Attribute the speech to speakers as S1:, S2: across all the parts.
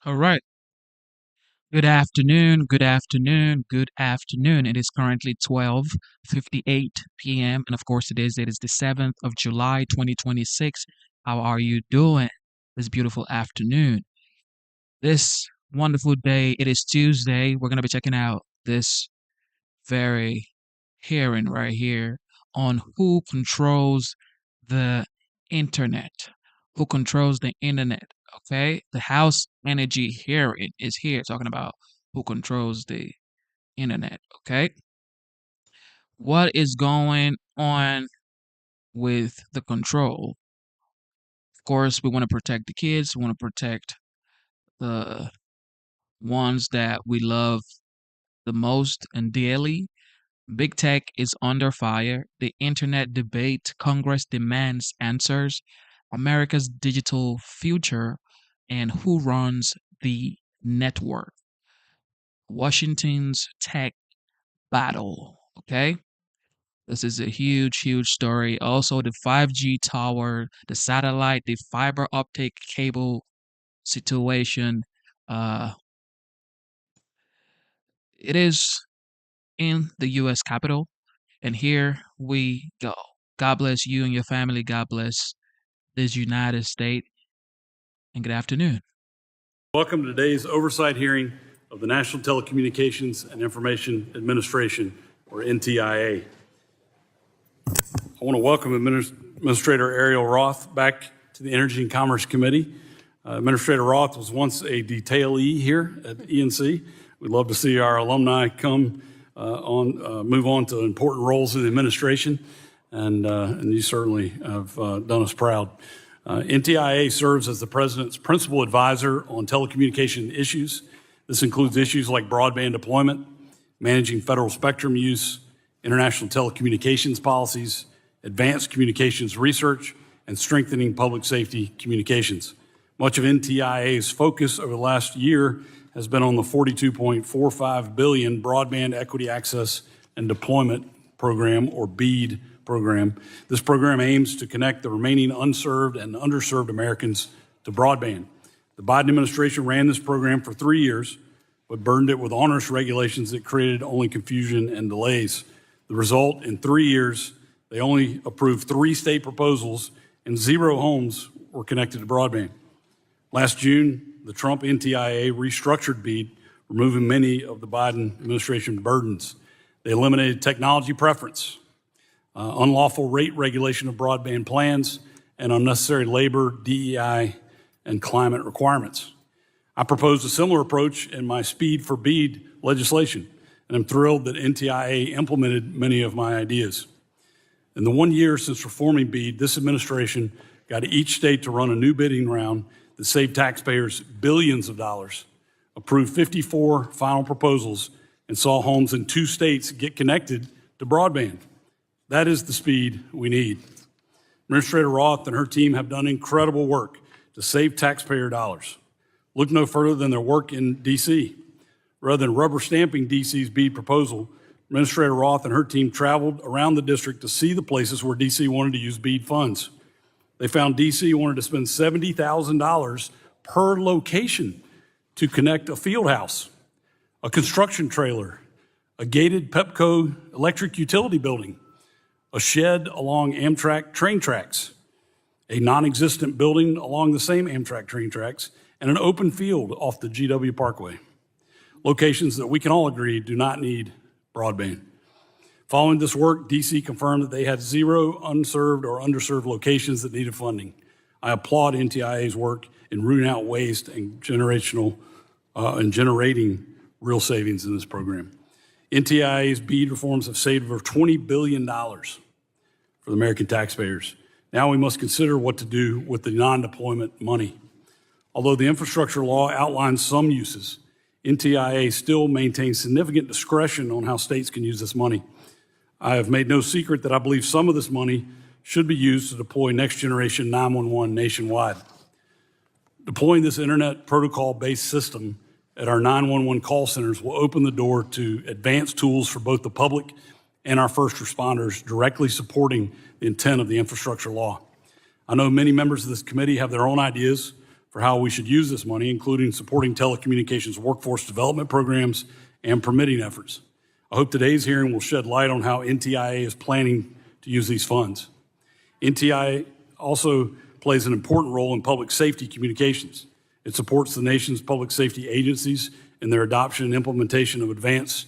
S1: All right. Good afternoon. Good afternoon. Good afternoon. It is currently 12:58 p.m. And of course, it is the 7th of July, 2026. How are you doing this beautiful afternoon? This wonderful day. It is Tuesday. We're going to be checking out this very hearing right here on who controls the internet. Who controls the internet? Okay, the House Energy hearing is here talking about who controls the internet. Okay, what is going on with the control? Of course, we want to protect the kids, we want to protect the ones that we love the most and dearly. Big tech is under fire. The internet debate, Congress demands answers. America's digital future, and who runs the network. Washington's tech battle. Okay. This is a huge, huge story. Also, the 5G tower, the satellite, the fiber optic cable situation. Uh, it is in the U.S. Capitol. And here we go. God bless you and your family. God bless this United States. And good afternoon.
S2: Welcome to today's oversight hearing of the National Telecommunications and Information Administration, or NTIA. I want to welcome Administrator Ariel Roth back to the Energy and Commerce Committee. Administrator Roth was once a detailee here at ENC. We'd love to see our alumni come move on to important roles in the administration, and you certainly have done us proud. NTIA serves as the President's principal advisor on telecommunication issues. This includes issues like broadband deployment, managing federal spectrum use, international telecommunications policies, advanced communications research, and strengthening public safety communications. Much of NTIA's focus over the last year has been on the $42.45 billion Broadband Equity Access and Deployment Program, or BEAD program. This program aims to connect the remaining unserved and underserved Americans to broadband. The Biden administration ran this program for 3 years, but burdened it with onerous regulations that created only confusion and delays. The result, in 3 years, they only approved 3 state proposals and 0 homes were connected to broadband. Last June, the Trump NTIA restructured BEAD, removing many of the Biden administration burdens. They eliminated technology preference, unlawful rate regulation of broadband plans, and unnecessary labor, DEI, and climate requirements. I proposed a similar approach in my Speed for BEAD legislation, and I'm thrilled that NTIA implemented many of my ideas. In the 1 year since reforming BEAD, this administration got each state to run a new bidding round that saved taxpayers billions of dollars, approved 54 final proposals, and saw homes in 2 states get connected to broadband. That is the speed we need. Administrator Roth and her team have done incredible work to save taxpayer dollars. Look no further than their work in D.C. Rather than rubber stamping D.C.'s BEAD proposal, Administrator Roth and her team traveled around the district to see the places where D.C. wanted to use BEAD funds. They found D.C. wanted to spend $70,000 per location to connect a field house, a construction trailer, a gated Pepco electric utility building, a shed along Amtrak train tracks, a non-existent building along the same Amtrak train tracks, and an open field off the GW Parkway. Locations that we can all agree do not need broadband. Following this work, DC confirmed that they had 0 unserved or underserved locations that needed funding. I applaud NTIA's work in rooting out waste and generating real savings in this program. NTIA's BEAD reforms have saved over $20 billion for the American taxpayers. Now we must consider what to do with the non-deployment money. Although the infrastructure law outlines some uses, NTIA still maintains significant discretion on how states can use this money. I have made no secret that I believe some of this money should be used to deploy next-generation 911 nationwide. Deploying this internet protocol-based system at our 911 call centers will open the door to advanced tools for both the public and our first responders, directly supporting the intent of the infrastructure law. I know many members of this committee have their own ideas for how we should use this money, including supporting telecommunications workforce development programs and permitting efforts. I hope today's hearing will shed light on how NTIA is planning to use these funds. NTIA also plays an important role in public safety communications. It supports the nation's public safety agencies in their adoption and implementation of advanced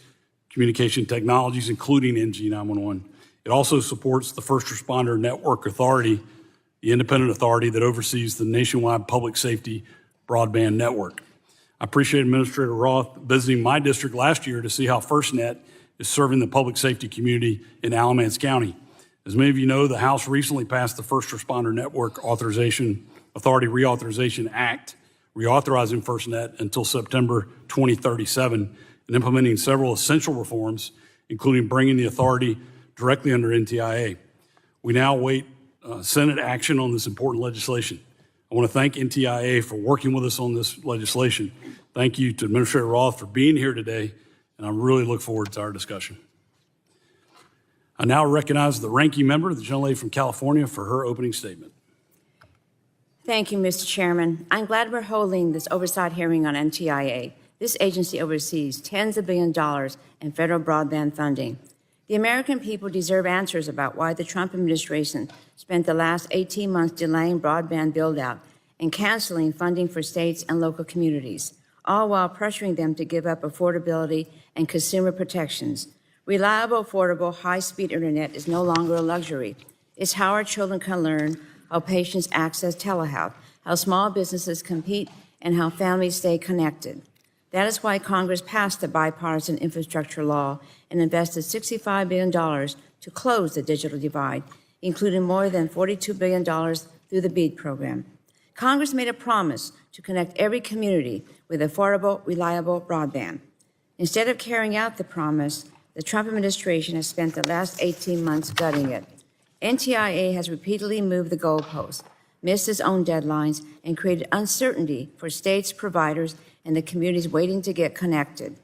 S2: communication technologies, including NG911. It also supports the First Responder Network Authority, the independent authority that oversees the nationwide public safety broadband network. I appreciate Administrator Roth visiting my district last year to see how FirstNet is serving the public safety community in Alamance County. As many of you know, the House recently passed the First Responder Network Authorization Authority Reauthorization Act, reauthorizing FirstNet until September 2037 and implementing several essential reforms, including bringing the authority directly under NTIA. We now await Senate action on this important legislation. I want to thank NTIA for working with us on this legislation. Thank you to Administrator Roth for being here today, and I really look forward to our discussion. I now recognize the ranking member, the gentlelady from California, for her opening statement.
S3: Thank you, Mr. Chairman. I'm glad we're holding this oversight hearing on NTIA. This agency oversees tens of billions of dollars in federal broadband funding. The American people deserve answers about why the Trump administration spent the last 18 months delaying broadband build-out and canceling funding for states and local communities, all while pressuring them to give up affordability and consumer protections. Reliable, affordable, high-speed internet is no longer a luxury. It's how our children can learn, how patients access telehealth, how small businesses compete, and how families stay connected. That is why Congress passed the bipartisan infrastructure law and invested $65 billion to close the digital divide, including more than $42 billion through the BEAD program. Congress made a promise to connect every community with affordable, reliable broadband. Instead of carrying out the promise, the Trump administration has spent the last 18 months gutting it. NTIA has repeatedly moved the goalposts, missed its own deadlines, and created uncertainty for states, providers, and the communities waiting to get connected.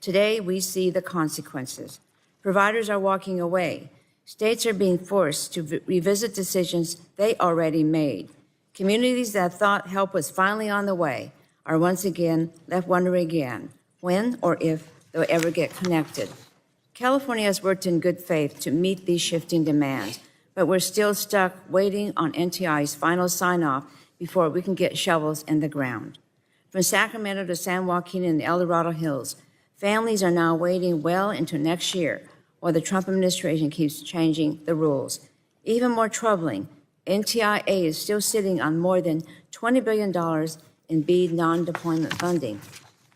S3: Today, we see the consequences. Providers are walking away. States are being forced to revisit decisions they already made. Communities that thought help was finally on the way are once again left wondering again when or if they'll ever get connected. California has worked in good faith to meet these shifting demands, but we're still stuck waiting on NTIA's final sign-off before we can get shovels in the ground. From Sacramento to San Joaquin and the El Dorado Hills, families are now waiting well into next year while the Trump administration keeps changing the rules. Even more troubling, NTIA is still sitting on more than $20 billion in BEAD non-deployment funding.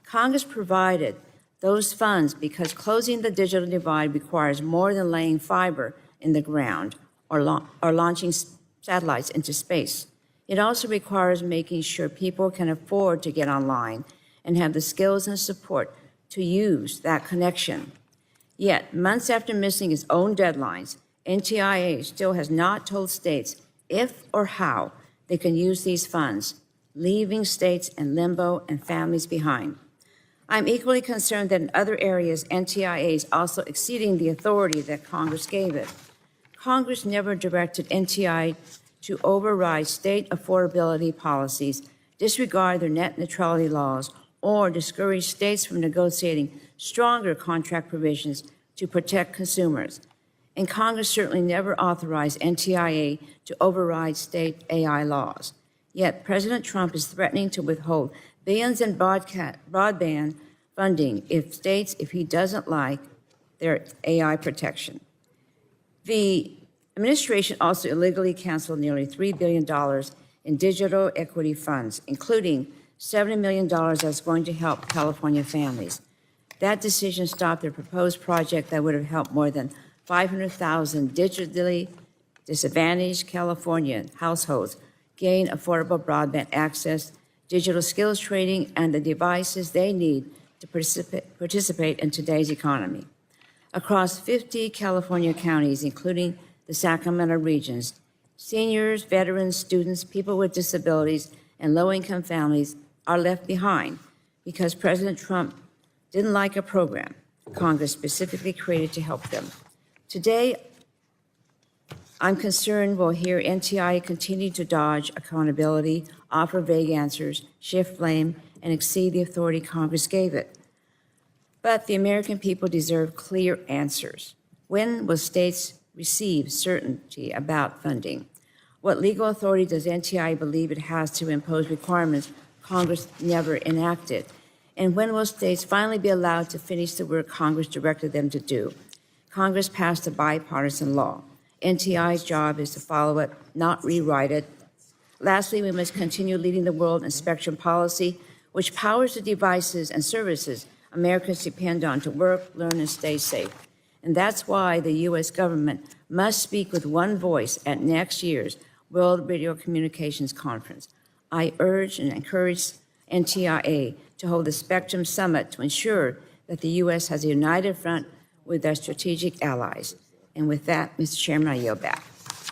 S3: Congress provided those funds because closing the digital divide requires more than laying fiber in the ground or launching satellites into space. It also requires making sure people can afford to get online and have the skills and support to use that connection. Yet, months after missing its own deadlines, NTIA still has not told states if or how they can use these funds, leaving states in limbo and families behind. I'm equally concerned that in other areas, NTIA is also exceeding the authority that Congress gave it. Congress never directed NTIA to override state affordability policies, disregard their net neutrality laws, or discourage states from negotiating stronger contract provisions to protect consumers. And Congress certainly never authorized NTIA to override state AI laws. Yet President Trump is threatening to withhold billions in broadband funding if he doesn't like their AI protection. The administration also illegally canceled nearly $3 billion in digital equity funds, including $70 million that's going to help California families. That decision stopped their proposed project that would have helped more than 500,000 digitally disadvantaged Californian households gain affordable broadband access, digital skills training, and the devices they need to participate in today's economy. Across 50 California counties, including the Sacramento regions, seniors, veterans, students, people with disabilities, and low-income families are left behind because President Trump didn't like a program Congress specifically created to help them. Today, I'm concerned we'll hear NTIA continue to dodge accountability, offer vague answers, shift blame, and exceed the authority Congress gave it. But the American people deserve clear answers. When will states receive certainty about funding? What legal authority does NTIA believe it has to impose requirements Congress never enacted? And when will states finally be allowed to finish the work Congress directed them to do? Congress passed a bipartisan law. NTI's job is to follow it, not rewrite it. Lastly, we must continue leading the world in spectrum policy, which powers the devices and services Americans depend on to work, learn, and stay safe. And that's why the U.S. government must speak with one voice at next year's World Radio Communications Conference. I urge and encourage NTIA to hold a Spectrum Summit to ensure that the U.S. has a united front with our strategic allies. And with that, Mr. Chairman, I yield back.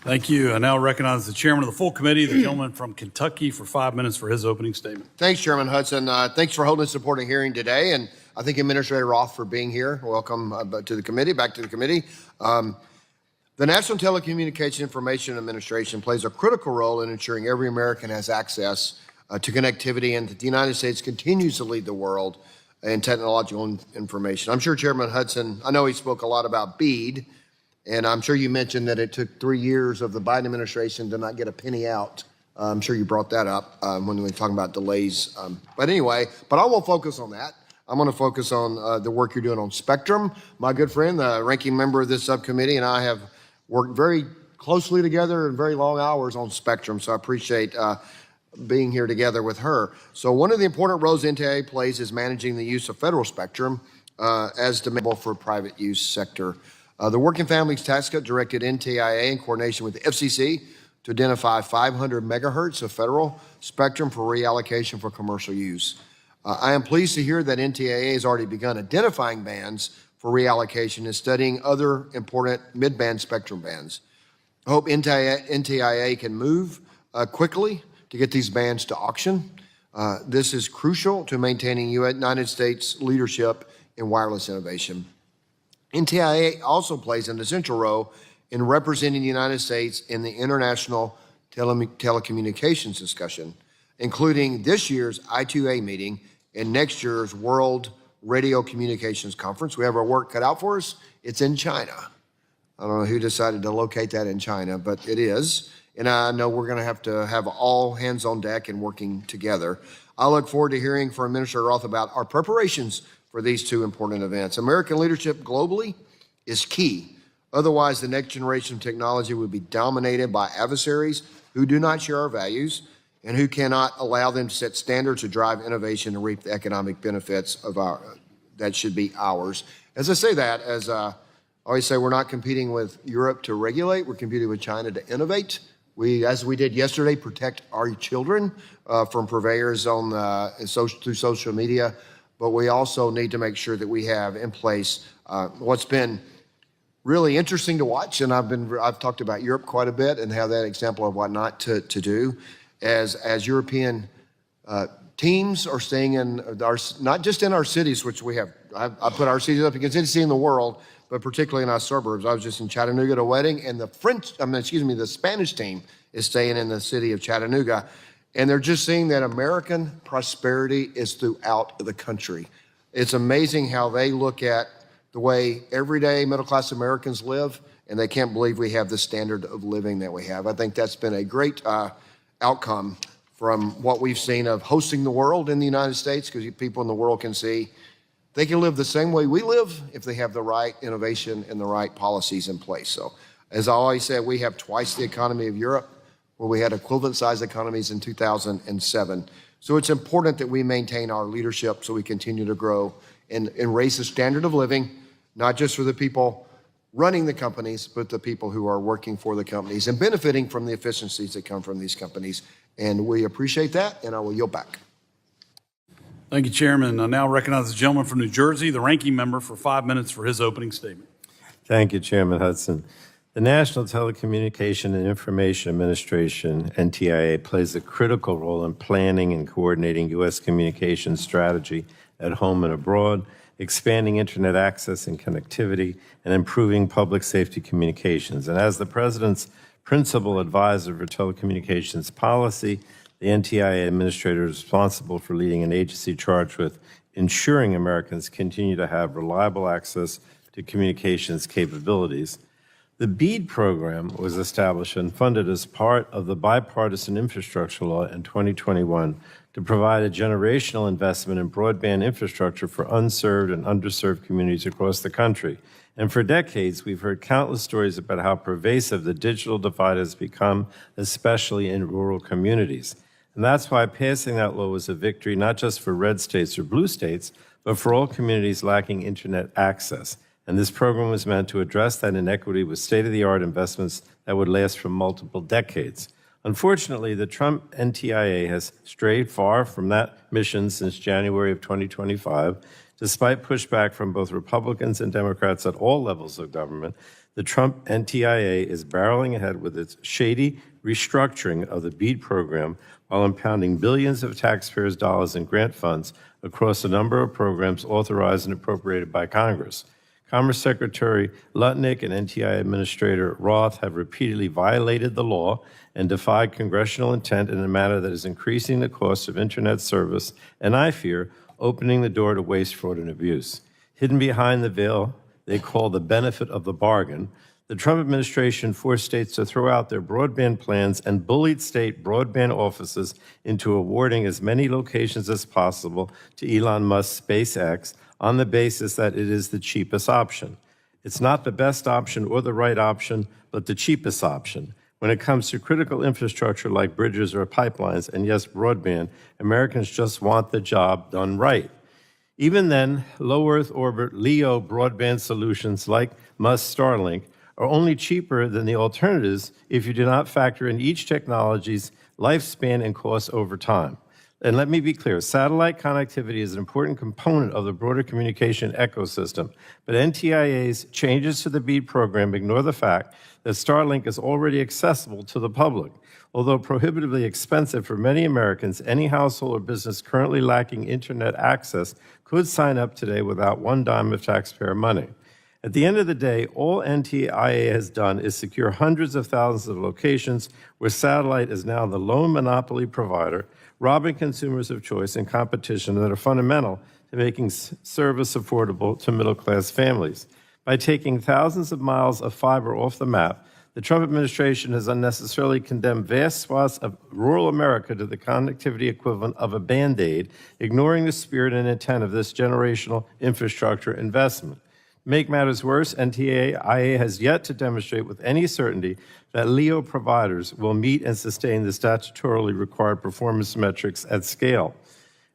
S2: Thank you. I now recognize the chairman of the full committee, the gentleman from Kentucky, for 5 minutes for his opening statement.
S4: Thanks, Chairman Hudson. Thanks for holding a supporting hearing today, and I thank Administrator Roth for being here. Welcome to the committee, back to the committee. The National Telecommunications Information Administration plays a critical role in ensuring every American has access to connectivity, and that the United States continues to lead the world in technological information. I'm sure Chairman Hudson, I know he spoke a lot about BEAD, and I'm sure you mentioned that it took 3 years of the Biden administration to not get a penny out. I'm sure you brought that up when we were talking about delays. But anyway, I won't focus on that. I'm going to focus on the work you're doing on Spectrum. My good friend, the ranking member of this subcommittee, and I have worked very closely together in very long hours on Spectrum, so I appreciate being here together with her. So one of the important roles NTIA plays is managing the use of federal spectrum as demandable for private use sector. The Working Families Task Force directed NTIA in coordination with the FCC to identify 500 megahertz of federal spectrum for reallocation for commercial use. I am pleased to hear that NTIA has already begun identifying bands for reallocation and studying other important mid-band spectrum bands. I hope NTIA can move quickly to get these bands to auction. This is crucial to maintaining United States leadership in wireless innovation. NTIA also plays an essential role in representing the United States in the international telecommunications discussion, including this year's I2A meeting and next year's World Radio Communications Conference. We have our work cut out for us. It's in China. I don't know who decided to locate that in China, but it is. And I know we're going to have all hands on deck and working together. I look forward to hearing from Administrator Roth about our preparations for these two important events. American leadership globally is key. Otherwise, the next generation of technology will be dominated by adversaries who do not share our values and who cannot allow them to set standards to drive innovation and reap the economic benefits of that should be ours. As I say that, as I always say, we're not competing with Europe to regulate, we're competing with China to innovate. We, as we did yesterday, protect our children from purveyors through social media, but we also need to make sure that we have in place what's been really interesting to watch, and I've talked about Europe quite a bit and have that example of what not to do, as European teams are staying in not just in our cities, which we have. I put our cities up against any city in the world, but particularly in our suburbs. I was just in Chattanooga at a wedding, and the Spanish team is staying in the city of Chattanooga, and they're just seeing that American prosperity is throughout the country. It's amazing how they look at the way everyday middle-class Americans live, and they can't believe we have the standard of living that we have. I think that's been a great outcome from what we've seen of hosting the world in the United States, because people in the world can see they can live the same way we live if they have the right innovation and the right policies in place. So, as I always said, we have twice the economy of Europe, where we had equivalent-sized economies in 2007. So it's important that we maintain our leadership so we continue to grow and raise the standard of living, not just for the people running the companies, but the people who are working for the companies and benefiting from the efficiencies that come from these companies. And we appreciate that, and I will yield back.
S2: Thank you, Chairman. I now recognize the gentleman from New Jersey, the ranking member, for 5 minutes for his opening statement.
S5: Thank you, Chairman Hudson. The National Telecommunications and Information Administration, NTIA, plays a critical role in planning and coordinating U.S. communications strategy at home and abroad, expanding internet access and connectivity, and improving public safety communications. And as the President's principal advisor for telecommunications policy, the NTIA administrator is responsible for leading an agency charged with ensuring Americans continue to have reliable access to communications capabilities. The BEAD program was established and funded as part of the bipartisan infrastructure law in 2021 to provide a generational investment in broadband infrastructure for unserved and underserved communities across the country. And for decades, we've heard countless stories about how pervasive the digital divide has become, especially in rural communities. And that's why passing that law was a victory not just for red states or blue states, but for all communities lacking internet access. And this program was meant to address that inequity with state-of-the-art investments that would last for multiple decades. Unfortunately, the Trump NTIA has strayed far from that mission since January of 2025. Despite pushback from both Republicans and Democrats at all levels of government, the Trump NTIA is barreling ahead with its shady restructuring of the BEAD program while impounding billions of taxpayers' dollars in grant funds across a number of programs authorized and appropriated by Congress. Commerce Secretary Lutnick and NTIA Administrator Roth have repeatedly violated the law and defied congressional intent in a manner that is increasing the cost of internet service and, I fear, opening the door to waste, fraud, and abuse. Hidden behind the veil they call the benefit of the bargain, the Trump administration forced states to throw out their broadband plans and bullied state broadband offices into awarding as many locations as possible to Elon Musk's SpaceX on the basis that it is the cheapest option. It's not the best option or the right option, but the cheapest option. When it comes to critical infrastructure like bridges or pipelines, and yes, broadband, Americans just want the job done right. Even then, low Earth orbit LEO broadband solutions like Musk's Starlink are only cheaper than the alternatives if you do not factor in each technology's lifespan and costs over time. And let me be clear, satellite connectivity is an important component of the broader communication ecosystem, but NTIA's changes to the BEAD program ignore the fact that Starlink is already accessible to the public. Although prohibitively expensive for many Americans, any household or business currently lacking internet access could sign up today without one dime of taxpayer money. At the end of the day, all NTIA has done is secure hundreds of thousands of locations where satellite is now the lone monopoly provider, robbing consumers of choice and competition that are fundamental to making service affordable to middle-class families. By taking thousands of miles of fiber off the map, the Trump administration has unnecessarily condemned vast swaths of rural America to the connectivity equivalent of a Band-Aid, ignoring the spirit and intent of this generational infrastructure investment. To make matters worse, NTIA has yet to demonstrate with any certainty that LEO providers will meet and sustain the statutorily required performance metrics at scale.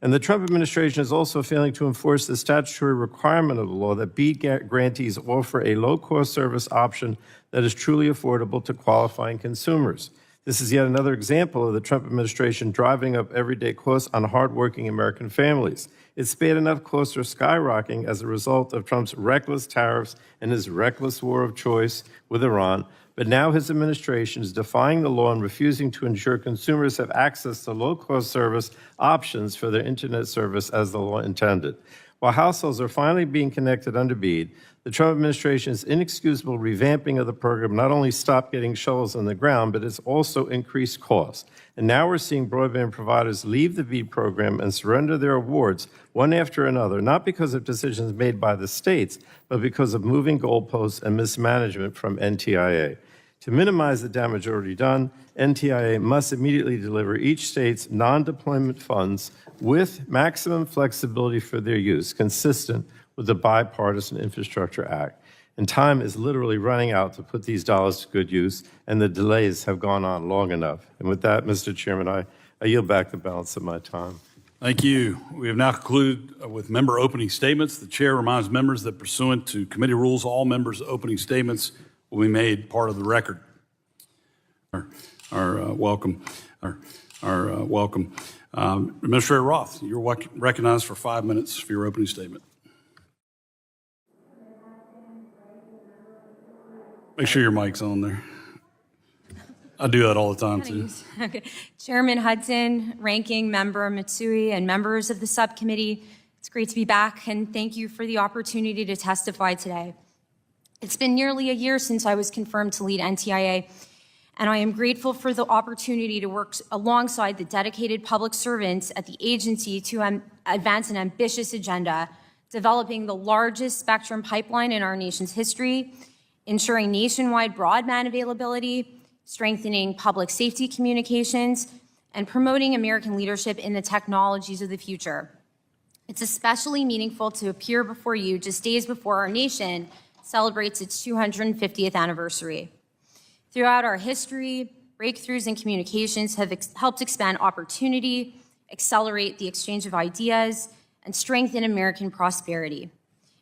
S5: And the Trump administration is also failing to enforce the statutory requirement of the law that BEAD grantees offer a low-cost service option that is truly affordable to qualifying consumers. This is yet another example of the Trump administration driving up everyday costs on hardworking American families. It's bad enough costs are skyrocketing as a result of Trump's reckless tariffs and his reckless war of choice with Iran, but now his administration is defying the law and refusing to ensure consumers have access to low-cost service options for their internet service as the law intended. While households are finally being connected under BEAD, the Trump administration's inexcusable revamping of the program not only stopped getting shovels in the ground, but it's also increased costs. And now we're seeing broadband providers leave the BEAD program and surrender their awards one after another, not because of decisions made by the states, but because of moving goalposts and mismanagement from NTIA. To minimize the damage already done, NTIA must immediately deliver each state's non-deployment funds with maximum flexibility for their use, consistent with the Bipartisan Infrastructure Act. And time is literally running out to put these dollars to good use, and the delays have gone on long enough. And with that, Mr. Chairman, I yield back the balance of my time.
S2: Thank you. We have now concluded with member opening statements. The chair reminds members that pursuant to committee rules, all members' opening statements will be made part of the record. Welcome. Administrator Roth, you're recognized for 5 minutes for your opening statement. Make sure your mic's on there. I do that all the time, too.
S6: Okay. Chairman Hudson, Ranking Member Matsui, and members of the subcommittee, It's great to be back, and thank you for the opportunity to testify today. It's been nearly a year since I was confirmed to lead NTIA, and I am grateful for the opportunity to work alongside the dedicated public servants at the agency to advance an ambitious agenda, developing the largest spectrum pipeline in our nation's history, ensuring nationwide broadband availability, strengthening public safety communications, and promoting American leadership in the technologies of the future. It's especially meaningful to appear before you just days before our nation celebrates its 250th anniversary. Throughout our history, breakthroughs in communications have helped expand opportunity, accelerate the exchange of ideas, and strengthen American prosperity.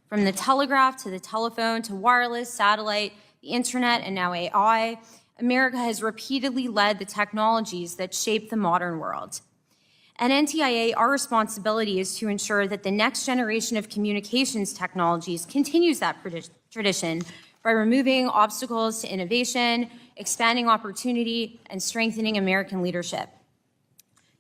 S6: From the telegraph to the telephone to wireless, satellite, the internet, and now AI, America has repeatedly led the technologies that shape the modern world. At NTIA, our responsibility is to ensure that the next generation of communications technologies continues that tradition by removing obstacles to innovation, expanding opportunity, and strengthening American leadership.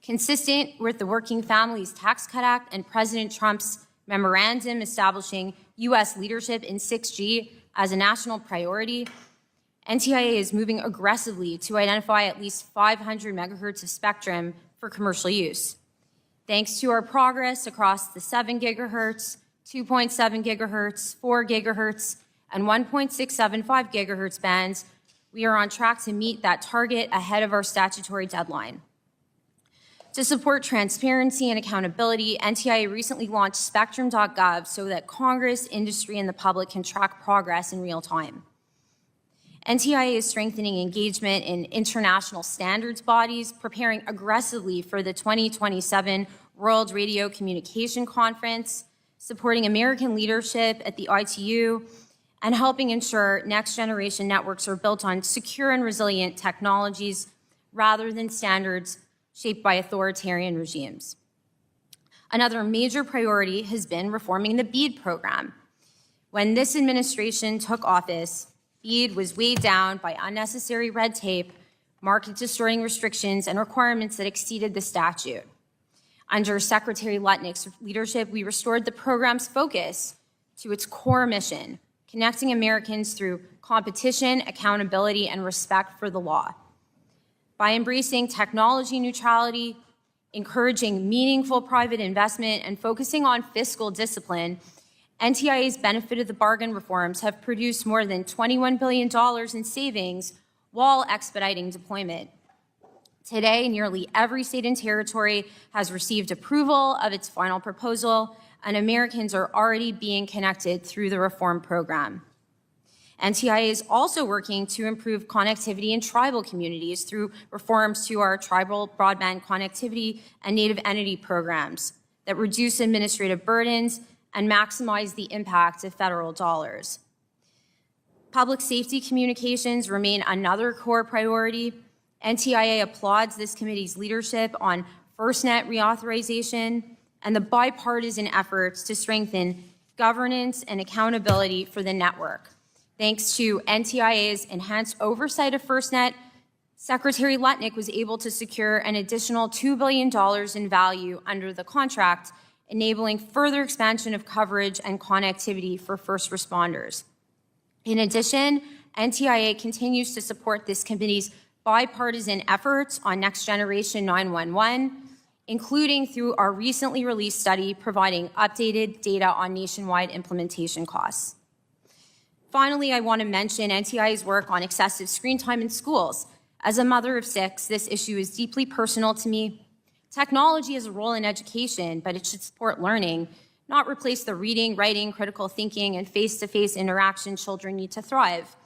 S6: Consistent with the Working Families Tax Cut Act and President Trump's memorandum establishing U.S. leadership in 6G as a national priority, NTIA is moving aggressively to identify at least 500 megahertz of spectrum for commercial use. Thanks to our progress across the 7 gigahertz, 2.7 gigahertz, 4 gigahertz, and 1.675 gigahertz bands, we are on track to meet that target ahead of our statutory deadline. To support transparency and accountability, NTIA recently launched spectrum.gov so that Congress, industry, and the public can track progress in real time. NTIA is strengthening engagement in international standards bodies, preparing aggressively for the 2027 World Radio Communication Conference, supporting American leadership at the ITU, and helping ensure next-generation networks are built on secure and resilient technologies rather than standards shaped by authoritarian regimes. Another major priority has been reforming the BEAD program. When this administration took office, BEAD was weighed down by unnecessary red tape, market-distorting restrictions, and requirements that exceeded the statute. Under Secretary Lutnick's leadership, we restored the program's focus to its core mission, connecting Americans through competition, accountability, and respect for the law. By embracing technology neutrality, encouraging meaningful private investment, and focusing on fiscal discipline, NTIA's benefit of the bargain reforms have produced more than $21 billion in savings while expediting deployment. Today, nearly every state and territory has received approval of its final proposal, and Americans are already being connected through the reform program. NTIA is also working to improve connectivity in tribal communities through reforms to our tribal broadband connectivity and native entity programs that reduce administrative burdens and maximize the impact of federal dollars. Public safety communications remain another core priority. NTIA applauds this committee's leadership on FirstNet reauthorization and the bipartisan efforts to strengthen governance and accountability for the network. Thanks to NTIA's enhanced oversight of FirstNet, Secretary Lutnick was able to secure an additional $2 billion in value under the contract, enabling further expansion of coverage and connectivity for first responders. In addition, NTIA continues to support this committee's bipartisan efforts on Next Generation 911, including through our recently released study providing updated data on nationwide implementation costs. Finally, I want to mention NTIA's work on excessive screen time in schools. As a mother of 6, this issue is deeply personal to me. Technology has a role in education, but it should support learning, not replace the reading, writing, critical thinking, and face-to-face interaction children need to thrive.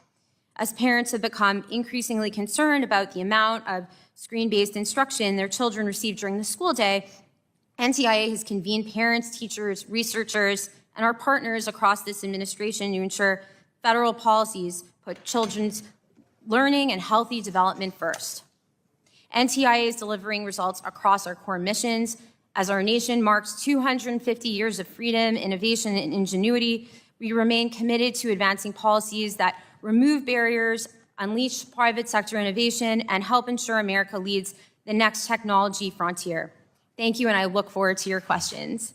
S6: As parents have become increasingly concerned about the amount of screen-based instruction their children receive during the school day, NTIA has convened parents, teachers, researchers, and our partners across this administration to ensure federal policies put children's learning and healthy development first. NTIA is delivering results across our core missions. As our nation marks 250 years of freedom, innovation, and ingenuity, we remain committed to advancing policies that remove barriers, unleash private sector innovation, and help ensure America leads the next technology frontier. Thank you, and I look forward to your questions.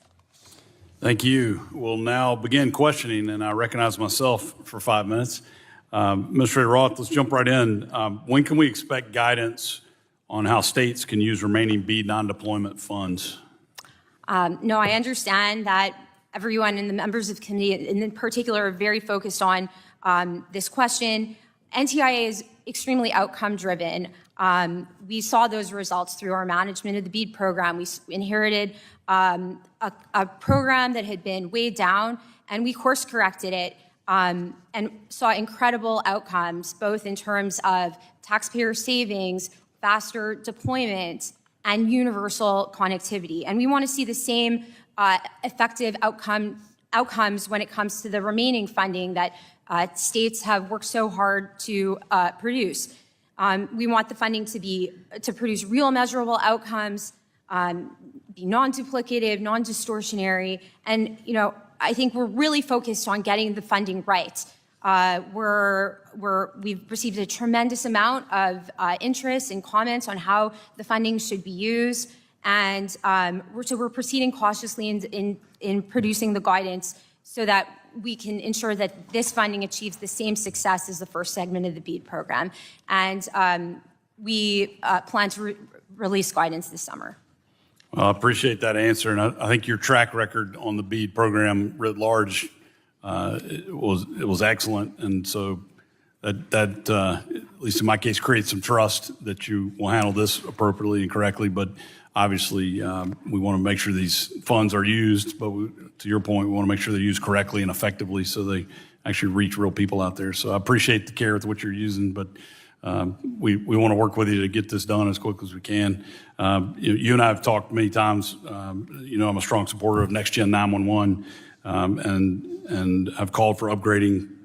S2: Thank you. We'll now begin questioning, and I recognize myself for 5 minutes. Administrator Roth, let's jump right in. When can we expect guidance on how states can use remaining BEAD non-deployment funds?
S6: No, I understand that everyone and the members of the committee in particular are very focused on this question. NTIA is extremely outcome driven. We saw those results through our management of the BEAD program. We inherited a program that had been weighed down, and we course corrected it and saw incredible outcomes, both in terms of taxpayer savings, faster deployment, and universal connectivity. And we want to see the same effective outcomes when it comes to the remaining funding that states have worked so hard to produce. We want the funding to produce real measurable outcomes, be non-duplicative, non-distortionary, and I think we're really focused on getting the funding right. We've received a tremendous amount of interest and comments on how the funding should be used, and we're proceeding cautiously in producing the guidance so that we can ensure that this funding achieves the same success as the first segment of the BEAD program. And we plan to release guidance this summer.
S2: Well, I appreciate that answer, and I think your track record on the BEAD program writ large it was excellent, and so that at least in my case creates some trust that you will handle this appropriately and correctly. But obviously, we want to make sure these funds are used. But to your point, we want to make sure they're used correctly and effectively, so they actually reach real people out there. So I appreciate the care with what you're using, but we want to work with you to get this done as quick as we can. You and I have talked many times. I'm a strong supporter of Next Gen 911, and I've called for upgrading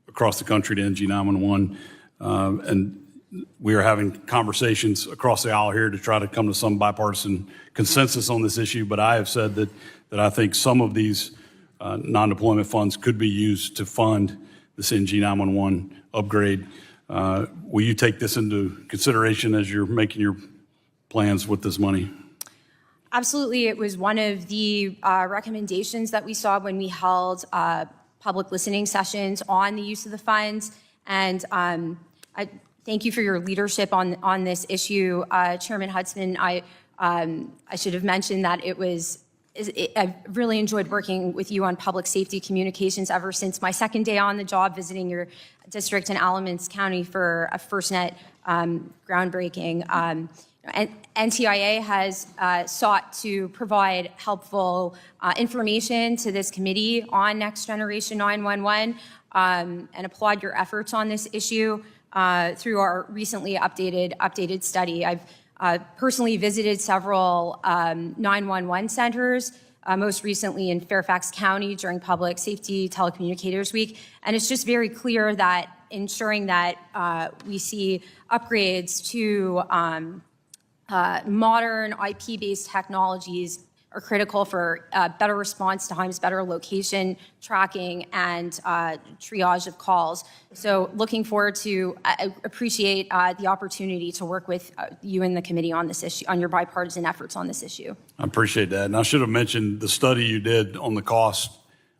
S2: across the country to NG 911. And we are having conversations across the aisle here to try to come to some bipartisan consensus on this issue. But I have said that I think some of these non-deployment funds could be used to fund this NG 911 upgrade. Will you take this into consideration as you're making your plans with this money?
S6: Absolutely. It was one of the recommendations that we saw when we held public listening sessions on the use of the funds. And I thank you for your leadership on this issue. Chairman Hudson, I should have mentioned that I've really enjoyed working with you on public safety communications ever since my second day on the job, visiting your district in Alamance County for a FirstNet groundbreaking. And NTIA has sought to provide helpful information to this committee on Next Generation 911 and applaud your efforts on this issue through our recently updated study. I've personally visited several 911 centers, most recently in Fairfax County during Public Safety Telecommunicators Week. And it's just very clear that ensuring that we see upgrades to modern IP-based technologies are critical for better response times, better location tracking, and triage of calls. So looking forward to, appreciate the opportunity to work with you and the committee on this issue, on your bipartisan efforts on this issue.
S2: I appreciate that. And I should have mentioned the study you did on the cost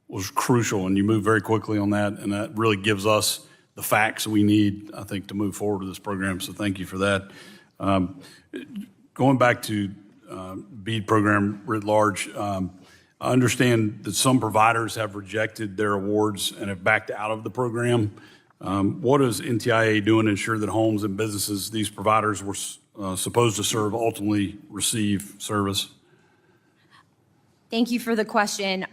S2: was crucial, and you moved very quickly on that, and that really gives us the facts we need, I think, to move forward with this program. So thank you for that. Going back to BEAD program writ large, I understand that some providers have rejected their awards and have backed out of the program. What is NTIA doing to ensure that homes and businesses these providers were supposed to serve ultimately receive service?
S6: Thank you for the question.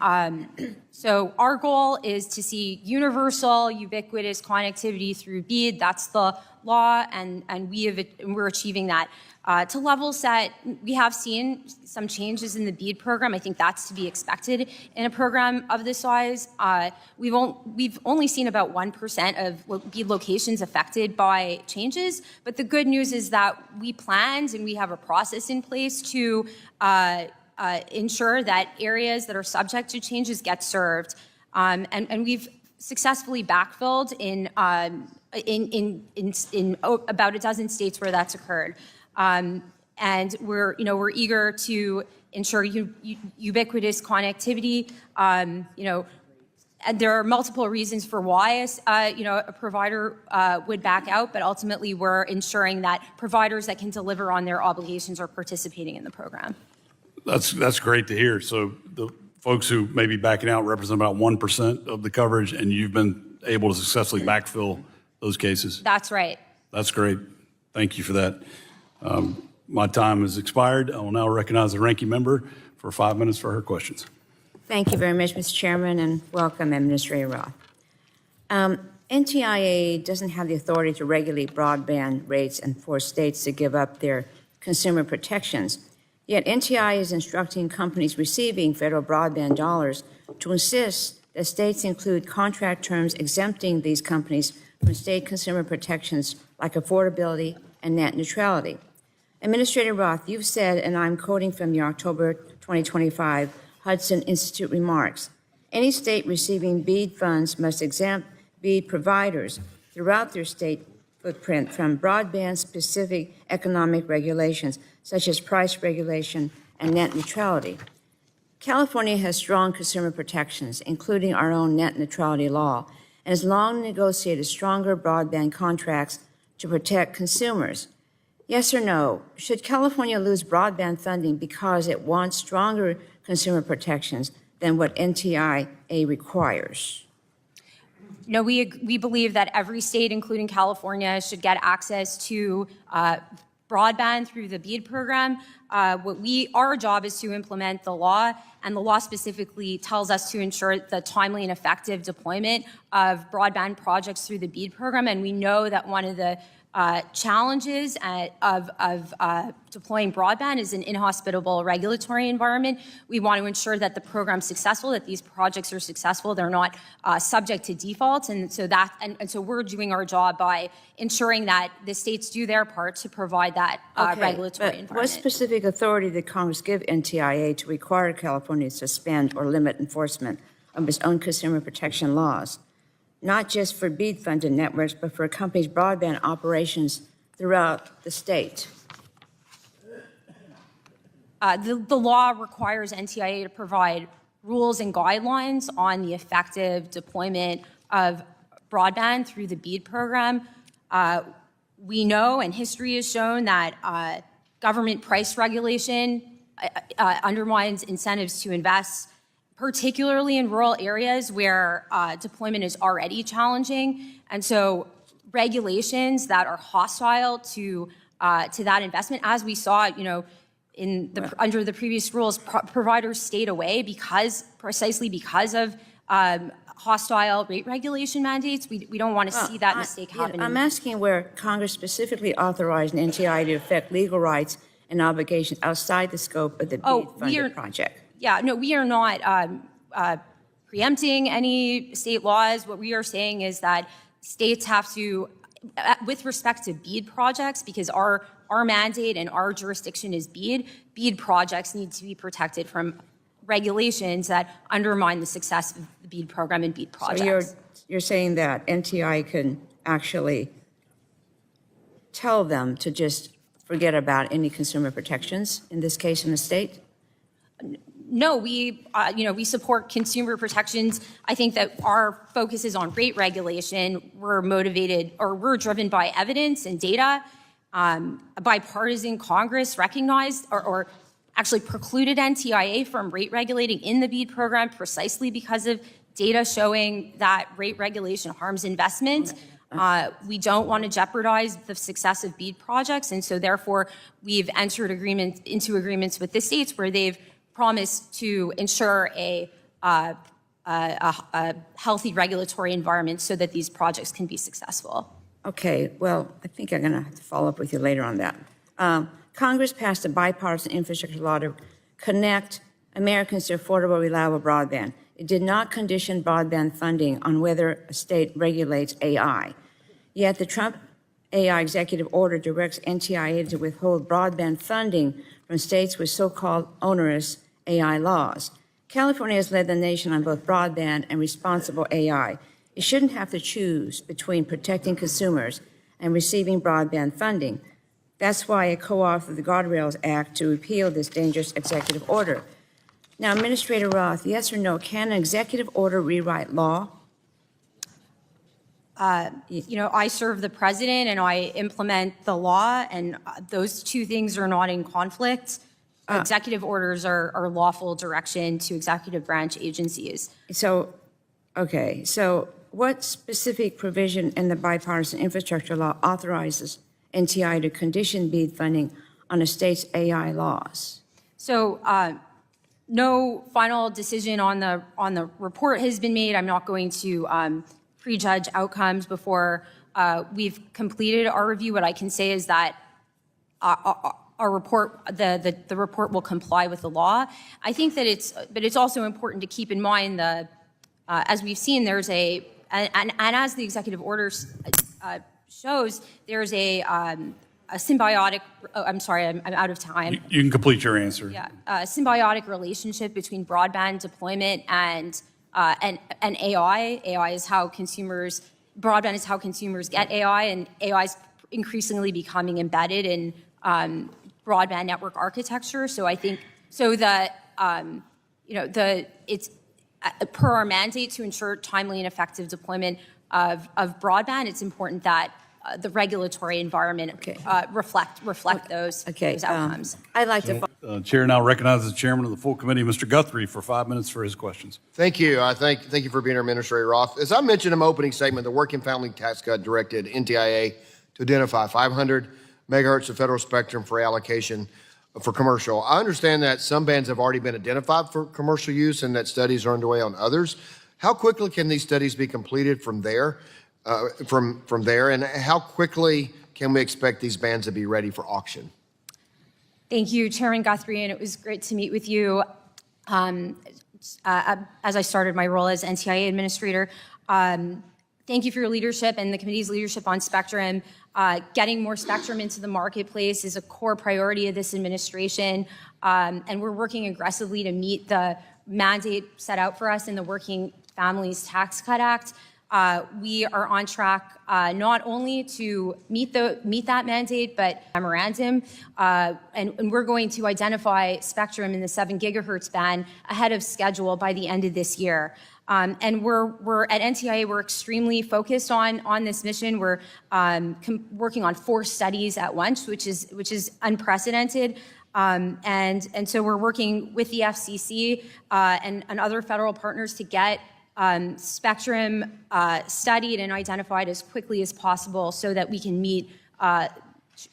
S6: So our goal is to see universal, ubiquitous connectivity through BEAD. That's the law, and we're achieving that. To level set, we have seen some changes in the BEAD program. I think that's to be expected in a program of this size. We've only seen about 1% of BEAD locations affected by changes, but the good news is that we planned and we have a process in place to ensure that areas that are subject to changes get served. And we've successfully backfilled in about a dozen states where that's occurred. And we're eager to ensure ubiquitous connectivity. And there are multiple reasons for why a provider would back out, but ultimately we're ensuring that providers that can deliver on their obligations are participating in the program.
S2: That's great to hear. So the folks who may be backing out represent about 1% of the coverage, and you've been able to successfully backfill those cases.
S6: That's right.
S2: That's great. Thank you for that. My time has expired. I will now recognize the ranking member for 5 minutes for her questions.
S3: Thank you very much, Mr. Chairman, and welcome, Administrator Roth. NTIA doesn't have the authority to regulate broadband rates and force states to give up their consumer protections. Yet NTIA is instructing companies receiving federal broadband dollars to insist that states include contract terms exempting these companies from state consumer protections like affordability and net neutrality. Administrator Roth, you've said, and I'm quoting from your October 2025 Hudson Institute remarks, any state receiving BEAD funds must exempt BEAD providers throughout their state footprint from broadband-specific economic regulations, such as price regulation and net neutrality. California has strong consumer protections, including our own net neutrality law, and has long negotiated stronger broadband contracts to protect consumers. Yes or no, should California lose broadband funding because it wants stronger consumer protections than what NTIA requires?
S6: No, we believe that every state, including California, should get access to broadband through the BEAD program. Our job is to implement the law, and the law specifically tells us to ensure the timely and effective deployment of broadband projects through the BEAD program. And we know that one of the challenges of deploying broadband is an inhospitable regulatory environment. We want to ensure that the program's successful, that these projects are successful, they're not subject to defaults, and so we're doing our job by ensuring that the states do their part to provide that regulatory environment.
S3: What specific authority did Congress give NTIA to require California to suspend or limit enforcement of its own consumer protection laws? Not just for BEAD-funded networks, but for a company's broadband operations throughout the state?
S6: The law requires NTIA to provide rules and guidelines on the effective deployment of broadband through the BEAD program. We know, and history has shown, that government price regulation undermines incentives to invest, particularly in rural areas where deployment is already challenging. And so regulations that are hostile to that investment, as we saw, under the previous rules, providers stayed away precisely because of hostile rate regulation mandates. We don't want to see that mistake happen.
S3: I'm asking where Congress specifically authorized an NTIA to affect legal rights and obligations outside the scope of the BEAD-funded project.
S6: Yeah, no, we are not preempting any state laws. What we are saying is that states have to, with respect to BEAD projects, because our mandate and our jurisdiction is BEAD projects need to be protected from regulations that undermine the success of the BEAD program and BEAD projects.
S3: So you're saying that NTIA can actually tell them to just forget about any consumer protections, in this case in the state?
S6: No, we support consumer protections. I think that our focus is on rate regulation. We're motivated, or we're driven by evidence and data. A bipartisan Congress recognized or actually precluded NTIA from rate regulating in the BEAD program precisely because of data showing that rate regulation harms investment. We don't want to jeopardize the success of BEAD projects, and so therefore we've entered into agreements with the states where they've promised to ensure a healthy regulatory environment so that these projects can be successful.
S3: Okay, well, I think I'm going to have to follow up with you later on that. Congress passed a bipartisan infrastructure law to connect Americans to affordable, reliable broadband. It did not condition broadband funding on whether a state regulates AI. Yet the Trump AI executive order directs NTIA to withhold broadband funding from states with so-called onerous AI laws. California has led the nation on both broadband and responsible AI. It shouldn't have to choose between protecting consumers and receiving broadband funding. That's why I co-authored the Guardrails Act to repeal this dangerous executive order. Now, Administrator Roth, yes or no, can an executive order rewrite law?
S6: I serve the president and I implement the law, and those two things are not in conflict. Executive orders are lawful direction to executive branch agencies.
S3: So, okay, so what specific provision in the bipartisan infrastructure law authorizes NTI to condition BEAD funding on a state's AI laws?
S6: So no final decision on the report has been made. I'm not going to prejudge outcomes before we've completed our review. What I can say is that our report, the report will comply with the law. I think that it's also important to keep in mind as we've seen, there's and as the executive order shows, there's a symbiotic, I'm sorry, I'm out of time.
S2: You can complete your answer.
S6: Yeah, a symbiotic relationship between broadband deployment and AI. AI is how broadband is how consumers get AI, and AI is increasingly becoming embedded in broadband network architecture. So I think, it's per our mandate to ensure timely and effective deployment of broadband, it's important that the regulatory environment reflect those outcomes.
S3: I'd like to.
S2: Chair now recognizes the chairman of the full committee, Mr. Guthrie, for 5 minutes for his questions.
S4: Thank you. Thank you for being here, Administrator Roth. As I mentioned in my opening statement, the Working Family Tax Cut directed NTIA to identify 500 megahertz of federal spectrum for allocation for commercial. I understand that some bands have already been identified for commercial use and that studies are underway on others. How quickly can these studies be completed from there? And how quickly can we expect these bands to be ready for auction?
S6: Thank you, Chairman Guthrie, and it was great to meet with you as I started my role as NTIA administrator. Thank you for your leadership and the committee's leadership on spectrum. Getting more spectrum into the marketplace is a core priority of this administration, and we're working aggressively to meet the mandate set out for us in the Working Families Tax Cut Act. We are on track not only to meet that mandate, but memorandum, and we're going to identify spectrum in the 7 gigahertz band ahead of schedule by the end of this year. And we're at NTIA, we're extremely focused on this mission. We're working on 4 studies at once, which is unprecedented. And so we're working with the FCC and other federal partners to get spectrum studied and identified as quickly as possible so that we can meet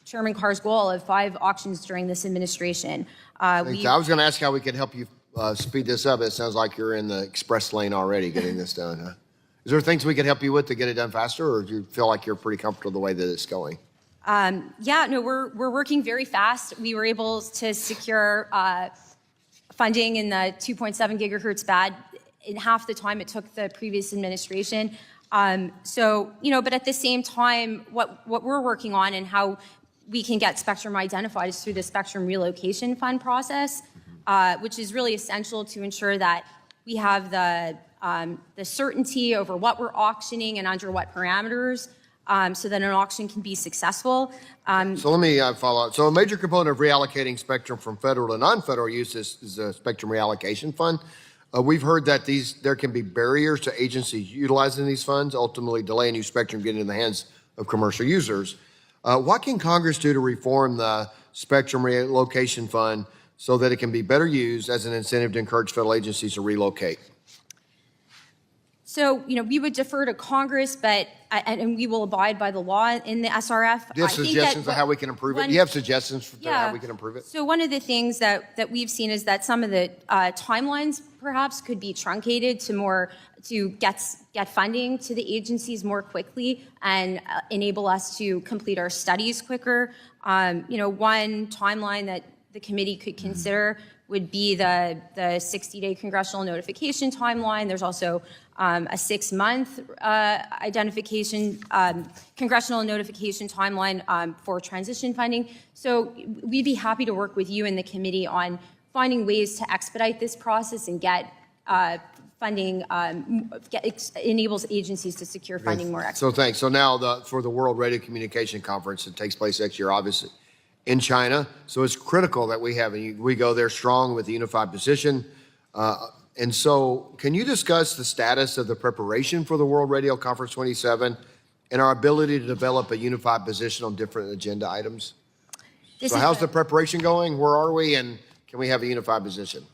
S6: Chairman Carr's goal of 5 auctions during this administration.
S4: I was going to ask how we can help you speed this up. It sounds like you're in the express lane already getting this done. Huh? Is there things we can help you with to get it done faster, or do you feel like you're pretty comfortable the way that it's going?
S6: We're working very fast. We were able to secure funding in the 2.7 gigahertz band in half the time it took the previous administration. But at the same time, what we're working on and how we can get spectrum identified is through the Spectrum Relocation Fund process, which is really essential to ensure that we have the certainty over what we're auctioning and under what parameters, so that an auction can be successful.
S4: So let me follow up. So a major component of reallocating spectrum from federal to non-federal use is the Spectrum Reallocation Fund. We've heard that there can be barriers to agencies utilizing these funds, ultimately delaying new spectrum getting in the hands of commercial users. What can Congress do to reform the Spectrum Relocation Fund so that it can be better used as an incentive to encourage federal agencies to relocate?
S6: So, we would defer to Congress, and we will abide by the law in the SRF.
S4: Do you have suggestions of how we can improve it? Do you have suggestions for how we can improve it?
S6: So one of the things that we've seen is that some of the timelines perhaps could be truncated to get funding to the agencies more quickly and enable us to complete our studies quicker. One timeline that the committee could consider would be the 60-day congressional notification timeline. There's also a 6-month congressional notification timeline for transition funding. So we'd be happy to work with you and the committee on finding ways to expedite this process and get funding, enables agencies to secure funding more expeditiously.
S4: So thanks. So now for the World Radio Communication Conference that takes place next year, obviously, in China. So it's critical that we go there strong with a unified position. And so can you discuss the status of the preparation for the World Radio Conference 27 and our ability to develop a unified position on different agenda items? So how's the preparation going? Where are we? And can we have a unified position?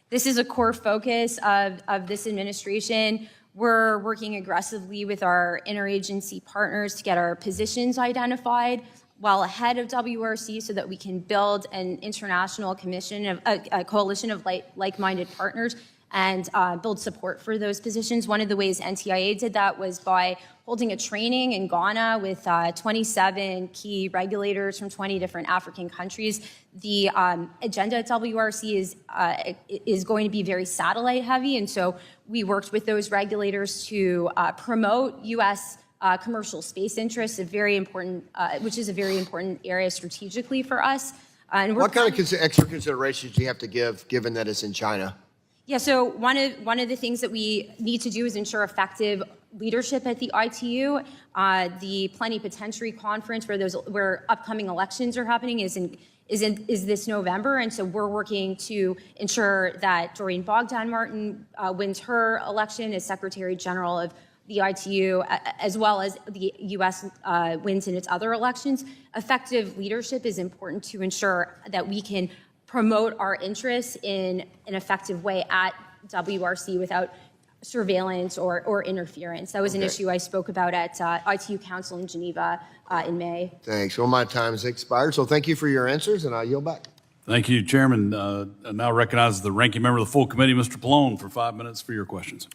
S6: This is a core focus of this administration. We're working aggressively with our interagency partners to get our positions identified well ahead of WRC so that we can build an international a coalition of like-minded partners and build support for those positions. One of the ways NTIA did that was by holding a training in Ghana with 27 key regulators from 20 different African countries. The agenda at WRC is going to be very satellite heavy, and so we worked with those regulators to promote U.S. Commercial space interests, which is a very important area strategically for us. And
S4: what kind of extra considerations do you have to give, given that it's in China?
S6: Yeah, so one of the things that we need to do is ensure effective leadership at the ITU. The Plenipotentiary Conference, where upcoming elections are happening, is this November, and so we're working to ensure that Doreen Bogdan-Martin wins her election as Secretary General of the ITU, as well as the U.S. Wins in its other elections. Effective leadership is important to ensure that we can promote our interests in an effective way at WRC without surveillance or interference. That was an issue I spoke about at ITU Council in Geneva in May.
S4: Thanks. Well, my time has expired, so thank you for your answers, and I yield back.
S2: Thank you, Chairman. I now recognize the ranking member of the full committee, Mr. Pallone, for 5 minutes for your questions.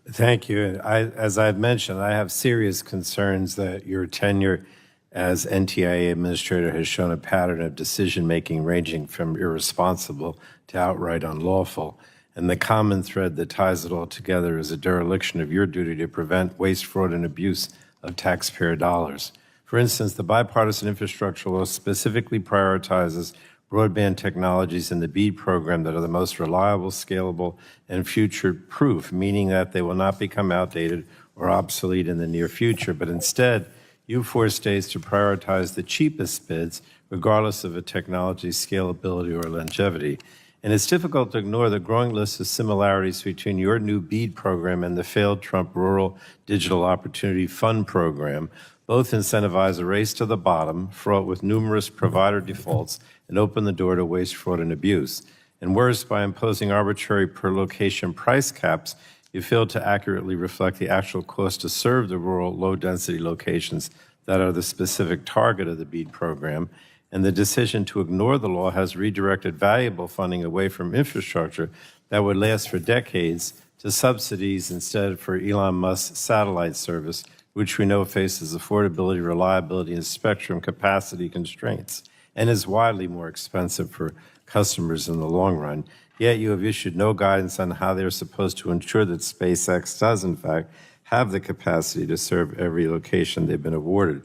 S5: Thank you. As I've mentioned, I have serious concerns that your tenure as NTIA administrator has shown a pattern of decision-making ranging from irresponsible to outright unlawful. And the common thread that ties it all together is a dereliction of your duty to prevent waste, fraud, and abuse of taxpayer dollars. For instance, the bipartisan infrastructure law specifically prioritizes broadband technologies in the BEAD program that are the most reliable, scalable, and future-proof, meaning that they will not become outdated or obsolete in the near future, but instead, you force states to prioritize the cheapest bids, regardless of a technology's scalability or longevity. And it's difficult to ignore the growing list of similarities between your new BEAD program and the failed Trump Rural Digital Opportunity Fund program. Both incentivize a race to the bottom, fraught with numerous provider defaults, and open the door to waste, fraud, and abuse. And worse, by imposing arbitrary per-location price caps, you failed to accurately reflect the actual cost to serve the rural, low-density locations that are the specific target of the BEAD program. And the decision to ignore the law has redirected valuable funding away from infrastructure that would last for decades to subsidies instead for Elon Musk's satellite service, which we know faces affordability, reliability, and spectrum capacity constraints, and is widely more expensive for customers in the long run. Yet you have issued no guidance on how they're supposed to ensure that SpaceX does, in fact, have the capacity to serve every location they've been awarded.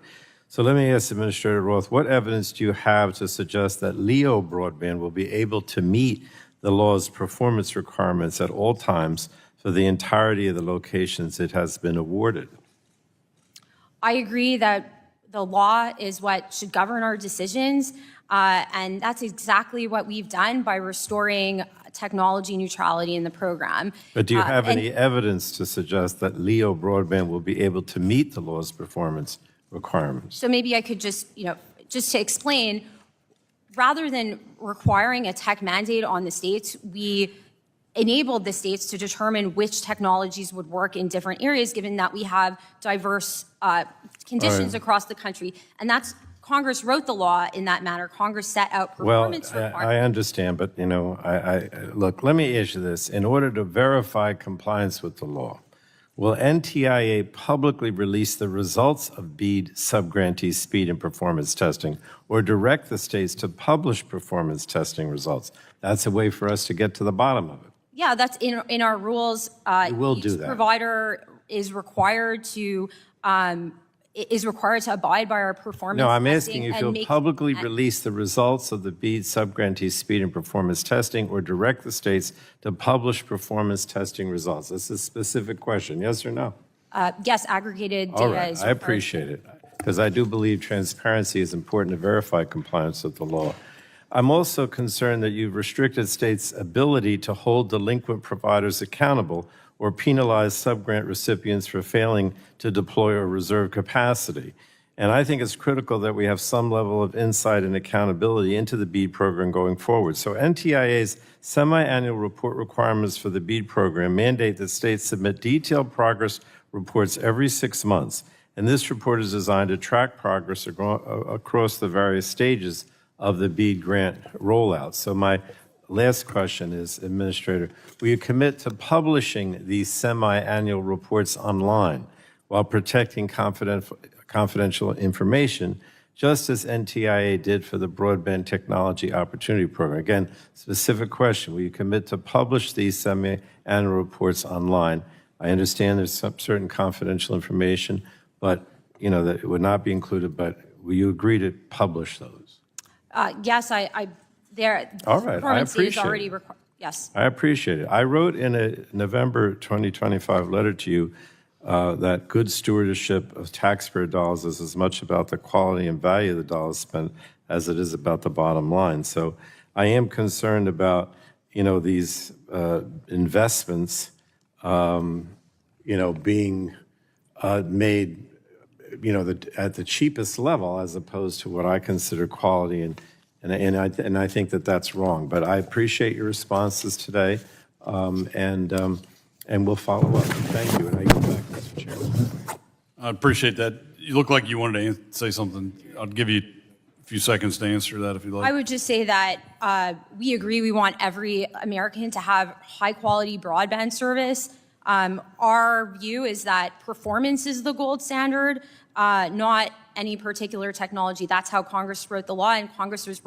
S5: So let me ask Administrator Roth, what evidence do you have to suggest that LEO broadband will be able to meet the law's performance requirements at all times for the entirety of the locations it has been awarded?
S6: I agree that the law is what should govern our decisions, and that's exactly what we've done by restoring technology neutrality in the program.
S5: But do you have any evidence to suggest that LEO broadband will be able to meet the law's performance requirements?
S6: So maybe I could just to explain, rather than requiring a tech mandate on the states, we enabled the states to determine which technologies would work in different areas, given that we have diverse conditions across the country. And that's Congress wrote the law in that manner. Congress set out performance requirements.
S5: I understand, but look, let me issue this. In order to verify compliance with the law, will NTIA publicly release the results of BEAD subgrantee speed and performance testing, or direct the states to publish performance testing results? That's a way for us to get to the bottom of it.
S6: Yeah, that's in our rules.
S5: You will do that.
S6: Provider is required to abide by our performance.
S5: No, I'm asking you if you'll publicly release the results of the BEAD subgrantee speed and performance testing, or direct the states to publish performance testing results. That's a specific question. Yes or no?
S6: Yes, aggregated data
S5: All right,
S6: is
S5: I appreciate it. because I do believe transparency is important to verify compliance with the law. I'm also concerned that you've restricted states' ability to hold delinquent providers accountable or penalize subgrant recipients for failing to deploy or reserve capacity. And I think it's critical that we have some level of insight and accountability into the BEAD program going forward. So NTIA's semi-annual report requirements for the BEAD program mandate that states submit detailed progress reports every 6 months. And this report is designed to track progress across the various stages of the BEAD grant rollout. So my last question is, Administrator, will you commit to publishing these semi-annual reports online while protecting confidential information, just as NTIA did for the Broadband Technology Opportunity Program? Again, specific question, will you commit to publish these semi-annual reports online? I understand there's some certain confidential information, but that it would not be included, but will you agree to publish those?
S6: Yes,
S5: All right, I appreciate
S6: already
S5: it.
S6: yes.
S5: I appreciate it. I wrote in a November 2025 letter to you that good stewardship of taxpayer dollars is as much about the quality and value of the dollars spent as it is about the bottom line. So I am concerned about, these investments, being made, at the cheapest level as opposed to what I consider quality, and I think that that's wrong. But I appreciate your responses today, and we'll follow up. Thank you, and I yield back, Mr. Chairman.
S2: I appreciate that. You look like you wanted to say something. I'll give you a few seconds to answer that if you'd like.
S6: I would just say that we agree we want every American to have high-quality broadband service. Our view is that performance is the gold standard, not any particular technology. That's how Congress wrote the law, and Congress was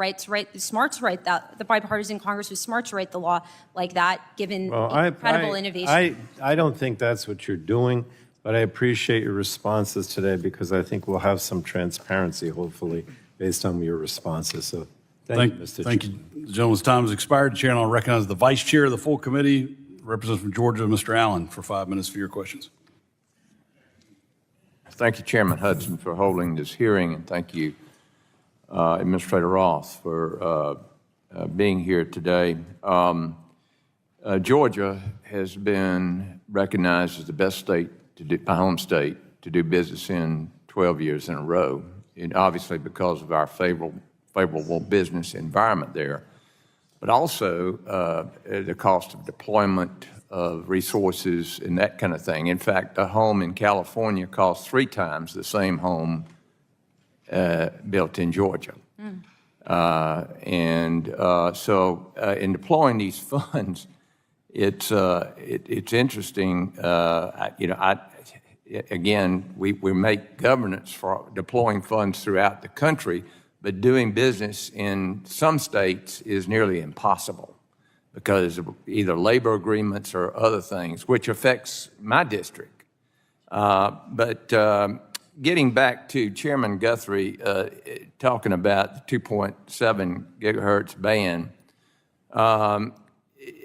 S6: smart to write that. The bipartisan Congress was smart to write the law like that, given incredible innovation.
S5: I don't think that's what you're doing, but I appreciate your responses today because I think we'll have some transparency, hopefully, based on your responses. So thank you, Mr.
S2: Thank you. The gentleman's time has expired. The chair now recognizes the vice chair of the full committee, representative from Georgia, Mr. Allen, for 5 minutes for your questions.
S7: Thank you, Chairman Hudson, for holding this hearing, and thank you, Administrator Ross, for being here today. Georgia has been recognized as the best state my home state to do business in 12 years in a row, and obviously because of our favorable business environment there, but also the cost of deployment of resources and that kind of thing. In fact, a home in California costs 3 times the same home built in Georgia. So in deploying these funds, it's interesting. Again, we make governance for deploying funds throughout the country, but doing business in some states is nearly impossible because of either labor agreements or other things, which affects my district. But getting back to Chairman Guthrie talking about the 2.7 gigahertz band,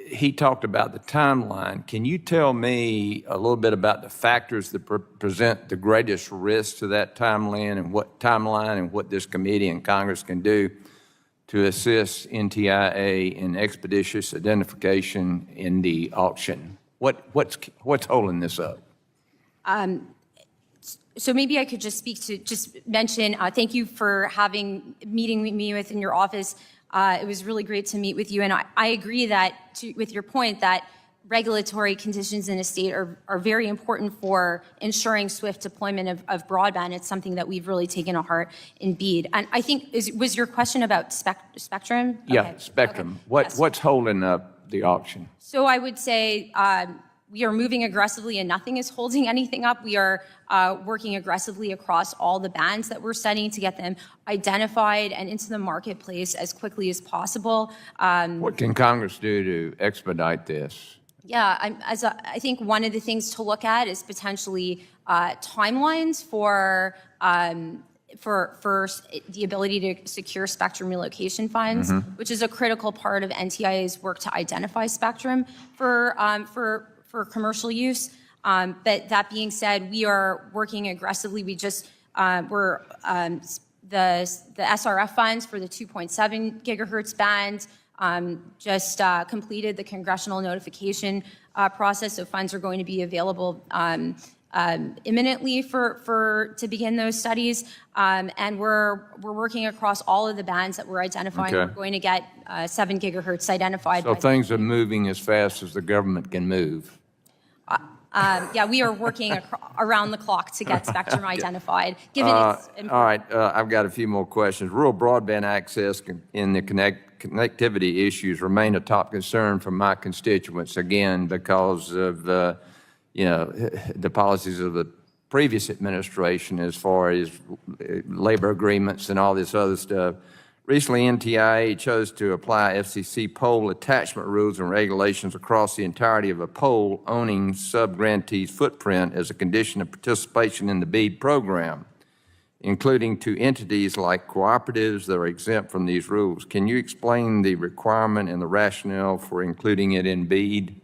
S7: he talked about the timeline. Can you tell me a little bit about the factors that present the greatest risk to that timeline and what this committee and Congress can do to assist NTIA in expeditious identification in the auction? What's holding this up?
S6: So maybe I could just mention, thank you for meeting me within your office. It was really great to meet with you, and I agree with your point that regulatory conditions in a state are very important for ensuring swift deployment of broadband. It's something that we've really taken to heart in BEAD. And I think, was your question about spectrum?
S7: Yeah,
S6: okay.
S7: spectrum.
S6: Okay.
S7: What's holding up the auction?
S6: So I would say we are moving aggressively and nothing is holding anything up. We are working aggressively across all the bands that we're studying to get them identified and into the marketplace as quickly as possible.
S7: What can Congress do to expedite this?
S6: Yeah, I think one of the things to look at is potentially timelines for the ability to secure spectrum relocation funds, which is a critical part of NTIA's work to identify spectrum for commercial use. But that being said, we are working aggressively. We just The SRF funds for the 2.7 gigahertz band just completed the congressional notification process, so funds are going to be available imminently to begin those studies, and we're working across all of the bands that we're identifying.
S7: Okay.
S6: We're going to get 7 gigahertz identified.
S7: So things are moving as fast as the government can move.
S6: Yeah, we are working around the clock to get spectrum identified. Given its
S7: All right, I've got a few more questions. Rural broadband access and the connectivity issues remain a top concern for my constituents, again, because of, the policies of the previous administration as far as labor agreements and all this other stuff. Recently, NTIA chose to apply FCC pole attachment rules and regulations across the entirety of a pole owning sub-grantee's footprint as a condition of participation in the BEAD program, including to entities like cooperatives that are exempt from these rules. Can you explain the requirement and the rationale for including it in BEAD?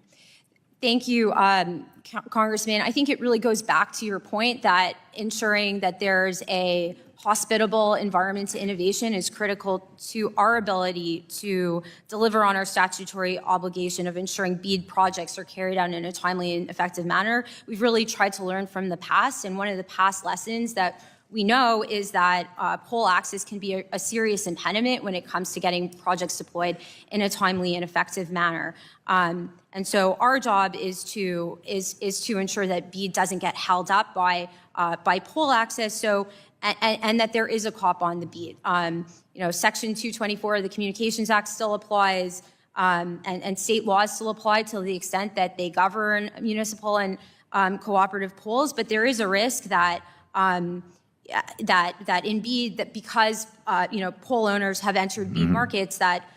S6: Thank you, Congressman. I think it really goes back to your point that ensuring that there's a hospitable environment to innovation is critical to our ability to deliver on our statutory obligation of ensuring BEAD projects are carried out in a timely and effective manner. We've really tried to learn from the past, and one of the past lessons that we know is that pole access can be a serious impediment when it comes to getting projects deployed in a timely and effective manner. And so our job is to ensure that BEAD doesn't get held up by pole access. So and that there is a COP on the BEAD. Section 224 of the Communications Act still applies, and state laws still apply to the extent that they govern municipal and cooperative poles. But there is a risk that that in BEAD, that because pole owners have entered BEAD markets, that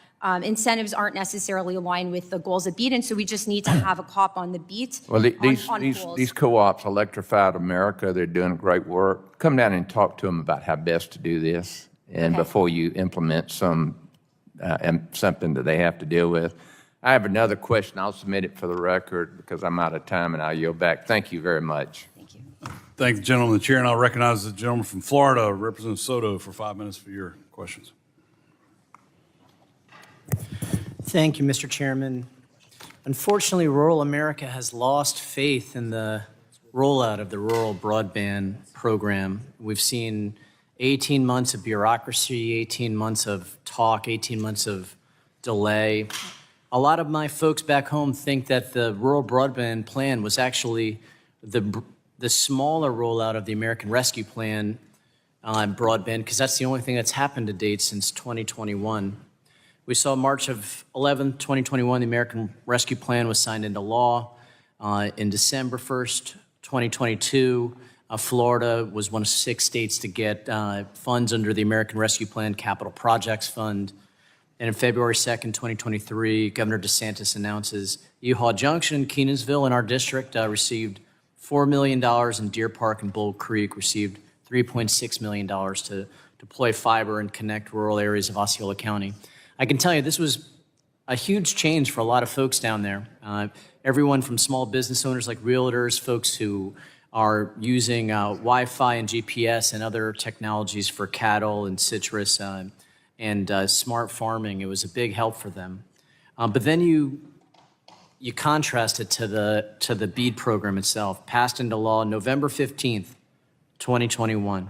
S6: incentives aren't necessarily aligned with the goals of BEAD, and so we just need to have a COP on the beat.
S7: Well,
S6: on poles.
S7: these co-ops, Electrified America, they're doing great work. Come down and talk to them about how best to do this, and
S6: Okay.
S7: before you implement something that they have to deal with. I have another question. I'll submit it for the record because I'm out of time, and I'll yield back. Thank you very much.
S6: Thank you.
S2: Thank the gentleman, the chair, and I'll recognize the gentleman from Florida, Representative Soto, for 5 minutes for your questions.
S8: Thank you, Mr. Chairman. Unfortunately, rural America has lost faith in the rollout of the rural broadband program. We've seen 18 months of bureaucracy, 18 months of talk, 18 months of delay. A lot of my folks back home think that the rural broadband plan was actually the smaller rollout of the American Rescue Plan broadband, because that's the only thing that's happened to date since 2021. We saw March of 11, 2021, the American Rescue Plan was signed into law. In December 1st, 2022, Florida was one of 6 states to get funds under the American Rescue Plan Capital Projects Fund. And in February 2nd, 2023, Governor DeSantis announces Uhaw Junction, Kenansville, in our district received $4 million, and Deer Park and Bold Creek received $3.6 million to deploy fiber and connect rural areas of Osceola County. I can tell you this was a huge change for a lot of folks down there. Everyone from small business owners like realtors, folks who are using Wi-Fi and GPS and other technologies for cattle and citrus and smart farming. It was a big help for them. But then you contrast it to the BEAD program itself, passed into law November 15th, 2021.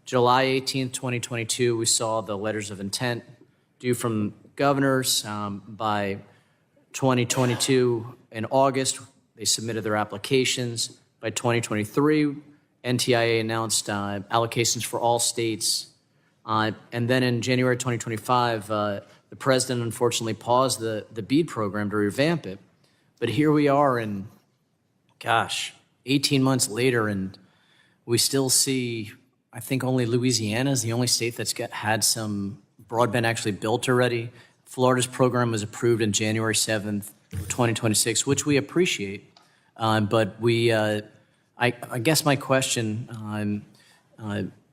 S8: July 18th, 2022, we saw the letters of intent due from governors. By 2022, in August, they submitted their applications. By 2023, NTIA announced allocations for all states. And then in January 2025, the president unfortunately paused the BEAD program to revamp it. But here we are 18 months later, and we still see, I think only Louisiana is the only state that's had some broadband actually built already. Florida's program was approved on January 7th, 2026, which we appreciate. But I guess my question,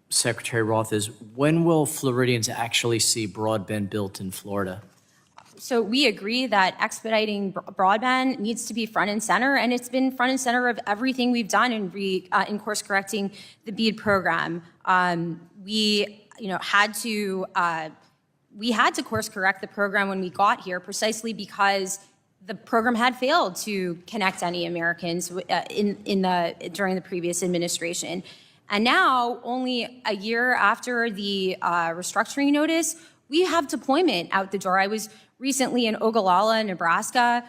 S8: Secretary Roth, is when will Floridians actually see broadband built in Florida?
S6: So we agree that expediting broadband needs to be front and center, and it's been front and center of everything we've done in course correcting the BEAD program. We had to course correct the program when we got here, precisely because the program had failed to connect any Americans during the previous administration. And now, only a year after the restructuring notice, we have deployment out the door. I was recently in Ogallala, Nebraska,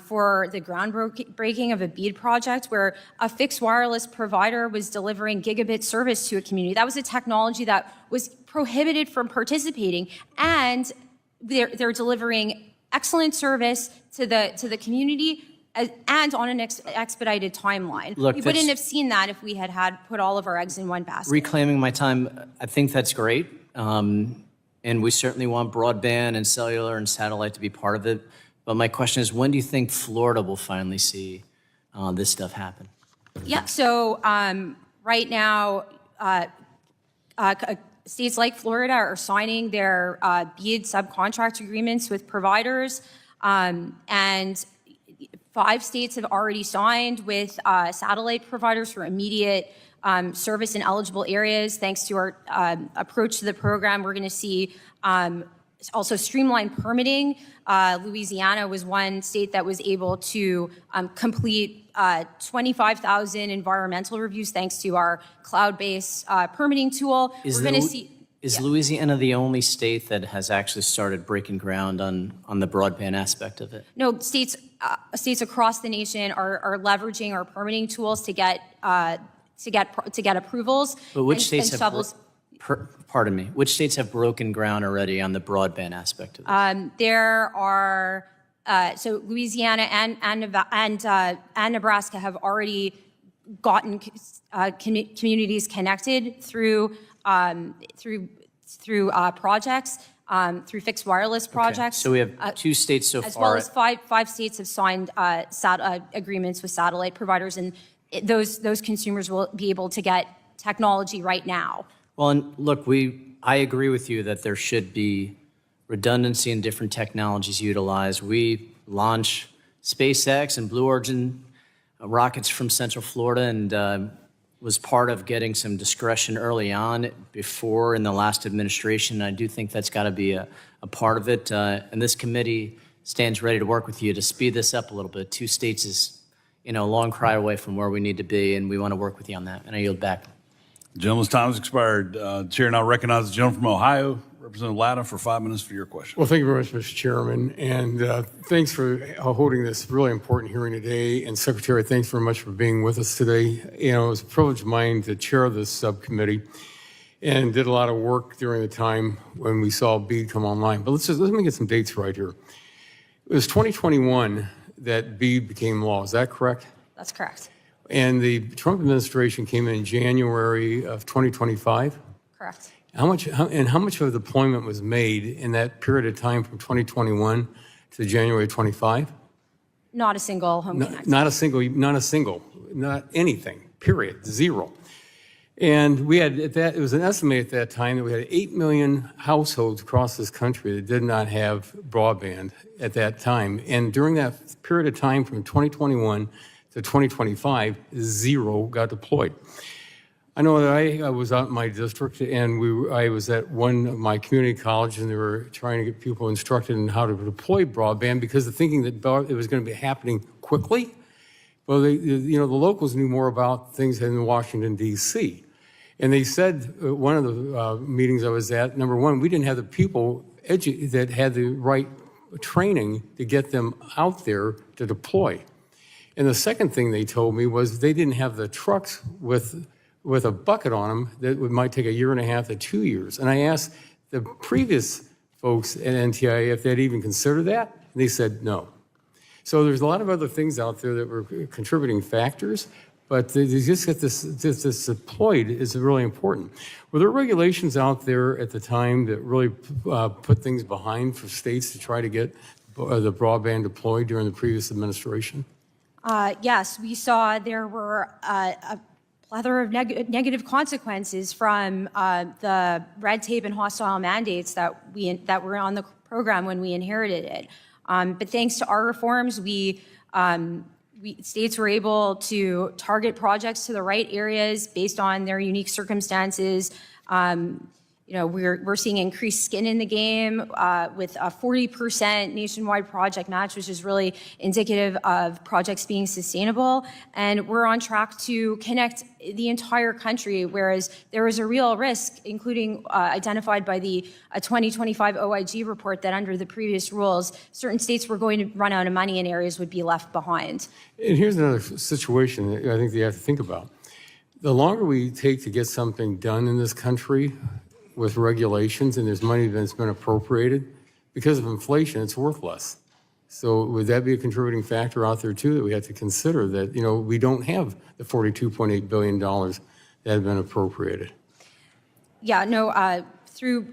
S6: for the groundbreaking of a BEAD project where a fixed wireless provider was delivering gigabit service to a community. That was a technology that was prohibited from participating, and they're delivering excellent service to the community and on an expedited timeline.
S8: Look,
S6: we wouldn't have seen that if we had put all of our eggs in one basket.
S8: Reclaiming my time, I think that's great. And we certainly want broadband and cellular and satellite to be part of it. But my question is, when do you think Florida will finally see this stuff happen?
S6: Yeah, so right now, states like Florida are signing their BEAD subcontract agreements with providers, and 5 states have already signed with satellite providers for immediate service in eligible areas. Thanks to our approach to the program, we're going to see also streamlined permitting. Louisiana was one state that was able to complete 25,000 environmental reviews thanks to our cloud-based permitting tool. We're going to see.
S8: Is Louisiana the only state that has actually started breaking ground on the broadband aspect of it?
S6: No, states across the nation are leveraging our permitting tools to get approvals.
S8: But which states
S6: and
S8: have
S6: shovels.
S8: Pardon me. Which states have broken ground already on the broadband aspect of this?
S6: There are so Louisiana and Nebraska have already gotten communities connected through projects, through fixed wireless projects.
S8: Okay. So we have 2 states so
S6: as
S8: far.
S6: As well as five states have signed agreements with satellite providers, and those consumers will be able to get technology right now.
S8: Well, and look, I agree with you that there should be redundancy in different technologies utilized. We launch SpaceX and Blue Origin rockets from Central Florida, and was part of getting some discretion early on before in the last administration. I do think that's got to be a part of it. And this committee stands ready to work with you to speed this up a little bit. 2 states is, a long cry away from where we need to be, and we want to work with you on that. And I yield back.
S2: Gentleman's time has expired. Chair now recognizes the gentleman from Ohio, Representative Latta, for 5 minutes for your question.
S9: Well, thank you very much, Mr. Chairman, and thanks for holding this really important hearing today. And Secretary, thanks very much for being with us today. It was a privilege of mine to chair this subcommittee, and did a lot of work during the time when we saw BEAD come online. But let me get some dates right here. It was 2021 that BEAD became law. Is that correct?
S6: That's correct.
S9: And the Trump administration came in January of 2025?
S6: Correct.
S9: How much of a deployment was made in that period of time from 2021 to January 25?
S6: Not a single home connect.
S9: Not anything, period, 0. And we had, it was an estimate at that time that we had 8 million households across this country that did not have broadband at that time. And during that period of time from 2021 to 2025, 0 got deployed. I know that I was out in my district, and I was at one of my community colleges, and they were trying to get people instructed in how to deploy broadband because of thinking that it was going to be happening quickly. Well, the locals knew more about things in Washington, D.C. And they said, one of the meetings I was at, number one, we didn't have the people that had the right training to get them out there to deploy. And the second thing they told me was they didn't have the trucks with a bucket on them that might take 1.5 years to 2 years. And I asked the previous folks at NTIA if they'd even considered that, and they said no. So there's a lot of other things out there that were contributing factors, but they just get this deployed is really important. Were there regulations out there at the time that really put things behind for states to try to get the broadband deployed during the previous administration?
S6: Yes, we saw there were a plethora of negative consequences from the red tape and hostile mandates that were on the program when we inherited it. But thanks to our reforms, states were able to target projects to the right areas based on their unique circumstances. We're seeing increased skin in the game with a 40% nationwide project match, which is really indicative of projects being sustainable. And we're on track to connect the entire country, whereas there was a real risk, including identified by the 2025 OIG report, that under the previous rules, certain states were going to run out of money and areas would be left behind.
S9: And here's another situation that I think that you have to think about. The longer we take to get something done in this country with regulations, and there's money that's been appropriated, because of inflation, it's worth less. So would that be a contributing factor out there too, that we have to consider that, we don't have the $42.8 billion that have been appropriated?
S6: Yeah, no, through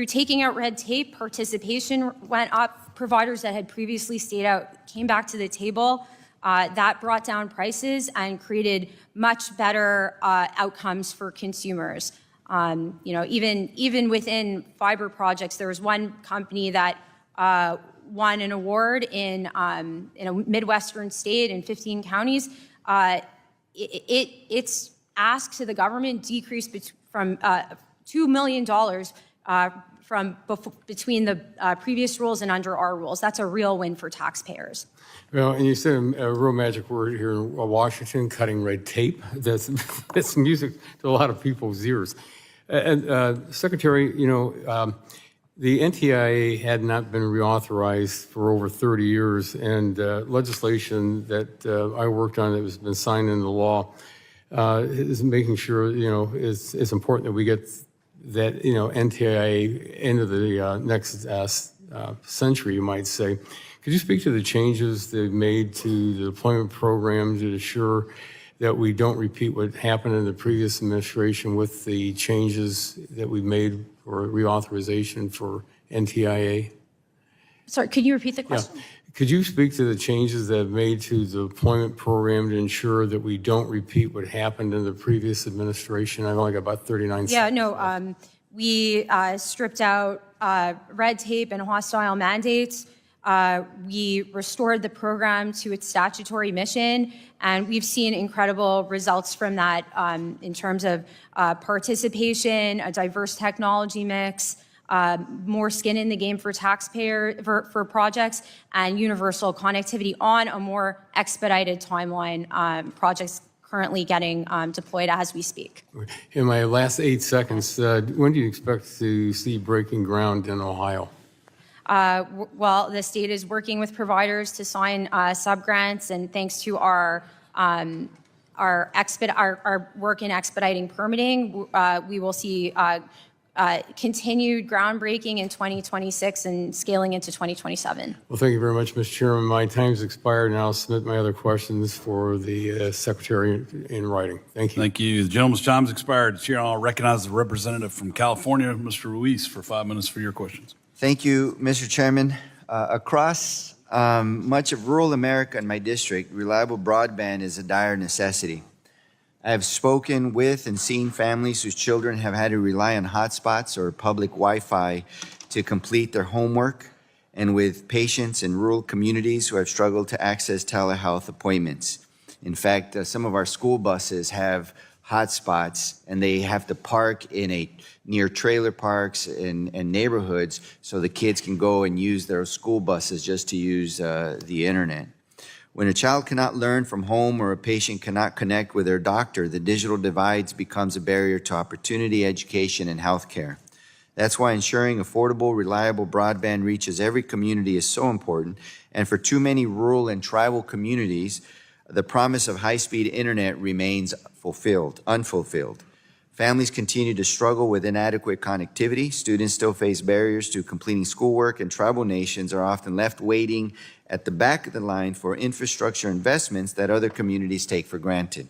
S6: taking out red tape, participation went up. Providers that had previously stayed out came back to the table. That brought down prices and created much better outcomes for consumers. Even within fiber projects, there was one company that won an award in a Midwestern state in 15 counties. Its ask to the government decreased from $2 million between the previous rules and under our rules. That's a real win for taxpayers.
S9: Well, and you said a real magic word here in Washington, cutting red tape. That's music to a lot of people's ears. And Secretary, the NTIA had not been reauthorized for over 30 years, and legislation that I worked on that has been signed into law is making sure, it's important that we get that, NTIA into the next century, you might say. Could you speak to the changes they've made to the deployment program to ensure that we don't repeat what happened in the previous administration with the changes that we made for reauthorization for NTIA?
S6: Sorry, could you repeat the question?
S9: Yeah. Could you speak to the changes that have made to the deployment program to ensure that we don't repeat what happened in the previous administration? I've only got about 39 seconds.
S6: Yeah, no, we stripped out red tape and hostile mandates. We restored the program to its statutory mission, and we've seen incredible results from that in terms of participation, a diverse technology mix, more skin in the game for for projects, and universal connectivity on a more expedited timeline. Projects currently getting deployed as we speak.
S9: In my last 8 seconds, when do you expect to see breaking ground in Ohio?
S6: Well, the state is working with providers to sign subgrants, and thanks to our work in expediting permitting, we will see continued groundbreaking in 2026 and scaling into 2027.
S9: Well, thank you very much, Mr. Chairman. My time's expired, and I'll submit my other questions for the Secretary in writing. Thank you.
S2: Thank you. The gentleman's time's expired. Chair, I'll recognize the representative from California, Mr. Ruiz, for 5 minutes for your questions.
S10: Thank you, Mr. Chairman. Across much of rural America and my district, reliable broadband is a dire necessity. I have spoken with and seen families whose children have had to rely on hotspots or public Wi-Fi to complete their homework, and with patients in rural communities who have struggled to access telehealth appointments. In fact, some of our school buses have hotspots, and they have to park near trailer parks and neighborhoods so the kids can go and use their school buses just to use the internet. When a child cannot learn from home or a patient cannot connect with their doctor, the digital divide becomes a barrier to opportunity, education, and healthcare. That's why ensuring affordable, reliable broadband reaches every community is so important. And for too many rural and tribal communities, the promise of high-speed internet remains unfulfilled. Families continue to struggle with inadequate connectivity. Students still face barriers to completing schoolwork, and tribal nations are often left waiting at the back of the line for infrastructure investments that other communities take for granted.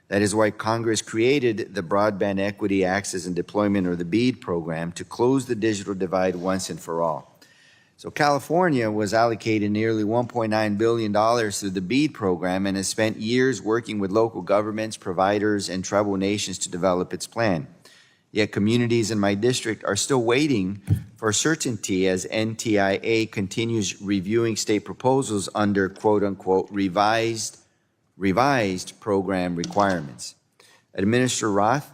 S10: That is why Congress created the Broadband Equity, Access, and Deployment, or the BEAD program, to close the digital divide once and for all. So California was allocated nearly $1.9 billion through the BEAD program and has spent years working with local governments, providers, and tribal nations to develop its plan. Yet communities in my district are still waiting for certainty as NTIA continues reviewing state proposals under quote-unquote revised program requirements. Administrator Roth,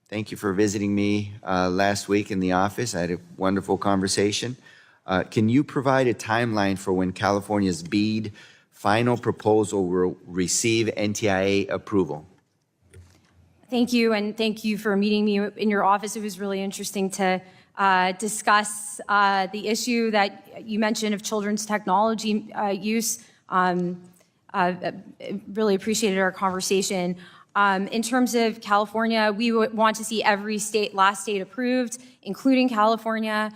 S10: thank you for visiting me last week in the office. I had a wonderful conversation. Can you provide a timeline for when California's BEAD final proposal will receive NTIA approval?
S6: Thank you, and thank you for meeting me in your office. It was really interesting to discuss the issue that you mentioned of children's technology use. Really appreciated our conversation. In terms of California, we would want to see every last state approved, including California.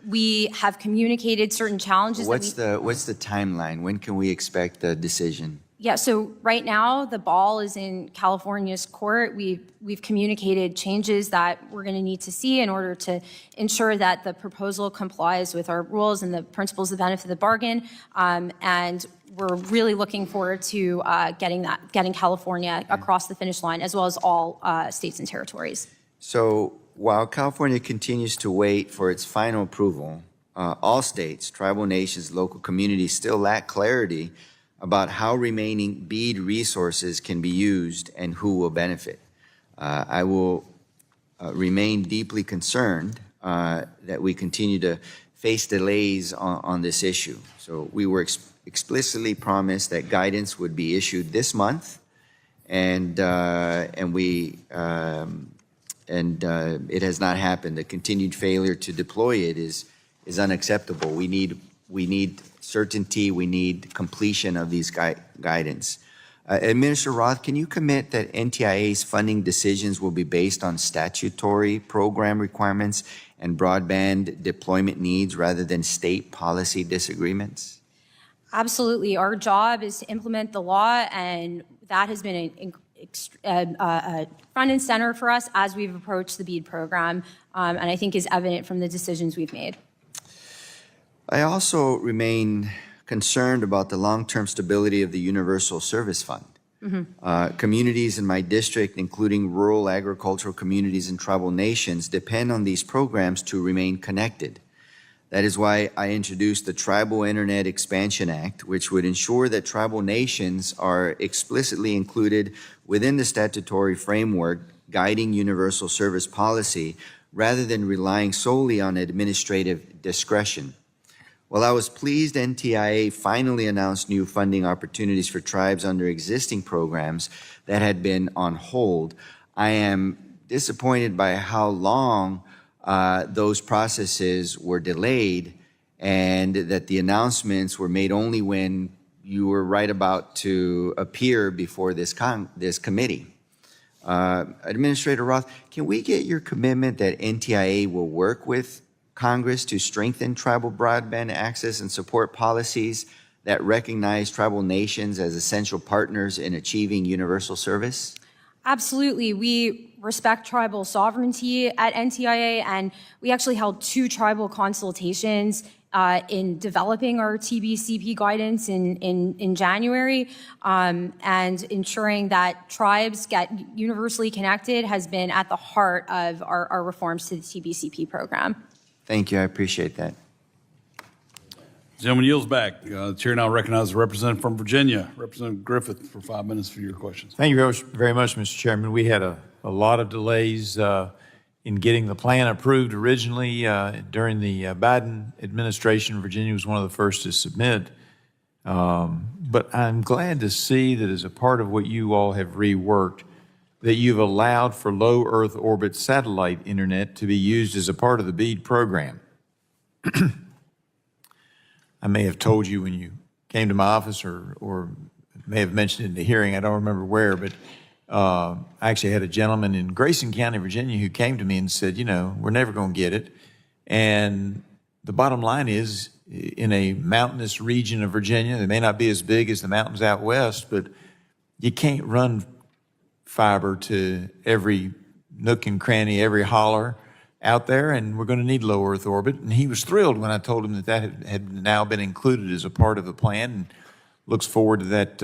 S6: We have communicated certain challenges.
S10: What's the timeline? When can we expect the decision?
S6: Yeah, so right now the ball is in California's court. We've communicated changes that we're going to need to see in order to ensure that the proposal complies with our rules and the principles of benefit of the bargain. And we're really looking forward to getting California across the finish line, as well as all states and territories.
S10: So while California continues to wait for its final approval, all states, tribal nations, local communities still lack clarity about how remaining BEAD resources can be used and who will benefit. I will remain deeply concerned that we continue to face delays on this issue. So we were explicitly promised that guidance would be issued this month, and it has not happened. The continued failure to deploy it is unacceptable. We need certainty. We need completion of these guidance. Administrator Roth, can you commit that NTIA's funding decisions will be based on statutory program requirements and broadband deployment needs rather than state policy disagreements?
S6: Absolutely. Our job is to implement the law, and that has been front and center for us as we've approached the BEAD program, and I think is evident from the decisions we've made.
S10: I also remain concerned about the long-term stability of the Universal Service Fund. Communities in my district, including rural agricultural communities and tribal nations, depend on these programs to remain connected. That is why I introduced the Tribal Internet Expansion Act, which would ensure that tribal nations are explicitly included within the statutory framework guiding universal service policy rather than relying solely on administrative discretion. While I was pleased NTIA finally announced new funding opportunities for tribes under existing programs that had been on hold, I am disappointed by how long those processes were delayed, and that the announcements were made only when you were right about to appear before this committee. Administrator Roth, can we get your commitment that NTIA will work with Congress to strengthen tribal broadband access and support policies that recognize tribal nations as essential partners in achieving universal service?
S6: Absolutely. We respect tribal sovereignty at NTIA, and we actually held 2 tribal consultations in developing our TBCP guidance in January, and ensuring that tribes get universally connected has been at the heart of our reforms to the TBCP program.
S10: Thank you. I appreciate that.
S2: Gentleman yields back. The chair now recognizes the representative from Virginia, Representative Griffith, for 5 minutes for your questions.
S11: Thank you very much, Mr. Chairman. We had a lot of delays in getting the plan approved originally during the Biden administration. Virginia was one of the first to submit. But I'm glad to see that as a part of what you all have reworked, that you've allowed for low Earth orbit satellite internet to be used as a part of the BEAD program. I may have told you when you came to my office, or may have mentioned it in the hearing, I don't remember where, but I actually had a gentleman in Grayson County, Virginia, who came to me and said, you know, we're never going to get it. And the bottom line is, in a mountainous region of Virginia, they may not be as big as the mountains out west, but you can't run fiber to every nook and cranny, every holler out there, and we're going to need low Earth orbit. And he was thrilled when I told him that had now been included as a part of the plan, and looks forward to that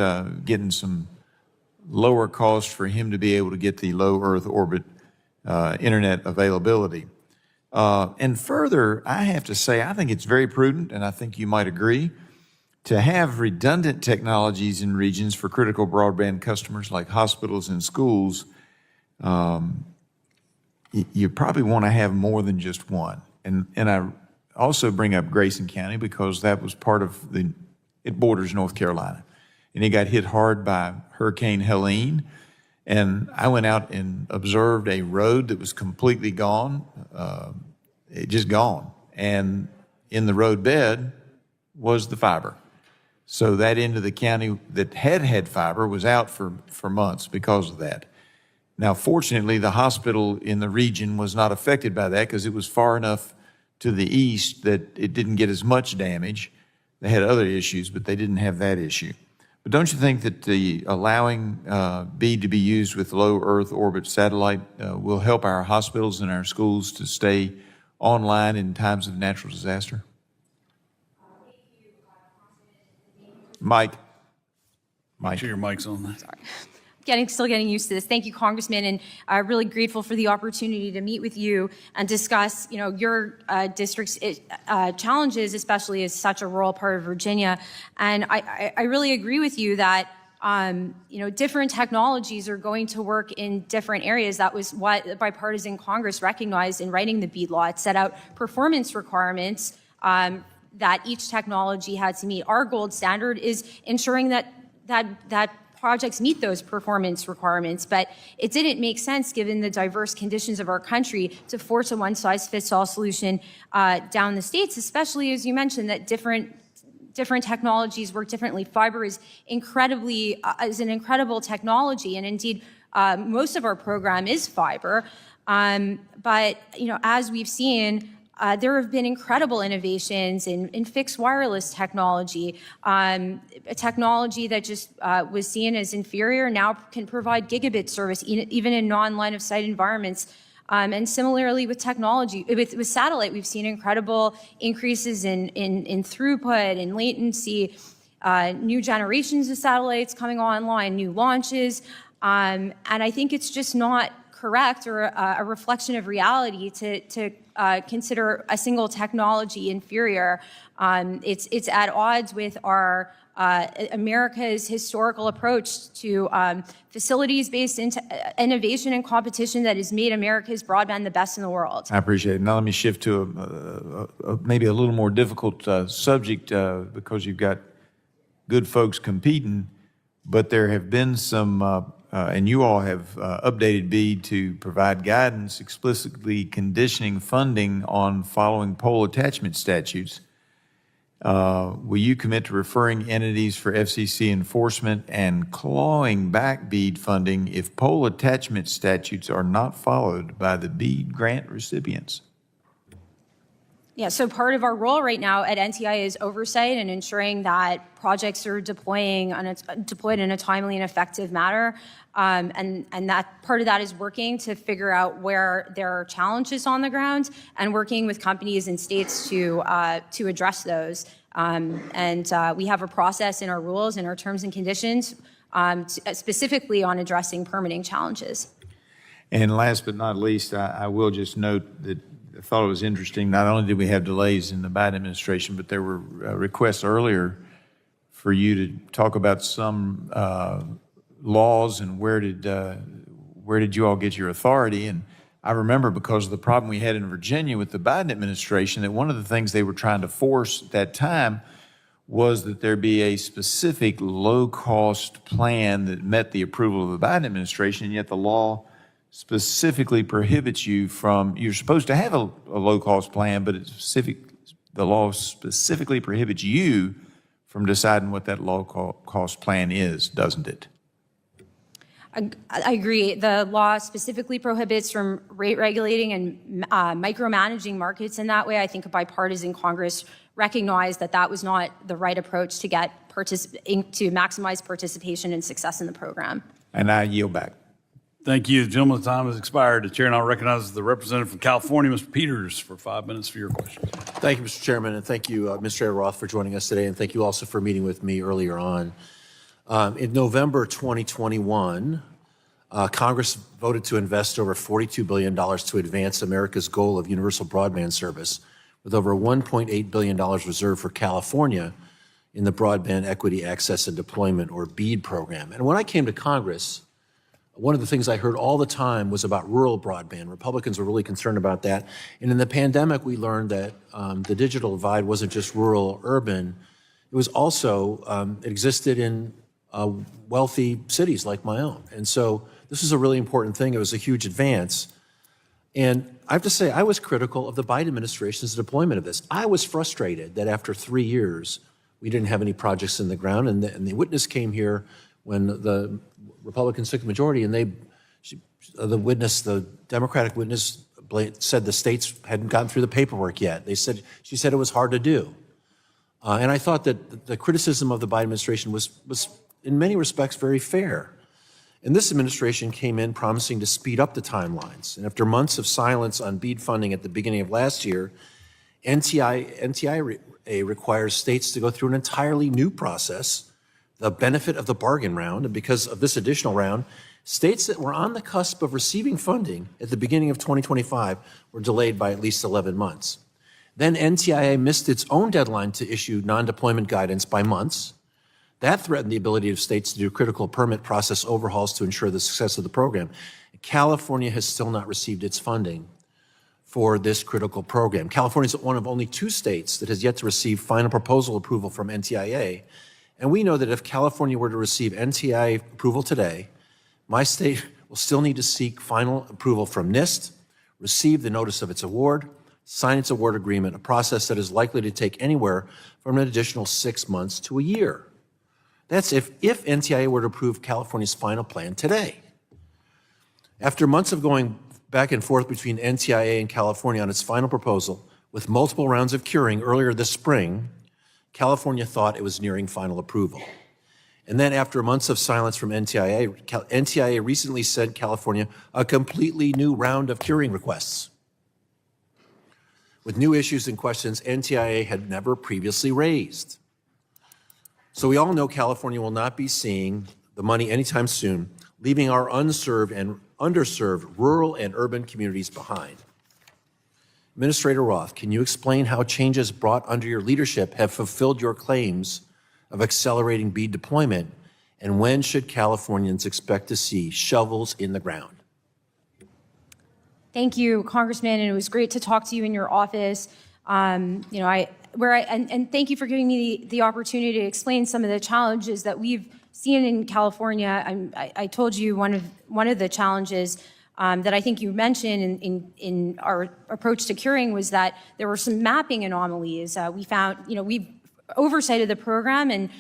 S11: getting some lower cost for him to be able to get the low Earth orbit internet availability. And further, I have to say, I think it's very prudent, and I think you might agree, to have redundant technologies in regions for critical broadband customers like hospitals and schools. You probably want to have more than just one. And I also bring up Grayson County because that was part of it borders North Carolina. And it got hit hard by Hurricane Helene. And I went out and observed a road that was completely gone, just gone. And in the road bed was the fiber. So that end of the county that had fiber was out for months because of that. Now, fortunately, the hospital in the region was not affected by that because it was far enough to the east that it didn't get as much damage. They had other issues, but they didn't have that issue. But don't you think that the allowing BEAD to be used with low Earth orbit satellite will help our hospitals and our schools to stay online in times of natural disaster? Mike.
S2: Make sure your mic's on there.
S6: Still getting used to this. Thank you, Congressman, and really grateful for the opportunity to meet with you and discuss, your district's challenges, especially as such a rural part of Virginia. And I really agree with you that, different technologies are going to work in different areas. That was what the bipartisan Congress recognized in writing the BEAD law. It set out performance requirements that each technology had to meet. Our gold standard is ensuring that projects meet those performance requirements, but it didn't make sense given the diverse conditions of our country to force a one-size-fits-all solution down the states, especially as you mentioned that different technologies work differently. Fiber is is an incredible technology, and indeed most of our program is fiber. But as we've seen, there have been incredible innovations in fixed wireless technology. A technology that just was seen as inferior now can provide gigabit service even in non-line of sight environments. And similarly with technology, with satellite, we've seen incredible increases in throughput and latency, new generations of satellites coming online, new launches. And I think it's just not correct or a reflection of reality to consider a single technology inferior. It's at odds with our America's historical approach to facilities-based innovation and competition that has made America's broadband the best in the world.
S11: I appreciate it. Now let me shift to maybe a little more difficult subject because you've got good folks competing, but there have been some and you all have updated BEAD to provide guidance explicitly conditioning funding on following pole attachment statutes. Will you commit to referring entities for FCC enforcement and clawing back BEAD funding if pole attachment statutes are not followed by the BEAD grant recipients?
S6: Yeah, so part of our role right now at NTIA is oversight and ensuring that projects are deployed in a timely and effective manner. And that part of that is working to figure out where there are challenges on the ground and working with companies and states to address those. We have a process in our rules and our terms and conditions specifically on addressing permitting challenges.
S11: And last but not least, I will just note that I thought it was interesting. Not only did we have delays in the Biden administration, but there were requests earlier for you to talk about some laws and where did you all get your authority? And I remember because of the problem we had in Virginia with the Biden administration that one of the things they were trying to force at that time was that there be a specific low-cost plan that met the approval of the Biden administration, and yet the law specifically prohibits you from, you're supposed to have a low-cost plan, but the law specifically prohibits you from deciding what that low-cost plan is, doesn't it?
S6: I agree. The law specifically prohibits from rate regulating and micromanaging markets in that way. I think a bipartisan Congress recognized that that was not the right approach to to maximize participation and success in the program.
S11: And I yield back.
S2: Thank you. The gentleman's time has expired. The chair now recognizes the representative from California, Mr. Peters, for 5 minutes for your question.
S12: Thank you, Mr. Chairman, and thank you, Administrator Roth, for joining us today, and thank you also for meeting with me earlier on. In November 2021, Congress voted to invest over $42 billion to advance America's goal of universal broadband service, with over $1.8 billion reserved for California in the Broadband Equity Access and Deployment, or BEAD program. And when I came to Congress, one of the things I heard all the time was about rural broadband. Republicans were really concerned about that. And in the pandemic, we learned that the digital divide wasn't just rural or urban. It was also, it existed in wealthy cities like my own. And so this is a really important thing. It was a huge advance. And I have to say, I was critical of the Biden administration's deployment of this. I was frustrated that after 3 years, we didn't have any projects in the ground. And the witness came here when the Republicans took the majority, and the Democratic witness said the states hadn't gotten through the paperwork yet. She said it was hard to do. And I thought that the criticism of the Biden administration was in many respects very fair. And this administration came in promising to speed up the timelines. And after months of silence on BEAD funding at the beginning of last year, NTIA requires states to go through an entirely new process, the benefit of the bargain round. And because of this additional round, states that were on the cusp of receiving funding at the beginning of 2025 were delayed by at least 11 months. Then NTIA missed its own deadline to issue non-deployment guidance by months. That threatened the ability of states to do critical permit process overhauls to ensure the success of the program. California has still not received its funding for this critical program. California is one of only 2 states that has yet to receive final proposal approval from NTIA. And we know that if California were to receive NTIA approval today, my state will still need to seek final approval from NIST, receive the notice of its award, sign its award agreement, a process that is likely to take anywhere from an additional 6 months to a year. That's if NTIA were to approve California's final plan today. After months of going back and forth between NTIA and California on its final proposal, with multiple rounds of curing earlier this spring, California thought it was nearing final approval. And then after months of silence from NTIA recently sent California a completely new round of curing requests with new issues and questions NTIA had never previously raised. So we all know California will not be seeing the money anytime soon, leaving our unserved and underserved rural and urban communities behind. Administrator Roth, can you explain how changes brought under your leadership have fulfilled your claims of accelerating BEAD deployment, and when should Californians expect to see shovels in the ground?
S6: Thank you, Congressman, and it was great to talk to you in your office. And thank you for giving me the opportunity to explain some of the challenges that we've seen in California. I told you one of the challenges that I think you mentioned in our approach to curing was that there were some mapping anomalies. We found, we've oversight of the program, and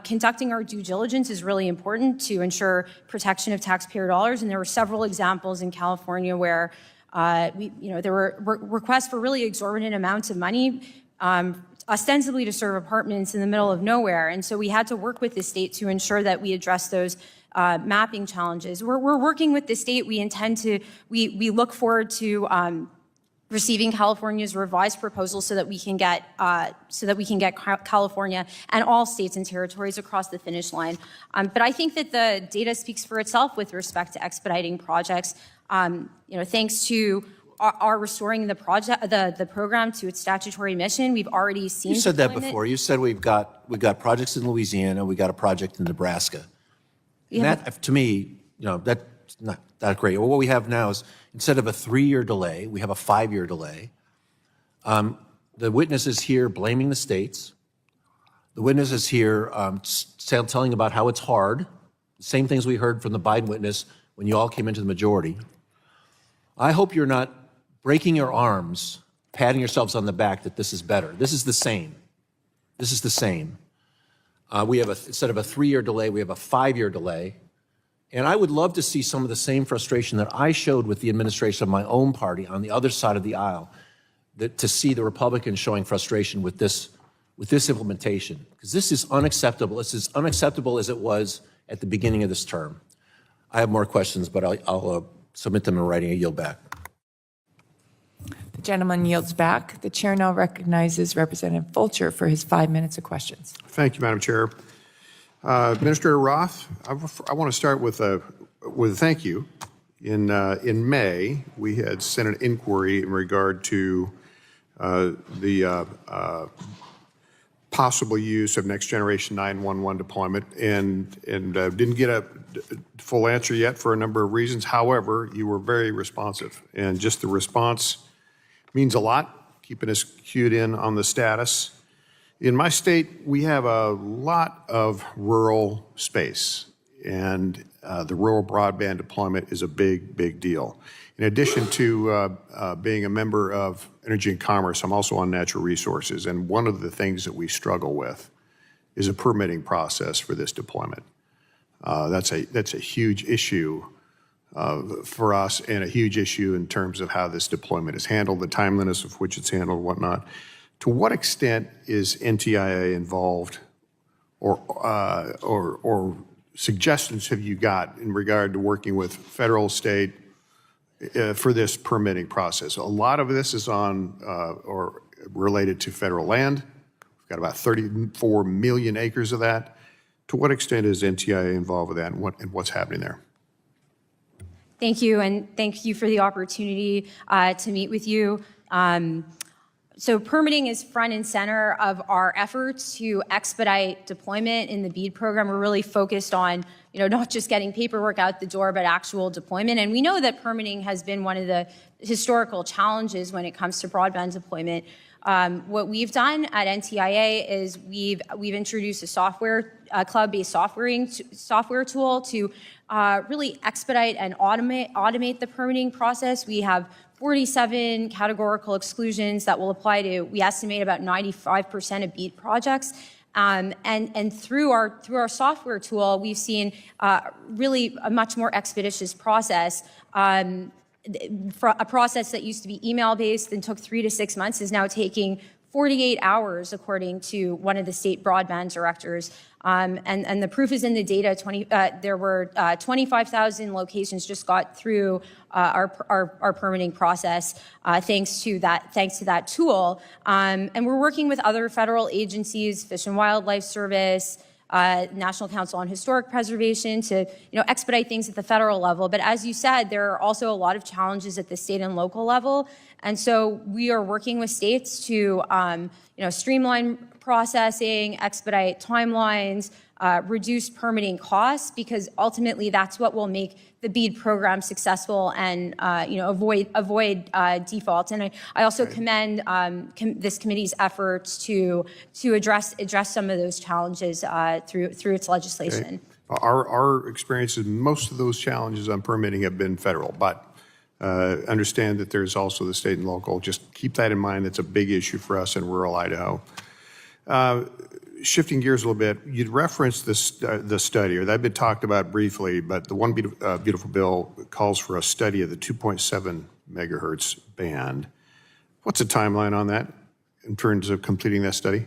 S6: conducting our due diligence is really important to ensure protection of taxpayer dollars. And there were several examples in California where there were requests for really exorbitant amounts of money, ostensibly to serve apartments in the middle of nowhere. And so we had to work with the state to ensure that we address those mapping challenges. We're working with the state. We look forward to receiving California's revised proposal so that we can get California and all states and territories across the finish line. But I think that the data speaks for itself with respect to expediting projects. Thanks to our restoring the program to its statutory mission, we've already seen.
S12: You said that before. You said we've got projects in Louisiana, we got a project in Nebraska. And that, to me, that's not that great. Well, what we have now is, instead of a 3-year delay, we have a 5-year delay. The witness is here blaming the states. The witness is here telling about how it's hard. The same things we heard from the Biden witness when you all came into the majority. I hope you're not breaking your arms, patting yourselves on the back that this is better. This is the same. This is the same. We have instead of a 3-year delay, we have a 5-year delay. And I would love to see some of the same frustration that I showed with the administration of my own party on the other side of the aisle, to see the Republicans showing frustration with this implementation, because this is unacceptable. It's as unacceptable as it was at the beginning of this term. I have more questions, but I'll submit them in writing. I yield back.
S13: The gentleman yields back. The chair now recognizes Representative Fulcher for his 5 minutes of questions.
S14: Thank you, Madam Chair. Administrator Roth, I want to start with Well, thank you. In May, we had sent an inquiry in regard to the possible use of next generation 911 deployment, and didn't get a full answer yet for a number of reasons. However, you were very responsive, and just the response means a lot, keeping us cued in on the status. In my state, we have a lot of rural space, and the rural broadband deployment is a big, big deal. In addition to being a member of Energy and Commerce, I'm also on Natural Resources, and one of the things that we struggle with is a permitting process for this deployment. That's a huge issue for us, and a huge issue in terms of how this deployment is handled, the timeliness of which it's handled, and whatnot. To what extent is NTIA involved, or suggestions have you got in regard to working with federal, state, for this permitting process? A lot of this is on or related to federal land. We've got about 34 million acres of that. To what extent is NTIA involved with that, and what's happening there?
S6: Thank you, and thank you for the opportunity to meet with you. So permitting is front and center of our efforts to expedite deployment in the BEAD program. We're really focused on, not just getting paperwork out the door, but actual deployment. And we know that permitting has been one of the historical challenges when it comes to broadband deployment. What we've done at NTIA is we've introduced a cloud-based software tool to really expedite and automate the permitting process. We have 47 categorical exclusions that will apply to, we estimate, about 95% of BEAD projects. And through our software tool, we've seen really a much more expeditious process. A process that used to be email-based and took 3 to 6 months is now taking 48 hours, according to one of the state broadband directors. And the proof is in the data. There were 25,000 locations just got through our permitting process thanks to that tool. And we're working with other federal agencies, Fish and Wildlife Service, National Council on Historic Preservation, to expedite things at the federal level. But as you said, there are also a lot of challenges at the state and local level. And so we are working with states to streamline processing, expedite timelines, reduce permitting costs, because ultimately that's what will make the BEAD program successful and avoid default. And I also commend this committee's efforts to address some of those challenges through its legislation.
S14: Okay. Our experience is most of those challenges on permitting have been federal, but understand that there's also the state and local. Just keep that in mind. It's a big issue for us in rural Idaho. Shifting gears a little bit, you'd referenced the study, or that had been talked about briefly, but the One Beautiful Bill calls for a study of the 2.7 megahertz band. What's the timeline on that in terms of completing that study?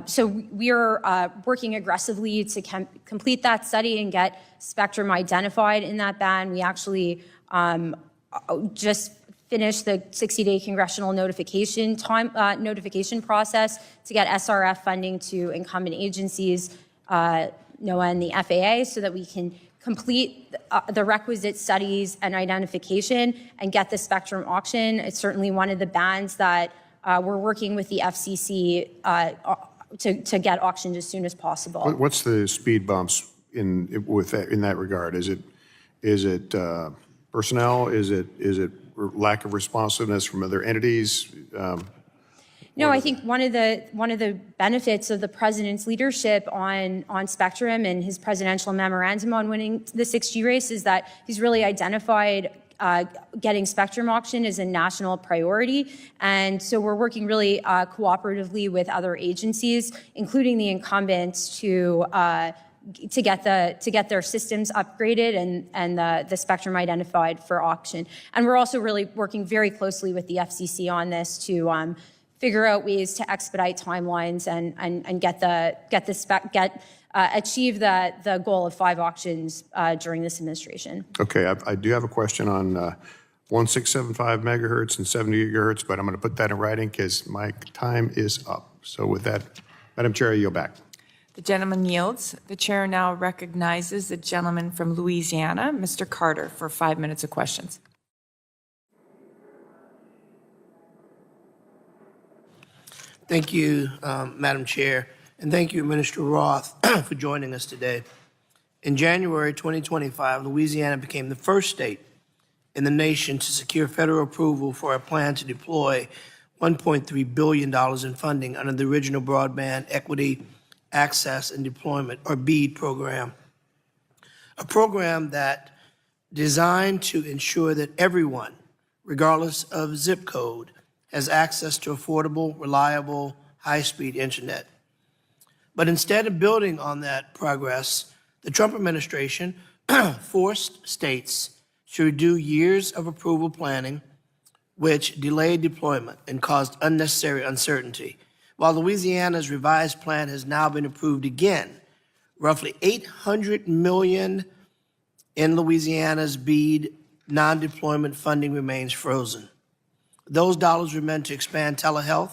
S6: So we are working aggressively to complete that study and get spectrum identified in that band. We actually just finished the 60-day congressional notification process to get SRF funding to incumbent agencies, NOAA and the FAA, so that we can complete the requisite studies and identification and get the spectrum auction. It's certainly one of the bands that we're working with the FCC to get auctioned as soon as possible.
S14: What's the speed bumps in that regard? Is it personnel? Is it lack of responsiveness from other entities?
S6: No, I think one of the benefits of the president's leadership on spectrum and his presidential memorandum on winning the 6G race is that he's really identified getting spectrum auction as a national priority. And so we're working really cooperatively with other agencies, including the incumbents, to get their systems upgraded and the spectrum identified for auction. And we're also really working very closely with the FCC on this to figure out ways to expedite timelines and achieve the goal of 5 auctions during this administration.
S14: Okay, I do have a question on 1675 megahertz and 70 gigahertz, but I'm going to put that in writing because my time is up. So with that, Madam Chair, I yield back.
S13: The gentleman yields. The chair now recognizes the gentleman from Louisiana, Mr. Carter, for 5 minutes of questions.
S15: Thank you, Madam Chair, and thank you, Minister Roth, for joining us today. In January 2025, Louisiana became the first state in the nation to secure federal approval for a plan to deploy $1.3 billion in funding under the Original Broadband Equity, Access, and Deployment, or BEAD program, a program that designed to ensure that everyone, regardless of zip code, has access to affordable, reliable, high-speed internet. But instead of building on that progress, the Trump administration forced states to do years of approval planning, which delayed deployment and caused unnecessary uncertainty. While Louisiana's revised plan has now been approved again, roughly $800 million in Louisiana's BEAD non-deployment funding remains frozen. Those dollars were meant to expand telehealth,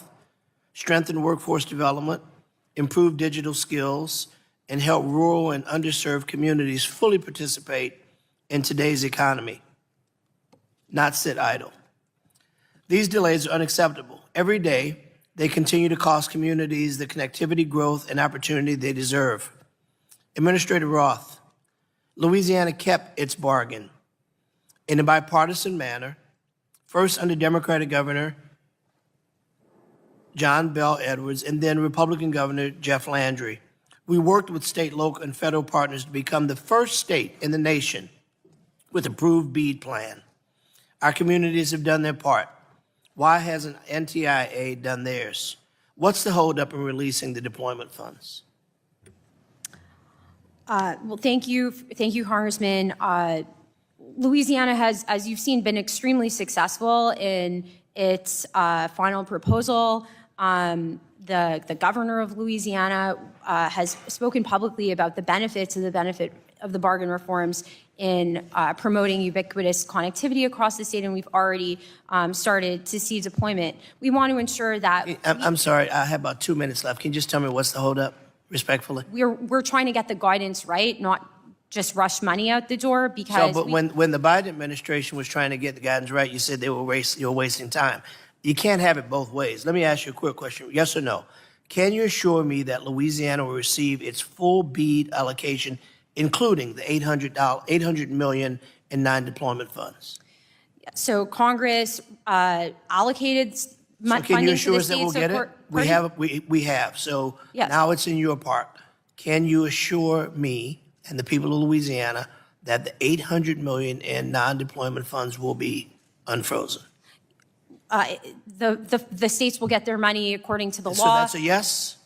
S15: strengthen workforce development, improve digital skills, and help rural and underserved communities fully participate in today's economy, not sit idle. These delays are unacceptable. Every day, they continue to cost communities the connectivity, growth, and opportunity they deserve. Administrator Roth, Louisiana kept its bargain in a bipartisan manner, first under Democratic Governor John Bel Edwards, and then Republican Governor Jeff Landry. We worked with state, local, and federal partners to become the first state in the nation with approved BEAD plan. Our communities have done their part. Why hasn't NTIA done theirs? What's the holdup in releasing the deployment funds?
S6: Well, thank you, Congressman. Louisiana has, as you've seen, been extremely successful in its final proposal. The governor of Louisiana has spoken publicly about the benefit of the bargain reforms in promoting ubiquitous connectivity across the state, and we've already started to see deployment. We want to ensure that.
S15: I'm sorry, I have about 2 minutes left. Can you just tell me what's the holdup, respectfully?
S6: We're trying to get the guidance right, not just rush money out the door, because.
S15: But when the Biden administration was trying to get the guidance right, you said you were wasting time. You can't have it both ways. Let me ask you a quick question, yes or no? Can you assure me that Louisiana will receive its full BEAD allocation, including the $800 million in non-deployment funds?
S6: So Congress allocated funding
S15: can you assure
S6: to the
S15: us that we'll
S6: states.
S15: get it? We have. So
S6: Yes.
S15: now it's in your part. Can you assure me and the people of Louisiana that the $800 million in non-deployment funds will be unfrozen?
S6: The states will get their money according to the law.
S15: So that's a yes?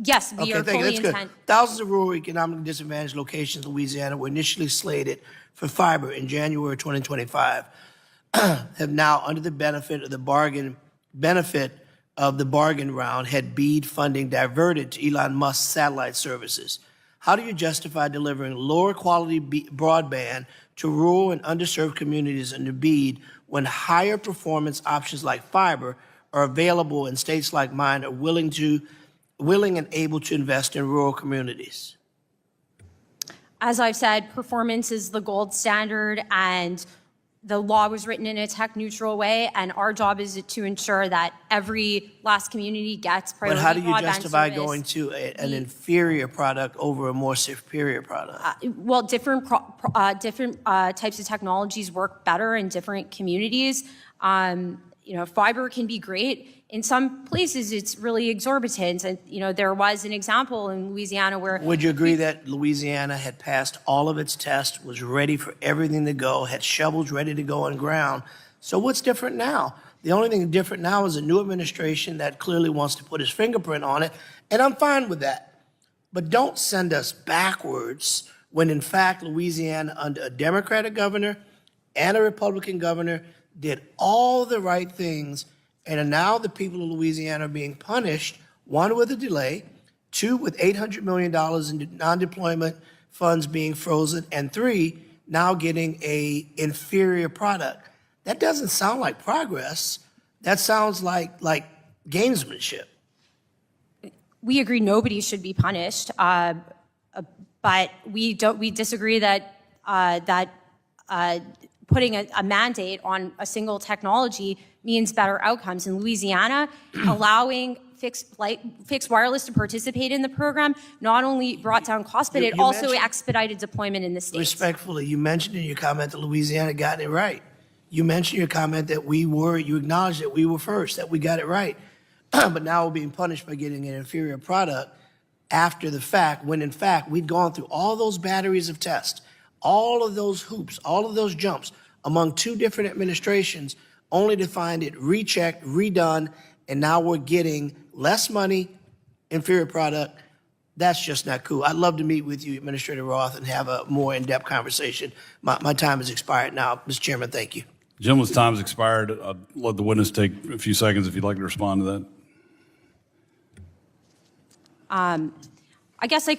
S6: Yes, we are
S15: thank you.
S6: fully
S15: That's
S6: intent.
S15: good. Thousands of rural economically disadvantaged locations in Louisiana were initially slated for fiber in January 2025, have now, under the benefit of the bargain round, had BEAD funding diverted to Elon Musk's satellite services. How do you justify delivering lower quality broadband to rural and underserved communities under BEAD when higher performance options like fiber are available and states like mine are willing and able to invest in rural communities?
S6: As I've said, performance is the gold standard, and the law was written in a tech-neutral way, and our job is to ensure that every last community gets priority broadband service.
S15: But how do you justify going to an inferior product over a more superior product?
S6: Well, different types of technologies work better in different communities. Fiber can be great. In some places, it's really exorbitant. And, there was an example in Louisiana where.
S15: Would you agree that Louisiana had passed all of its tests, was ready for everything to go, had shovels ready to go on ground? So what's different now? The only thing different now is a new administration that clearly wants to put his fingerprint on it, and I'm fine with that. But don't send us backwards when, in fact, Louisiana, under a Democratic governor and a Republican governor, did all the right things, and now the people of Louisiana are being punished, one, with a delay, two, with $800 million in non-deployment funds being frozen, and three, now getting an inferior product. That doesn't sound like progress. That sounds like gamesmanship.
S6: we agree nobody should be punished, but we disagree that putting a mandate on a single technology means better outcomes. In Louisiana, allowing fixed wireless to participate in the program not only brought down costs, but it also expedited deployment in the states.
S15: Respectfully, you mentioned in your comment that Louisiana got it right. You mentioned in your comment that you acknowledged that we were first, that we got it right. But now we're being punished by getting an inferior product after the fact, when in fact we've gone through all those batteries of tests, all of those hoops, all of those jumps among 2 different administrations, only to find it rechecked, redone, and now we're getting less money, inferior product. That's just not cool. I'd love to meet with you, Administrator Roth, and have a more in-depth conversation. My time has expired now. Mr. Chairman, thank you.
S2: Gentleman's time's expired. I'd let the witness take a few seconds if you'd like to respond to that.
S6: I guess I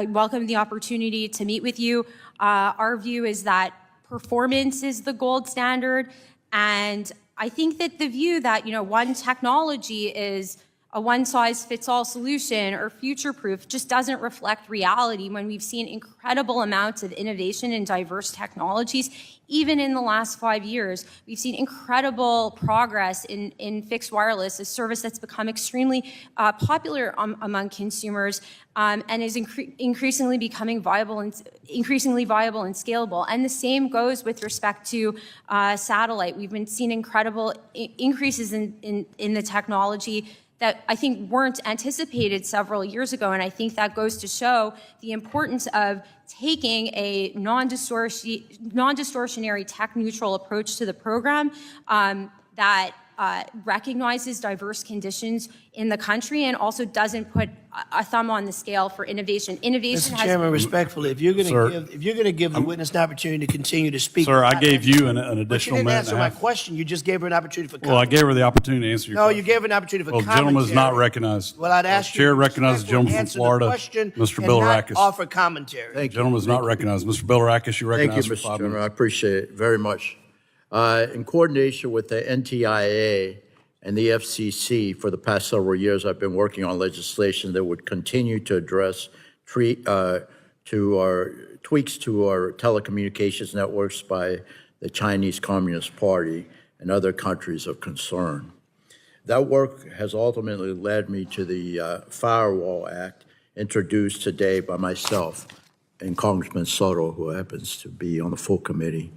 S6: welcome the opportunity to meet with you. Our view is that performance is the gold standard, and I think that the view that, one technology is a one-size-fits-all solution or future-proof just doesn't reflect reality when we've seen incredible amounts of innovation in diverse technologies. Even in the last 5 years, we've seen incredible progress in fixed wireless, a service that's become extremely popular among consumers and is increasingly viable and scalable. And the same goes with respect to satellite. We've been seeing incredible increases in the technology that I think weren't anticipated several years ago. And I think that goes to show the importance of taking a non-distortionary, tech-neutral approach to the program that recognizes diverse conditions in the country and also doesn't put a thumb on the scale for innovation.
S15: Mr. Chairman, respectfully, if you're going to give the witness an opportunity to continue to speak.
S2: Sir, I gave you an additional
S15: but you didn't
S2: minute
S15: answer my question. You just gave her an opportunity for comment.
S2: Well, I gave her the opportunity to answer your question.
S15: No, you gave her an opportunity for comment.
S2: Well, the gentleman is not recognized.
S15: Well, I'd ask you.
S2: Chair recognizes the gentleman from Florida, Mr. Bilirakis.
S15: And not offer commentary.
S2: The gentleman is not recognized. Mr. Bilirakis, you recognize for 5 minutes.
S16: Thank you, Mr. Chairman. I appreciate it very much. In coordination with the NTIA and the FCC, for the past several years, I've been working on legislation that would continue to address tweaks to our telecommunications networks by the Chinese Communist Party and other countries of concern. That work has ultimately led me to the Firewall Act, introduced today by myself and Congressman Soto, who happens to be on the full committee.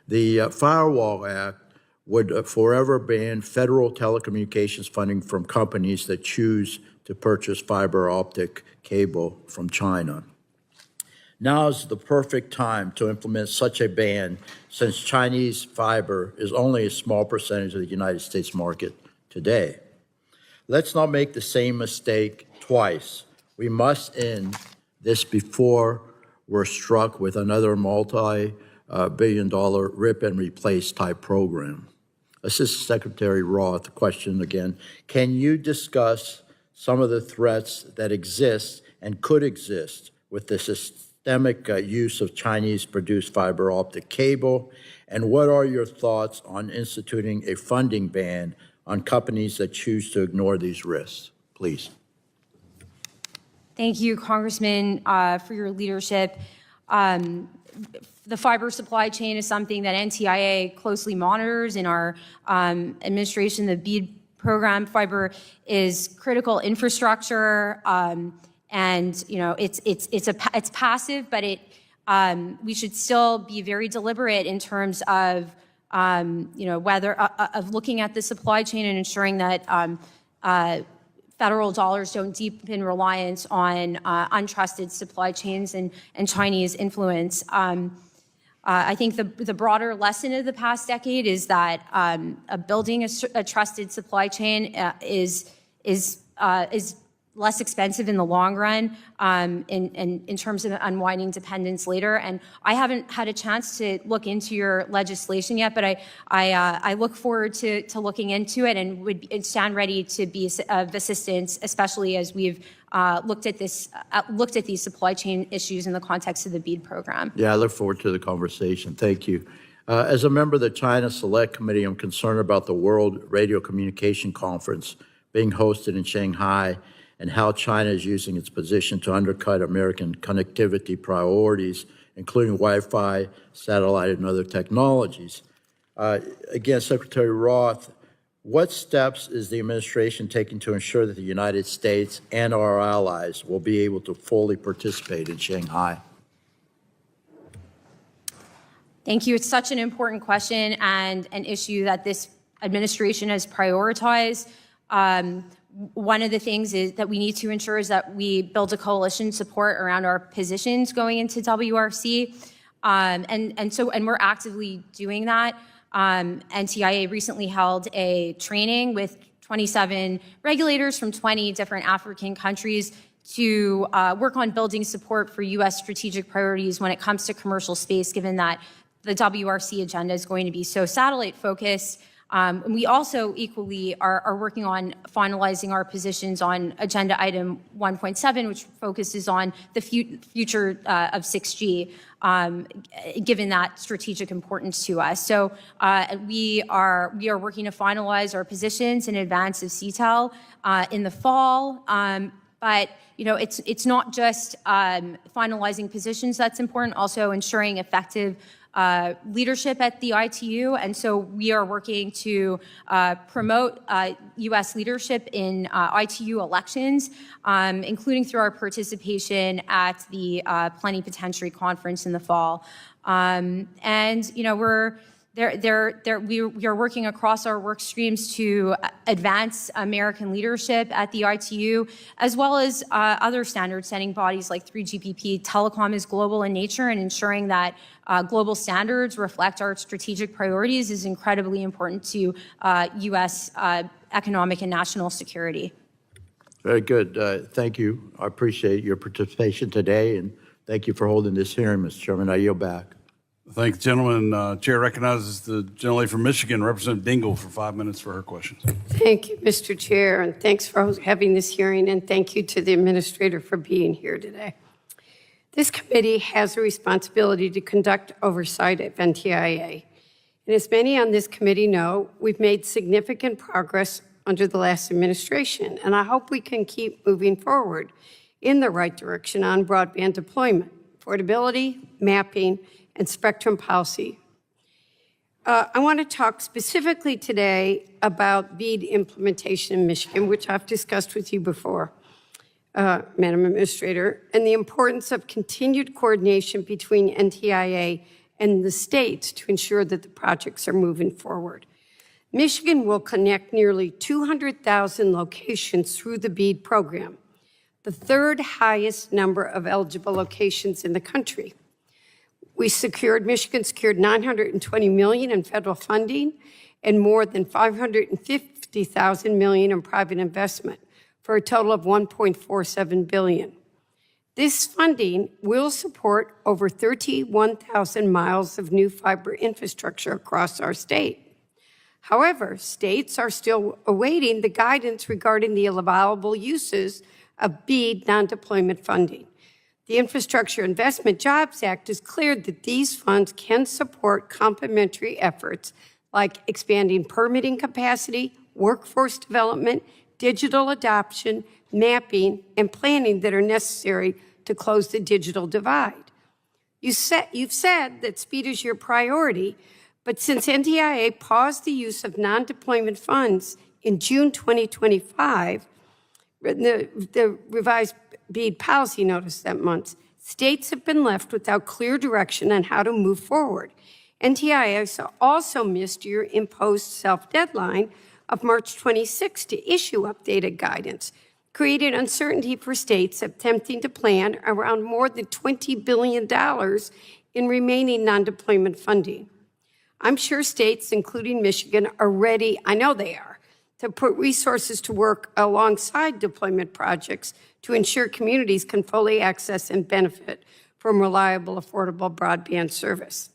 S16: The Firewall Act would forever ban federal telecommunications funding from companies that choose to purchase fiber optic cable from China. Now is the perfect time to implement such a ban, since Chinese fiber is only a small percentage of the United States market today. Let's not make the same mistake twice. We must end this before we're struck with another multi-billion-dollar rip and replace type program. Assistant Secretary Roth, the question again, can you discuss some of the threats that exist and could exist with the systemic use of Chinese-produced fiber optic cable? And what are your thoughts on instituting a funding ban on companies that choose to ignore these risks? Please.
S6: Thank you, Congressman, for your leadership. The fiber supply chain is something that NTIA closely monitors in our administration. The BEAD program, fiber is critical infrastructure, and it's passive, but we should still be very deliberate in terms of whether of looking at the supply chain and ensuring that federal dollars don't deepen reliance on untrusted supply chains and Chinese influence. I think the broader lesson of the past decade is that building a trusted supply chain is less expensive in the long run in terms of unwinding dependence later. And I haven't had a chance to look into your legislation yet, but I look forward to looking into it and would stand ready to be of assistance, especially as we've looked at these supply chain issues in the context of the BEAD program.
S16: Yeah, I look forward to the conversation. Thank you. As a member of the China Select Committee, I'm concerned about the World Radio Communication Conference being hosted in Shanghai and how China is using its position to undercut American connectivity priorities, including Wi-Fi, satellite, and other technologies. Again, Secretary Roth, what steps is the administration taking to ensure that the United States and our allies will be able to fully participate in Shanghai?
S6: Thank you. It's such an important question and an issue that this administration has prioritized. One of the things is that we need to ensure is that we build a coalition support around our positions going into WRC. And we're actively doing that. NTIA recently held a training with 27 regulators from 20 different African countries to work on building support for U.S. strategic priorities when it comes to commercial space, given that the WRC agenda is going to be so satellite focused. And we also equally are working on finalizing our positions on agenda item 1.7, which focuses on the future of 6G, given that strategic importance to us. So we are working to finalize our positions in advance of CTEL in the fall. But it's not just finalizing positions that's important, also ensuring effective leadership at the ITU. And so we are working to promote U.S. leadership in ITU elections, including through our participation at the Plenipotentiary Conference in the fall. We are working across our work streams to advance American leadership at the ITU, as well as other standard-setting bodies like 3GPP. Telecom is global in nature, and ensuring that global standards reflect our strategic priorities is incredibly important to U.S. economic and national security.
S16: Very good. Thank you. I appreciate your participation today, and thank you for holding this hearing, Mr. Chairman. I yield back.
S2: Thank the gentleman. Chair recognizes the gentlelady from Michigan, Representative Dingle, for 5 minutes for her questions.
S17: Thank you, Mr. Chair, and thanks for having this hearing, and thank you to the administrator for being here today. This committee has a responsibility to conduct oversight of NTIA. And as many on this committee know, we've made significant progress under the last administration, and I hope we can keep moving forward in the right direction on broadband deployment, affordability, mapping, and spectrum policy. I want to talk specifically today about BEAD implementation in Michigan, which I've discussed with you before, Madam Administrator, and the importance of continued coordination between NTIA and the states to ensure that the projects are moving forward. Michigan will connect nearly 200,000 locations through the BEAD program, the third highest number of eligible locations in the country. Michigan secured $920 million in federal funding and more than $550 million in private investment for a total of $1.47 billion. This funding will support over 31,000 miles of new fiber infrastructure across our state. However, states are still awaiting the guidance regarding the allowable uses of BEAD non-deployment funding. The Infrastructure Investment Jobs Act has cleared that these funds can support complementary efforts like expanding permitting capacity, workforce development, digital adoption, mapping, and planning that are necessary to close the digital divide. You've said that speed is your priority, but since NTIA paused the use of non-deployment funds in June 2025, the revised BEAD policy notice that month, states have been left without clear direction on how to move forward. NTIA also missed your imposed self-deadline of March 26 to issue updated guidance, creating uncertainty for states attempting to plan around more than $20 billion in remaining non-deployment funding. I'm sure states, including Michigan, are ready, I know they are, to put resources to work alongside deployment projects to ensure communities can fully access and benefit from reliable, affordable broadband service.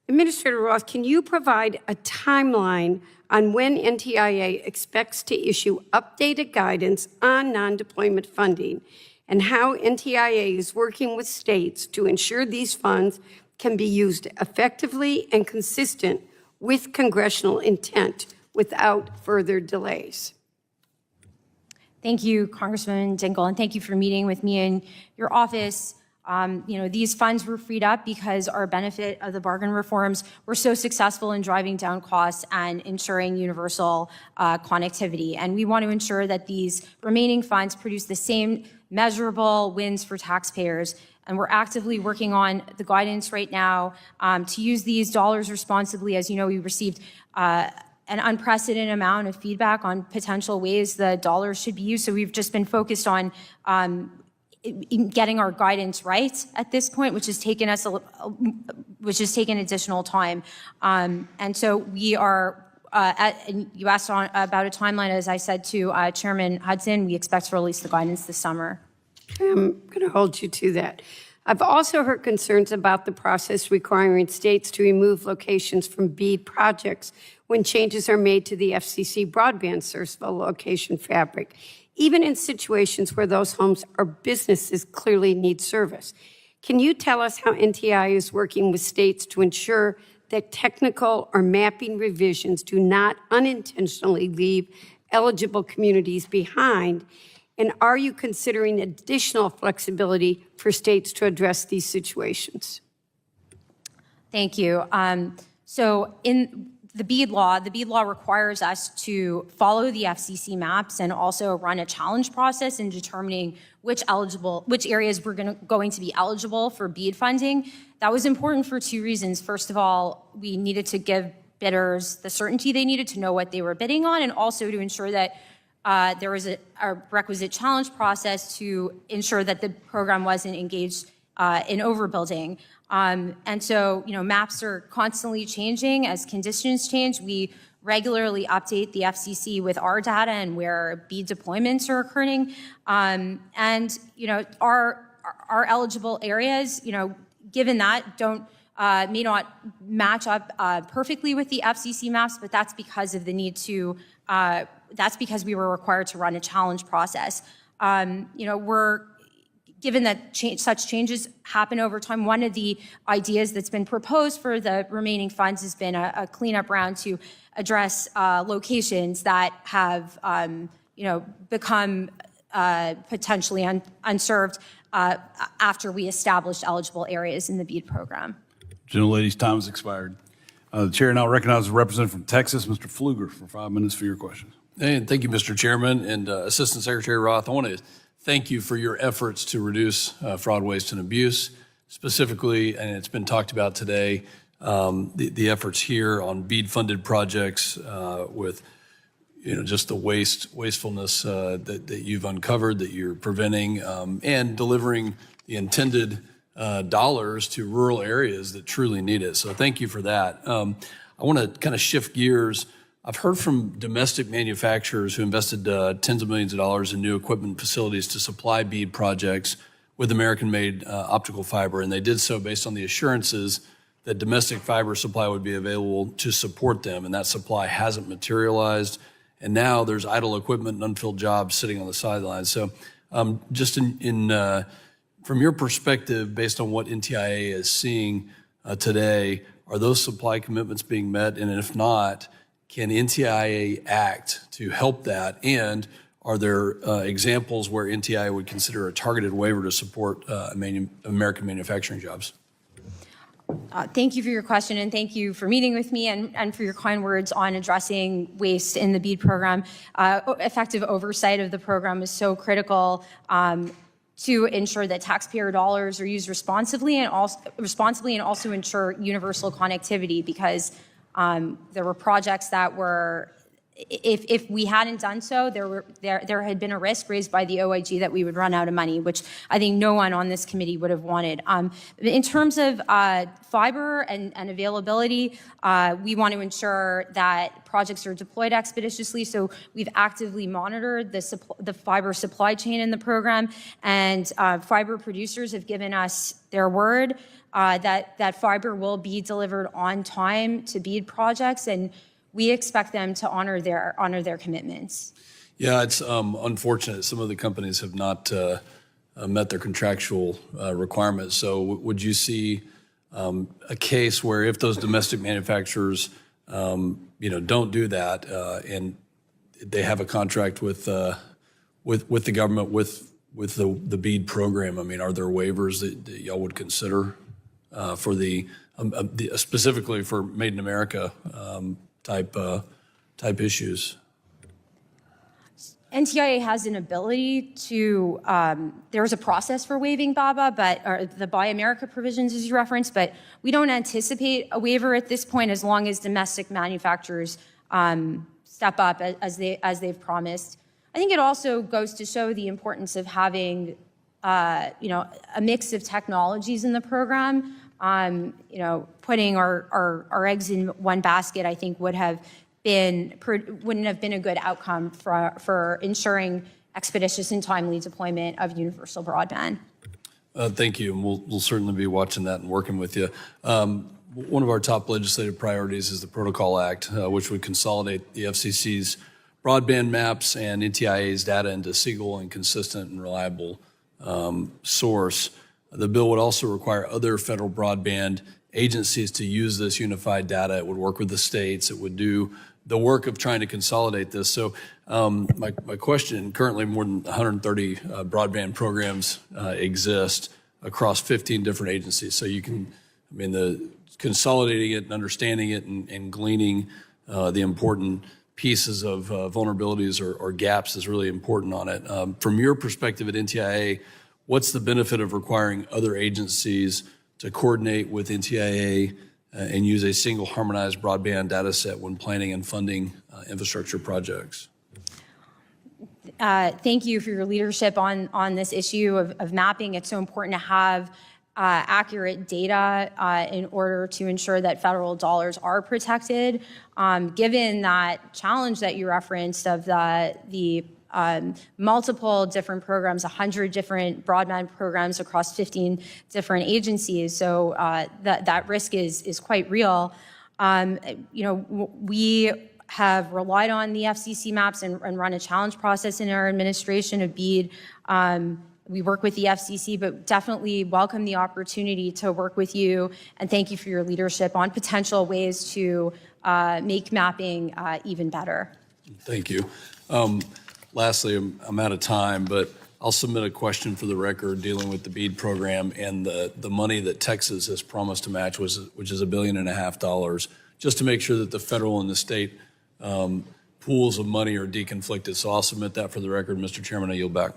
S17: Administrator Roth, can you provide a timeline on when NTIA expects to issue updated guidance on non-deployment funding and how NTIA is working with states to ensure these funds can be used effectively and consistent with congressional intent without further delays?
S6: Thank you, Congressman Dingle, and thank you for meeting with me in your office. These funds were freed up because our benefit of the bargain reforms were so successful in driving down costs and ensuring universal connectivity. And we want to ensure that these remaining funds produce the same measurable wins for taxpayers. And we're actively working on the guidance right now to use these dollars responsibly. As you know, we received an unprecedented amount of feedback on potential ways the dollars should be used. So we've just been focused on in getting our guidance right at this point, which has taken additional time. And so we are, and you asked about a timeline, as I said to Chairman Hudson, we expect to release the guidance this summer.
S17: I'm going to hold you to that. I've also heard concerns about the process requiring states to remove locations from BEAD projects when changes are made to the FCC broadband service location fabric, even in situations where those homes or businesses clearly need service. Can you tell us how NTI is working with states to ensure that technical or mapping revisions do not unintentionally leave eligible communities behind? And are you considering additional flexibility for states to address these situations?
S6: Thank you. So in the BEAD law requires us to follow the FCC maps and also run a challenge process in determining which areas we're going to be eligible for BEAD funding. That was important for two reasons. First of all, we needed to give bidders the certainty they needed to know what they were bidding on, and also to ensure that there was a requisite challenge process to ensure that the program wasn't engaged in overbuilding. And so, maps are constantly changing as conditions change. We regularly update the FCC with our data and where BEAD deployments are occurring. And, our eligible areas, given that, may not match up perfectly with the FCC maps, but that's because of the need to, that's because we were required to run a challenge process. Given that such changes happen over time, one of the ideas that's been proposed for the remaining funds has been a cleanup round to address locations that have, become potentially unserved after we established eligible areas in the BEAD program.
S2: Gentlelady's time has expired. The chair now recognizes the representative from Texas, Mr. Pfluger, for 5 minutes for your questions.
S18: And thank you, Mr. Chairman, and Assistant Secretary Roth. I want to thank you for your efforts to reduce fraud, waste, and abuse. Specifically, and it's been talked about today, the efforts here on BEAD-funded projects with, just the wastefulness that you've uncovered, that you're preventing, and delivering the intended dollars to rural areas that truly need it. So thank you for that. I want to kind of shift gears. I've heard from domestic manufacturers who invested tens of millions of dollars in new equipment facilities to supply BEAD projects with American-made optical fiber, and they did so based on the assurances that domestic fiber supply would be available to support them, and that supply hasn't materialized. And now there's idle equipment and unfilled jobs sitting on the sidelines. So just from your perspective, based on what NTIA is seeing today, are those supply commitments being met? And if not, can NTIA act to help that? And are there examples where NTIA would consider a targeted waiver to support American manufacturing jobs?
S6: Thank you for your question, and thank you for meeting with me and for your kind words on addressing waste in the BEAD program. Effective oversight of the program is so critical to ensure that taxpayer dollars are used responsibly and also ensure universal connectivity, because there were projects that were, if we hadn't done so, there had been a risk raised by the OIG that we would run out of money, which I think no one on this committee would have wanted. In terms of fiber and availability, we want to ensure that projects are deployed expeditiously. So we've actively monitored the fiber supply chain in the program, and fiber producers have given us their word that fiber will be delivered on time to BEAD projects, and we expect them to honor their commitments.
S18: Yeah, it's unfortunate. Some of the companies have not met their contractual requirements. So would you see a case where if those domestic manufacturers, don't do that, and they have a contract with with the government, with the BEAD program? I mean, are there waivers that y'all would consider for the specifically for Made in America type issues?
S6: NTIA has an ability to, there's a process for waiving BABA, or the Buy America provisions as you referenced, but we don't anticipate a waiver at this point as long as domestic manufacturers step up as they've promised. I think it also goes to show the importance of having, a mix of technologies in the program. Putting our eggs in one basket, I think wouldn't have been a good outcome for ensuring expeditious and timely deployment of universal broadband.
S18: Thank you, and we'll certainly be watching that and working with you. One of our top legislative priorities is the Protocol Act, which would consolidate the FCC's broadband maps and NTIA's data into a single and consistent and reliable source. The bill would also require other federal broadband agencies to use this unified data. It would work with the states. It would do the work of trying to consolidate this. So my question, currently more than 130 broadband programs exist across 15 different agencies. So you can, the consolidating it and understanding it and gleaning the important pieces of vulnerabilities or gaps is really important on it. From your perspective at NTIA, what's the benefit of requiring other agencies to coordinate with NTIA and use a single harmonized broadband data set when planning and funding infrastructure projects?
S6: Thank you for your leadership on this issue of mapping. It's so important to have accurate data in order to ensure that federal dollars are protected. Given that challenge that you referenced of the multiple different programs, 100 different broadband programs across 15 different agencies. So that risk is quite real. We have relied on the FCC maps and run a challenge process in our administration of BEAD. We work with the FCC, but definitely welcome the opportunity to work with you. And thank you for your leadership on potential ways to make mapping even better.
S18: Thank you. Lastly, I'm out of time, but I'll submit a question for the record dealing with the BEAD program and the money that Texas has promised to match, which is $1.5 billion, just to make sure that the federal and the state pools of money are deconflicted. So I'll submit that for the record. Mr. Chairman, I yield back.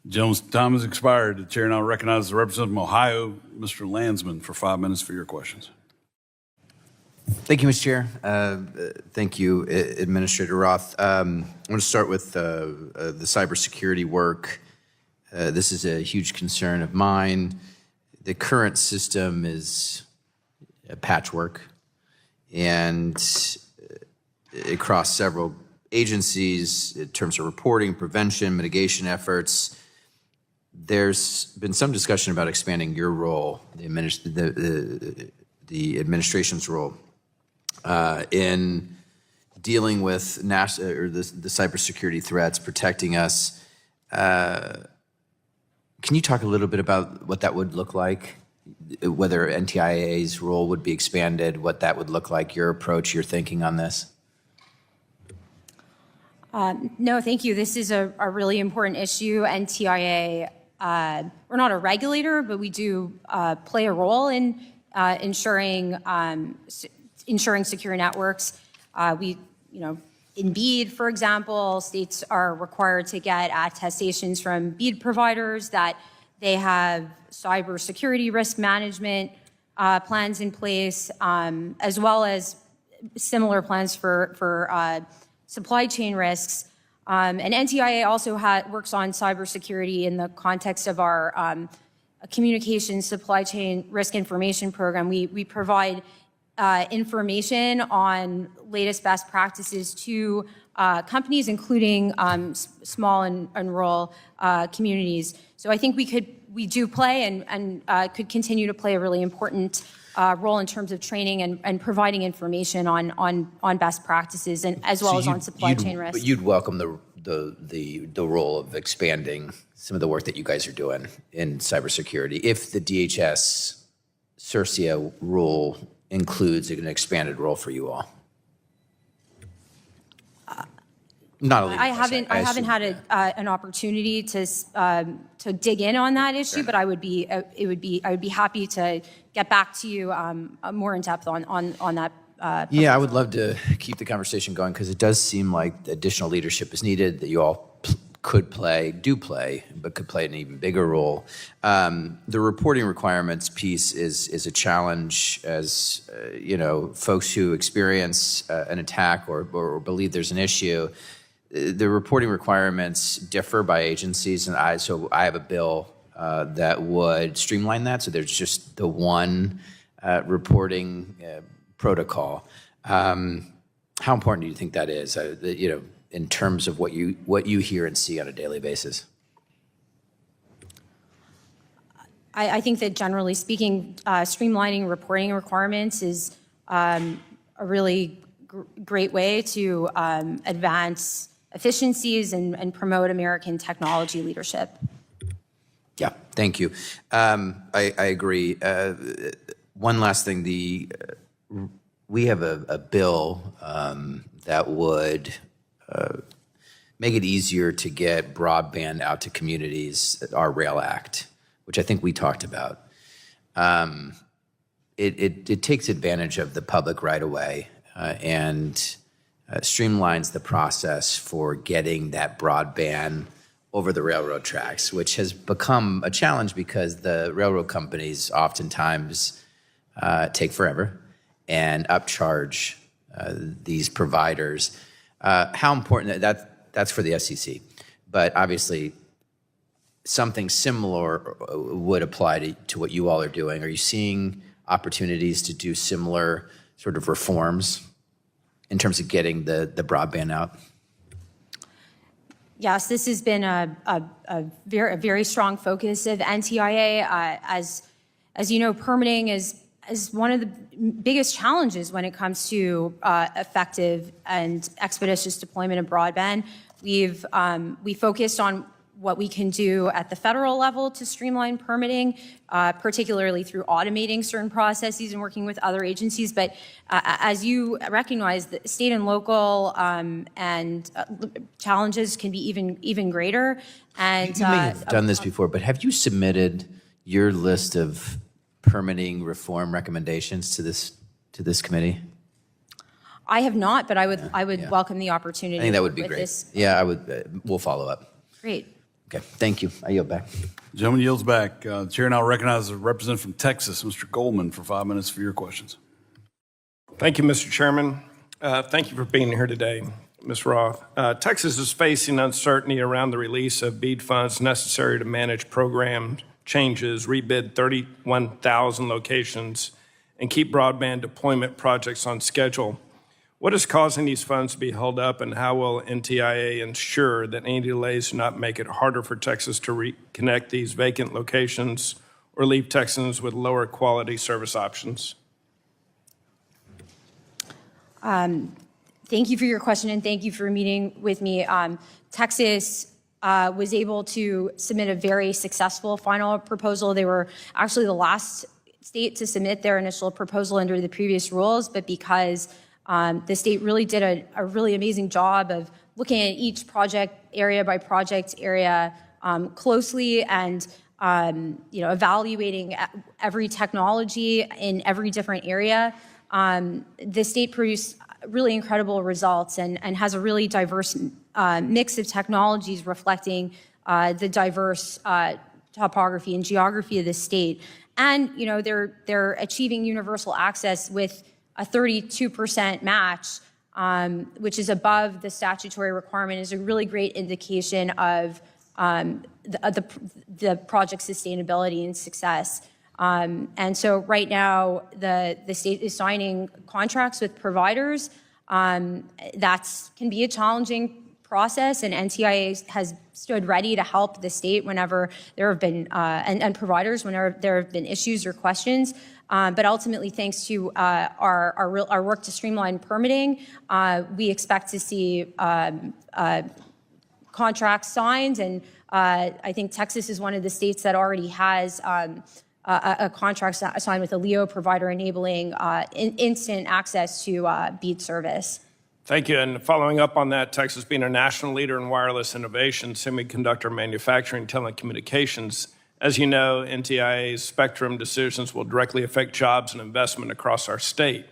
S2: Gentleman's time has expired. The chair now recognizes the representative from Ohio, Mr. Landsman, for 5 minutes for your questions.
S19: Thank you, Mr. Chair. Thank you, Administrator Roth. I want to start with the cybersecurity work. This is a huge concern of mine. The current system is a patchwork, and across several agencies in terms of reporting, prevention, mitigation efforts. There's been some discussion about expanding your role, the administration's role, in dealing with the cybersecurity threats, protecting us. Can you talk a little bit about what that would look like? Whether NTIA's role would be expanded, what that would look like, your approach, your thinking on this?
S6: No, thank you. This is a really important issue. NTIA, we're not a regulator, but we do play a role in ensuring secure networks. In BEAD, for example, states are required to get attestations from BEAD providers that they have cybersecurity risk management plans in place, as well as similar plans for supply chain risks. And NTIA also works on cybersecurity in the context of our communications supply chain risk information program. We provide information on latest best practices to companies, including small and rural communities. So I think we do play and could continue to play a really important role in terms of training and providing information on best practices and as well as on supply chain risk.
S19: But you'd welcome the role of expanding some of the work that you guys are doing in cybersecurity if the DHS CERCIA rule includes an expanded role for you all. Not a legal
S6: I haven't
S19: assume,
S6: had an opportunity to dig in on that issue, but I would be happy to get back to you more in depth on that.
S19: Yeah, I would love to keep the conversation going because it does seem like additional leadership is needed, that you all could play, but could play an even bigger role. The reporting requirements piece is a challenge as, folks who experience an attack or believe there's an issue. The reporting requirements differ by agencies, and I have a bill that would streamline that. So there's just the one reporting protocol. How important do you think that is? In terms of what you hear and see on a daily basis.
S6: I think that generally speaking, streamlining reporting requirements is a really great way to advance efficiencies and promote American technology leadership.
S19: Yeah, thank you. I agree. One last thing, we have a bill that would make it easier to get broadband out to communities, our Rail Act, which I think we talked about. It takes advantage of the public right-of-way and streamlines the process for getting that broadband over the railroad tracks, which has become a challenge because the railroad companies oftentimes take forever and upcharge these providers. How important that's for the FCC, but obviously something similar would apply to what you all are doing. Are you seeing opportunities to do similar sort of reforms in terms of getting the broadband out?
S6: Yes, this has been a very strong focus of NTIA. As you know, permitting is one of the biggest challenges when it comes to effective and expeditious deployment of broadband. We focused on what we can do at the federal level to streamline permitting, particularly through automating certain processes and working with other agencies. But as you recognize, the state and local and challenges can be even greater. And
S19: you may have done this before, but have you submitted your list of permitting reform recommendations to this committee?
S6: I have not, but I would welcome the opportunity.
S19: I think that would be great.
S6: This.
S19: Yeah, I would. We'll follow up.
S6: Great.
S19: Okay, thank you. I yield back.
S2: Gentleman yields back. The chair now recognizes a representative from Texas, Mr. Goldman, for 5 minutes for your questions.
S20: Thank you, Mr. Chairman. Thank you for being here today, Ms. Roth. Texas is facing uncertainty around the release of BEAD funds necessary to manage program changes, rebid 31,000 locations, and keep broadband deployment projects on schedule. What is causing these funds to be held up, and how will NTIA ensure that any delays do not make it harder for Texas to reconnect these vacant locations or leave Texans with lower quality service options?
S6: Thank you for your question, and thank you for meeting with me. Texas was able to submit a very successful final proposal. They were actually the last state to submit their initial proposal under the previous rules, but because the state really did a really amazing job of looking at each project area by project area closely and evaluating every technology in every different area. The state produced really incredible results and has a really diverse mix of technologies reflecting the diverse topography and geography of the state. And they're achieving universal access with a 32% match, which is above the statutory requirement, is a really great indication of the project sustainability and success. And so right now, the state is signing contracts with providers. That can be a challenging process, and NTIA has stood ready to help the state whenever there have been, and providers whenever there have been issues or questions. But ultimately, thanks to our work to streamline permitting, we expect to see contracts signed. And I think Texas is one of the states that already has a contract signed with a LEO provider enabling instant access to BEAD service.
S20: Thank you. And following up on that, Texas being a national leader in wireless innovation, semiconductor manufacturing, telecommunications, as you know, NTIA's spectrum decisions will directly affect jobs and investment across our state.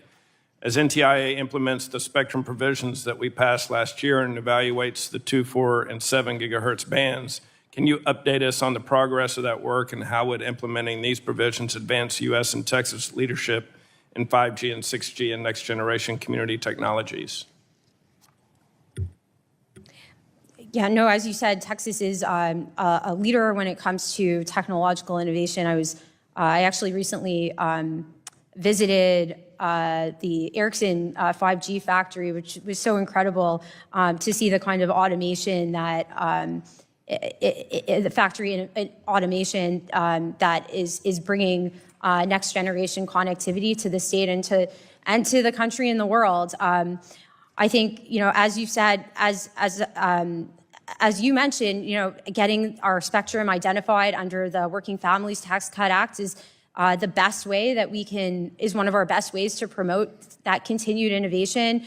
S20: As NTIA implements the spectrum provisions that we passed last year and evaluates the 2, 4, and 7 gigahertz bands, can you update us on the progress of that work and how would implementing these provisions advance U.S. and Texas leadership in 5G and 6G and next generation community technologies?
S6: Yeah, no, as you said, Texas is a leader when it comes to technological innovation. I actually recently visited the Ericsson 5G factory, which was so incredible to see the kind of automation that the factory automation that is bringing next generation connectivity to the state and to the country and the world. I think, as you said, as you mentioned, getting our spectrum identified under the Working Families Tax Cut Act is the best way that is one of our best ways to promote that continued innovation,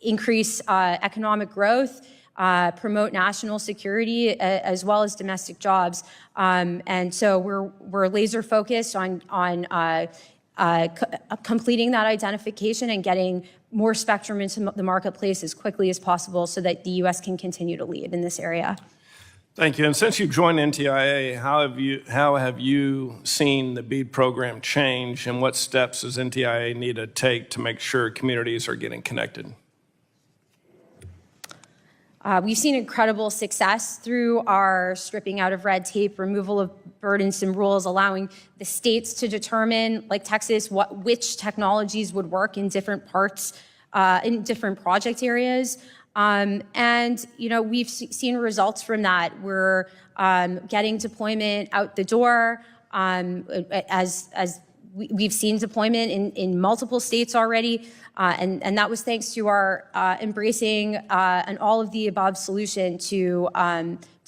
S6: increase economic growth, promote national security, as well as domestic jobs. And so we're laser focused on completing that identification and getting more spectrum into the marketplace as quickly as possible so that the U.S. can continue to lead in this area.
S20: Thank you. And since you've joined NTIA, how have you seen the BEAD program change, and what steps does NTIA need to take to make sure communities are getting connected?
S6: We've seen incredible success through our stripping out of red tape, removal of burdensome rules, allowing the states to determine, like Texas, which technologies would work in different parts, in different project areas. And we've seen results from that. We're getting deployment out the door, as we've seen deployment in multiple states already. And that was thanks to our embracing an all-of-the-above solution to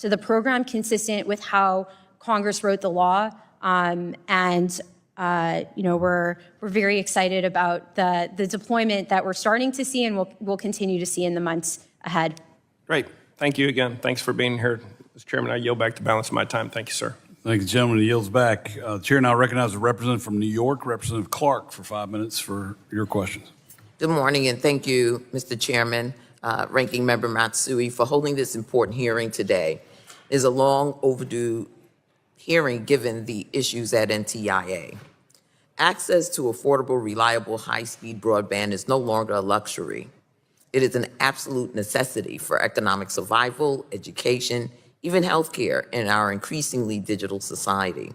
S6: the program, consistent with how Congress wrote the law. We're very excited about the deployment that we're starting to see and we'll continue to see in the months ahead.
S20: Great. Thank you again. Thanks for being here. Mr. Chairman, I yield back the balance of my time. Thank you, sir.
S2: Thank you, gentleman. He yields back. The chair now recognizes a representative from New York, Representative Clark, for 5 minutes for your questions.
S21: Good morning, and thank you, Mr. Chairman, Ranking Member Matsui, for holding this important hearing today. It is a long overdue hearing given the issues at NTIA. Access to affordable, reliable, high-speed broadband is no longer a luxury. It is an absolute necessity for economic survival, education, even healthcare in our increasingly digital society.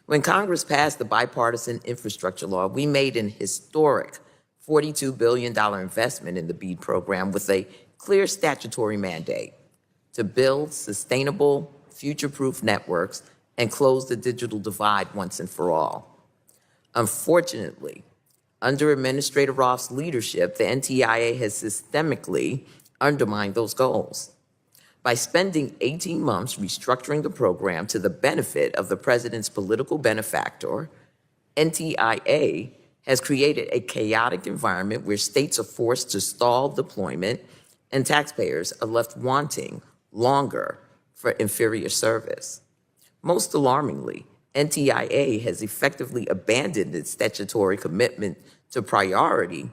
S21: When Congress passed the bipartisan infrastructure law, we made an historic $42 billion investment in the BEAD program with a clear statutory mandate to build sustainable, future-proof networks and close the digital divide once and for all. Unfortunately, under Administrator Roth's leadership, the NTIA has systemically undermined those goals. By spending 18 months restructuring the program to the benefit of the president's political benefactor, NTIA has created a chaotic environment where states are forced to stall deployment and taxpayers are left wanting longer for inferior service. Most alarmingly, NTIA has effectively abandoned its statutory commitment to priority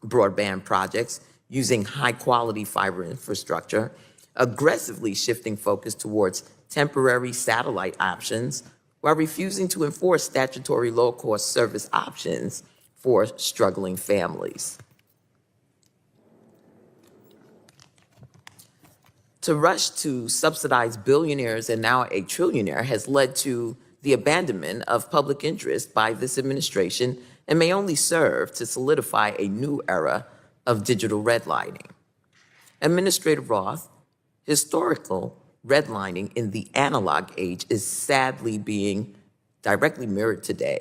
S21: broadband projects using high-quality fiber infrastructure, aggressively shifting focus towards temporary satellite options while refusing to enforce statutory low-cost service options for struggling families. To rush to subsidize billionaires and now a trillionaire has led to the abandonment of public interest by this administration and may only serve to solidify a new era of digital redlining. Administrator Roth, historical redlining in the analog age is sadly being directly mirrored today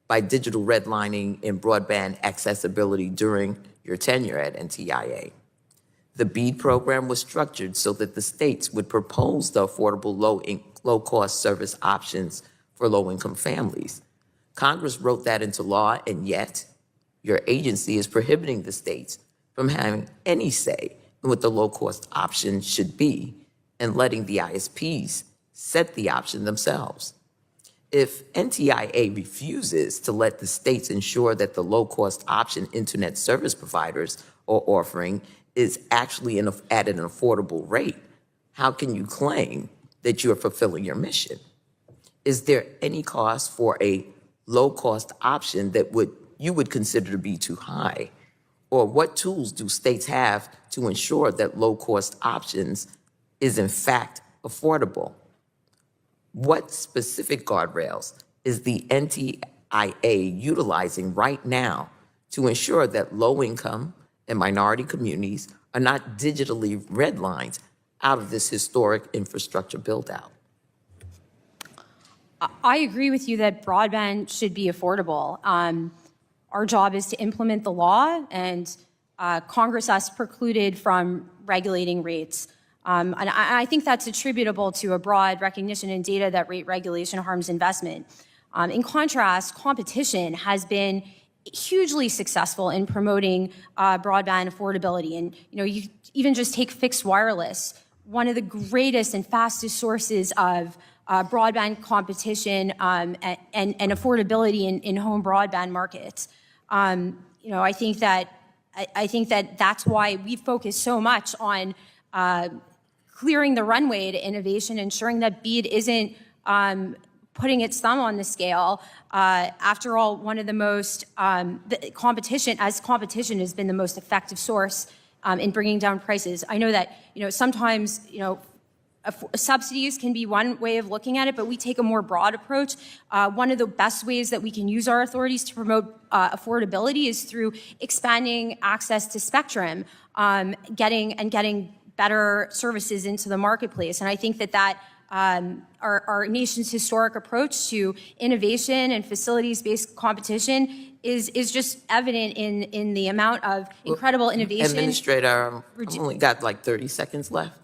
S21: by digital redlining in broadband accessibility during your tenure at NTIA. The BEAD program was structured so that the states would propose the affordable low-cost service options for low-income families. Congress wrote that into law, and yet your agency is prohibiting the states from having any say in what the low-cost option should be and letting the ISPs set the option themselves. If NTIA refuses to let the states ensure that the low-cost option internet service providers are offering is actually at an affordable rate, how can you claim that you are fulfilling your mission? Is there any cost for a low-cost option that you would consider to be too high? Or what tools do states have to ensure that low-cost options is in fact affordable? What specific guardrails is the NTIA utilizing right now to ensure that low-income and minority communities are not digitally redlined out of this historic infrastructure build-out?
S6: I agree with you that broadband should be affordable. Our job is to implement the law, and Congress has precluded from regulating rates. And I think that's attributable to a broad recognition and data that rate regulation harms investment. In contrast, competition has been hugely successful in promoting broadband affordability. And you even just take fixed wireless, one of the greatest and fastest sources of broadband competition and affordability in home broadband markets. I think that that's why we focus so much on clearing the runway to innovation, ensuring that BEAD isn't putting its thumb on the scale. After all, one of the most competition has been the most effective source in bringing down prices. I know that sometimes subsidies can be one way of looking at it, but we take a more broad approach. One of the best ways that we can use our authorities to promote affordability is through expanding access to spectrum, getting better services into the marketplace. And I think that our nation's historic approach to innovation and facilities-based competition is just evident in the amount of incredible innovation.
S21: Administrator, I've only got like 30 seconds left.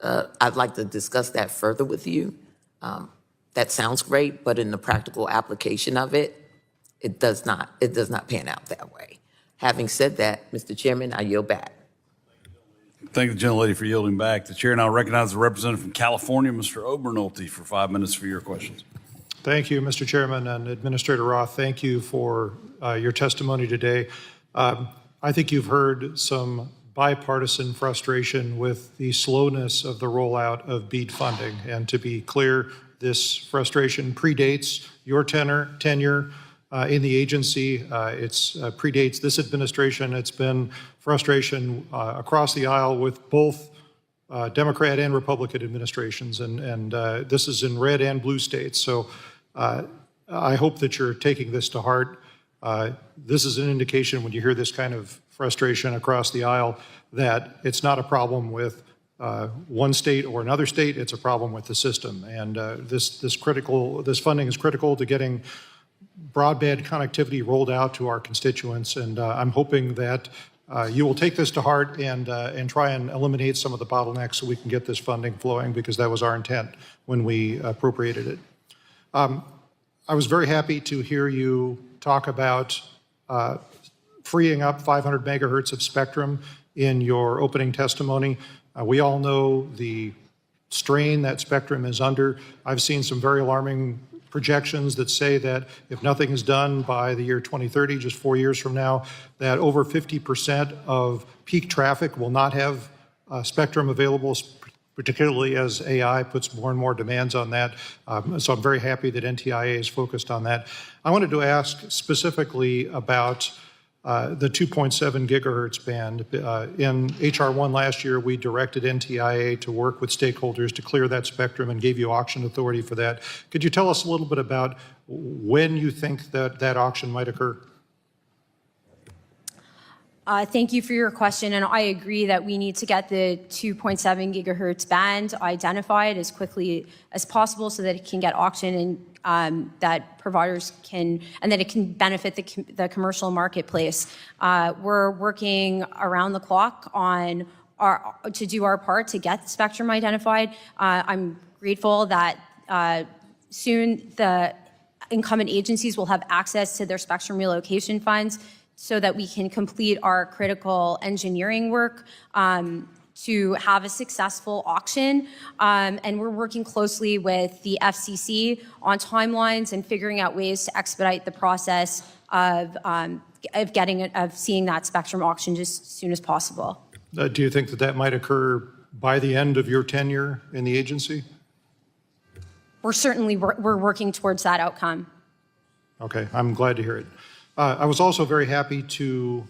S21: I'd like to discuss that further with you. That sounds great, but in the practical application of it, it does not pan out that way. Having said that, Mr. Chairman, I yield back.
S2: Thank the gentlelady for yielding back. The chair now recognizes the representative from California, Mr. Obernolte, for 5 minutes for your questions.
S1: Thank you, Mr. Chairman, and Administrator Roth, thank you for your testimony today. I think you've heard some bipartisan frustration with the slowness of the rollout of BEAD funding. And to be clear, this frustration predates your tenure in the agency. It predates this administration. It's been frustration across the aisle with both Democrat and Republican administrations, and this is in red and blue states. So I hope that you're taking this to heart. This is an indication when you hear this kind of frustration across the aisle that it's not a problem with one state or another state, it's a problem with the system. And this funding is critical to getting broadband connectivity rolled out to our constituents. And I'm hoping that you will take this to heart and try and eliminate some of the bottlenecks so we can get this funding flowing, because that was our intent when we appropriated it. I was very happy to hear you talk about freeing up 500 megahertz of spectrum in your opening testimony. We all know the strain that spectrum is under. I've seen some very alarming projections that say that if nothing is done by the year 2030, just 4 years from now, that over 50% of peak traffic will not have spectrum available, particularly as AI puts more and more demands on that. So I'm very happy that NTIA is focused on that. I wanted to ask specifically about the 2.7 gigahertz band. In HR 1 last year, we directed NTIA to work with stakeholders to clear that spectrum and gave you auction authority for that. Could you tell us a little bit about when you think that that auction might occur?
S6: Thank you for your question, and I agree that we need to get the 2.7 gigahertz band identified as quickly as possible so that it can get auctioned and that providers can, and that it can benefit the commercial marketplace. We're working around the clock on to do our part to get spectrum identified. I'm grateful that soon the incumbent agencies will have access to their spectrum relocation funds so that we can complete our critical engineering work to have a successful auction. And we're working closely with the FCC on timelines and figuring out ways to expedite the process of seeing that spectrum auction just as soon as possible.
S1: Do you think that that might occur by the end of your tenure in the agency?
S6: We're working towards that outcome.
S1: Okay, I'm glad to hear it. I was also very happy to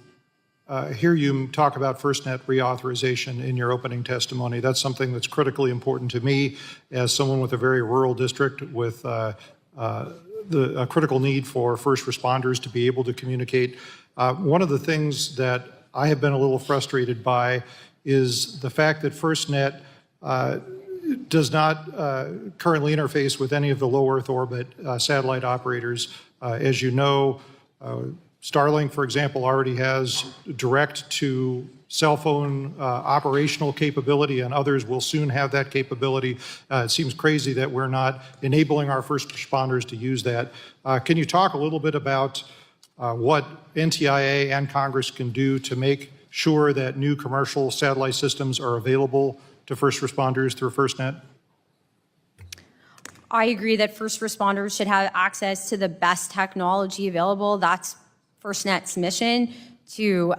S1: hear you talk about FirstNet reauthorization in your opening testimony. That's something that's critically important to me as someone with a very rural district with a critical need for first responders to be able to communicate. One of the things that I have been a little frustrated by is the fact that FirstNet does not currently interface with any of the low Earth orbit satellite operators. As you know, Starlink, for example, already has direct to cell phone operational capability, and others will soon have that capability. It seems crazy that we're not enabling our first responders to use that. Can you talk a little bit about what NTIA and Congress can do to make sure that new commercial satellite systems are available to first responders through FirstNet?
S6: I agree that first responders should have access to the best technology available. That's FirstNet's mission, to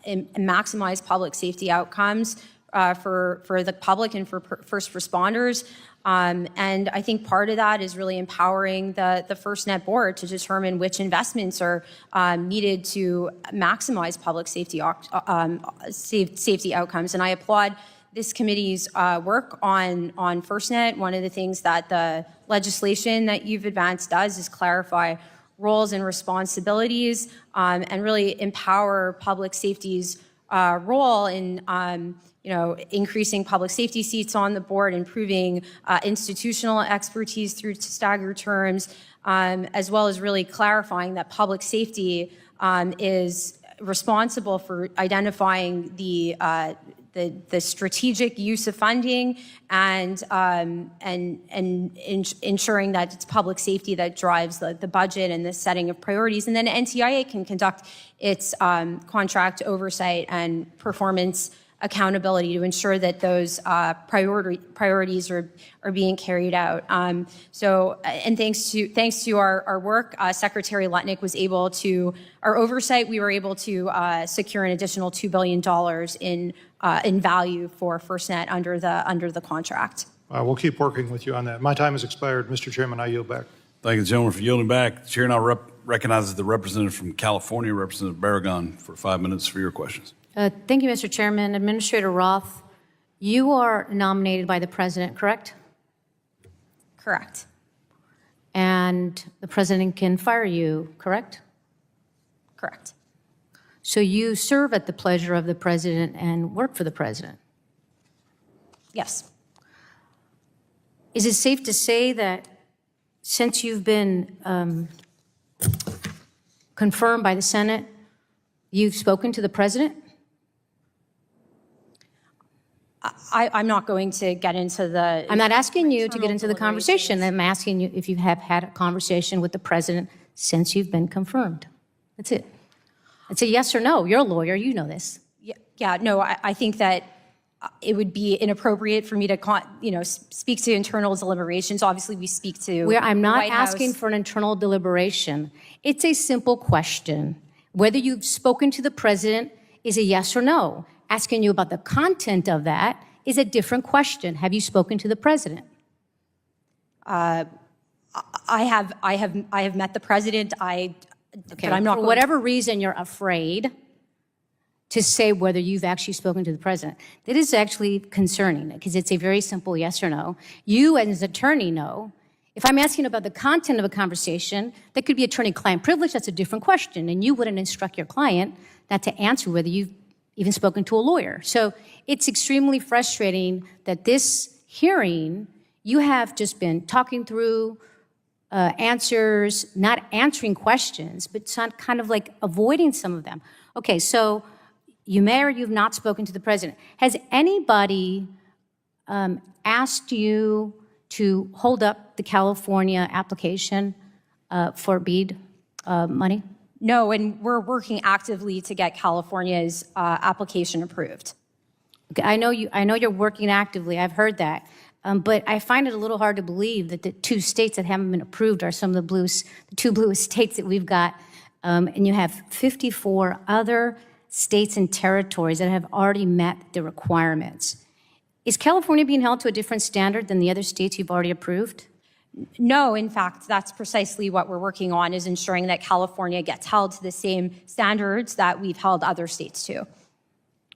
S6: maximize public safety outcomes for the public and for first responders. And I think part of that is really empowering the FirstNet board to determine which investments are needed to maximize public safety outcomes. And I applaud this committee's work on FirstNet. One of the things that the legislation that you've advanced does is clarify roles and responsibilities and really empower public safety's role in increasing public safety seats on the board, improving institutional expertise through staggered terms, as well as really clarifying that public safety is responsible for identifying the strategic use of funding and ensuring that it's public safety that drives the budget and the setting of priorities. And then NTIA can conduct its contract oversight and performance accountability to ensure that those priorities are being carried out. And thanks to our work, Secretary Lutnick was able to, our oversight, we were able to secure an additional $2 billion in value for FirstNet under the contract.
S1: We'll keep working with you on that. My time has expired. Mr. Chairman, I yield back.
S2: Thank you, gentlemen, for yielding back. The chair now recognizes the representative from California, Representative Barragan, for 5 minutes for your questions.
S3: Thank you, Mr. Chairman. Administrator Roth, you are nominated by the president, correct?
S6: Correct.
S3: And the president can fire you, correct?
S6: Correct.
S3: So you serve at the pleasure of the president and work for the president?
S6: Yes.
S3: Is it safe to say that since you've been confirmed by the Senate, you've spoken to the president?
S6: I'm not going to get into the...
S3: I'm not asking you to get into the conversation. I'm asking you if you have had a conversation with the president since you've been confirmed. That's it. It's a yes or no. You're a lawyer. You know this.
S6: Yeah, no, I think that it would be inappropriate for me to, speak to internal deliberations. Obviously, we speak to
S3: I'm not
S6: White House.
S3: asking for an internal deliberation. It's a simple question. Whether you've spoken to the president is a yes or no. Asking you about the content of that is a different question. Have you spoken to the president?
S6: I have met the president.
S3: Okay,
S6: but I'm not
S3: for
S6: going
S3: whatever reason you're afraid to say whether you've actually spoken to the president. That is actually concerning because it's a very simple yes or no. You as an attorney know. If I'm asking about the content of a conversation, that could be attorney-client privilege, that's a different question, and you wouldn't instruct your client not to answer whether you've even spoken to a lawyer. So it's extremely frustrating that this hearing, you have just been talking through answers, not answering questions, but kind of like avoiding some of them. Okay, so you may or you've not spoken to the president. Has anybody asked you to hold up the California application for BEAD money?
S6: No, and we're working actively to get California's application approved.
S3: Okay, I know you're working actively. I've heard that. But I find it a little hard to believe that the two states that haven't been approved are some of the two bluest states that we've got. And you have 54 other states and territories that have already met the requirements. Is California being held to a different standard than the other states you've already approved?
S6: No, in fact, that's precisely what we're working on, is ensuring that California gets held to the same standards that we've held other states to.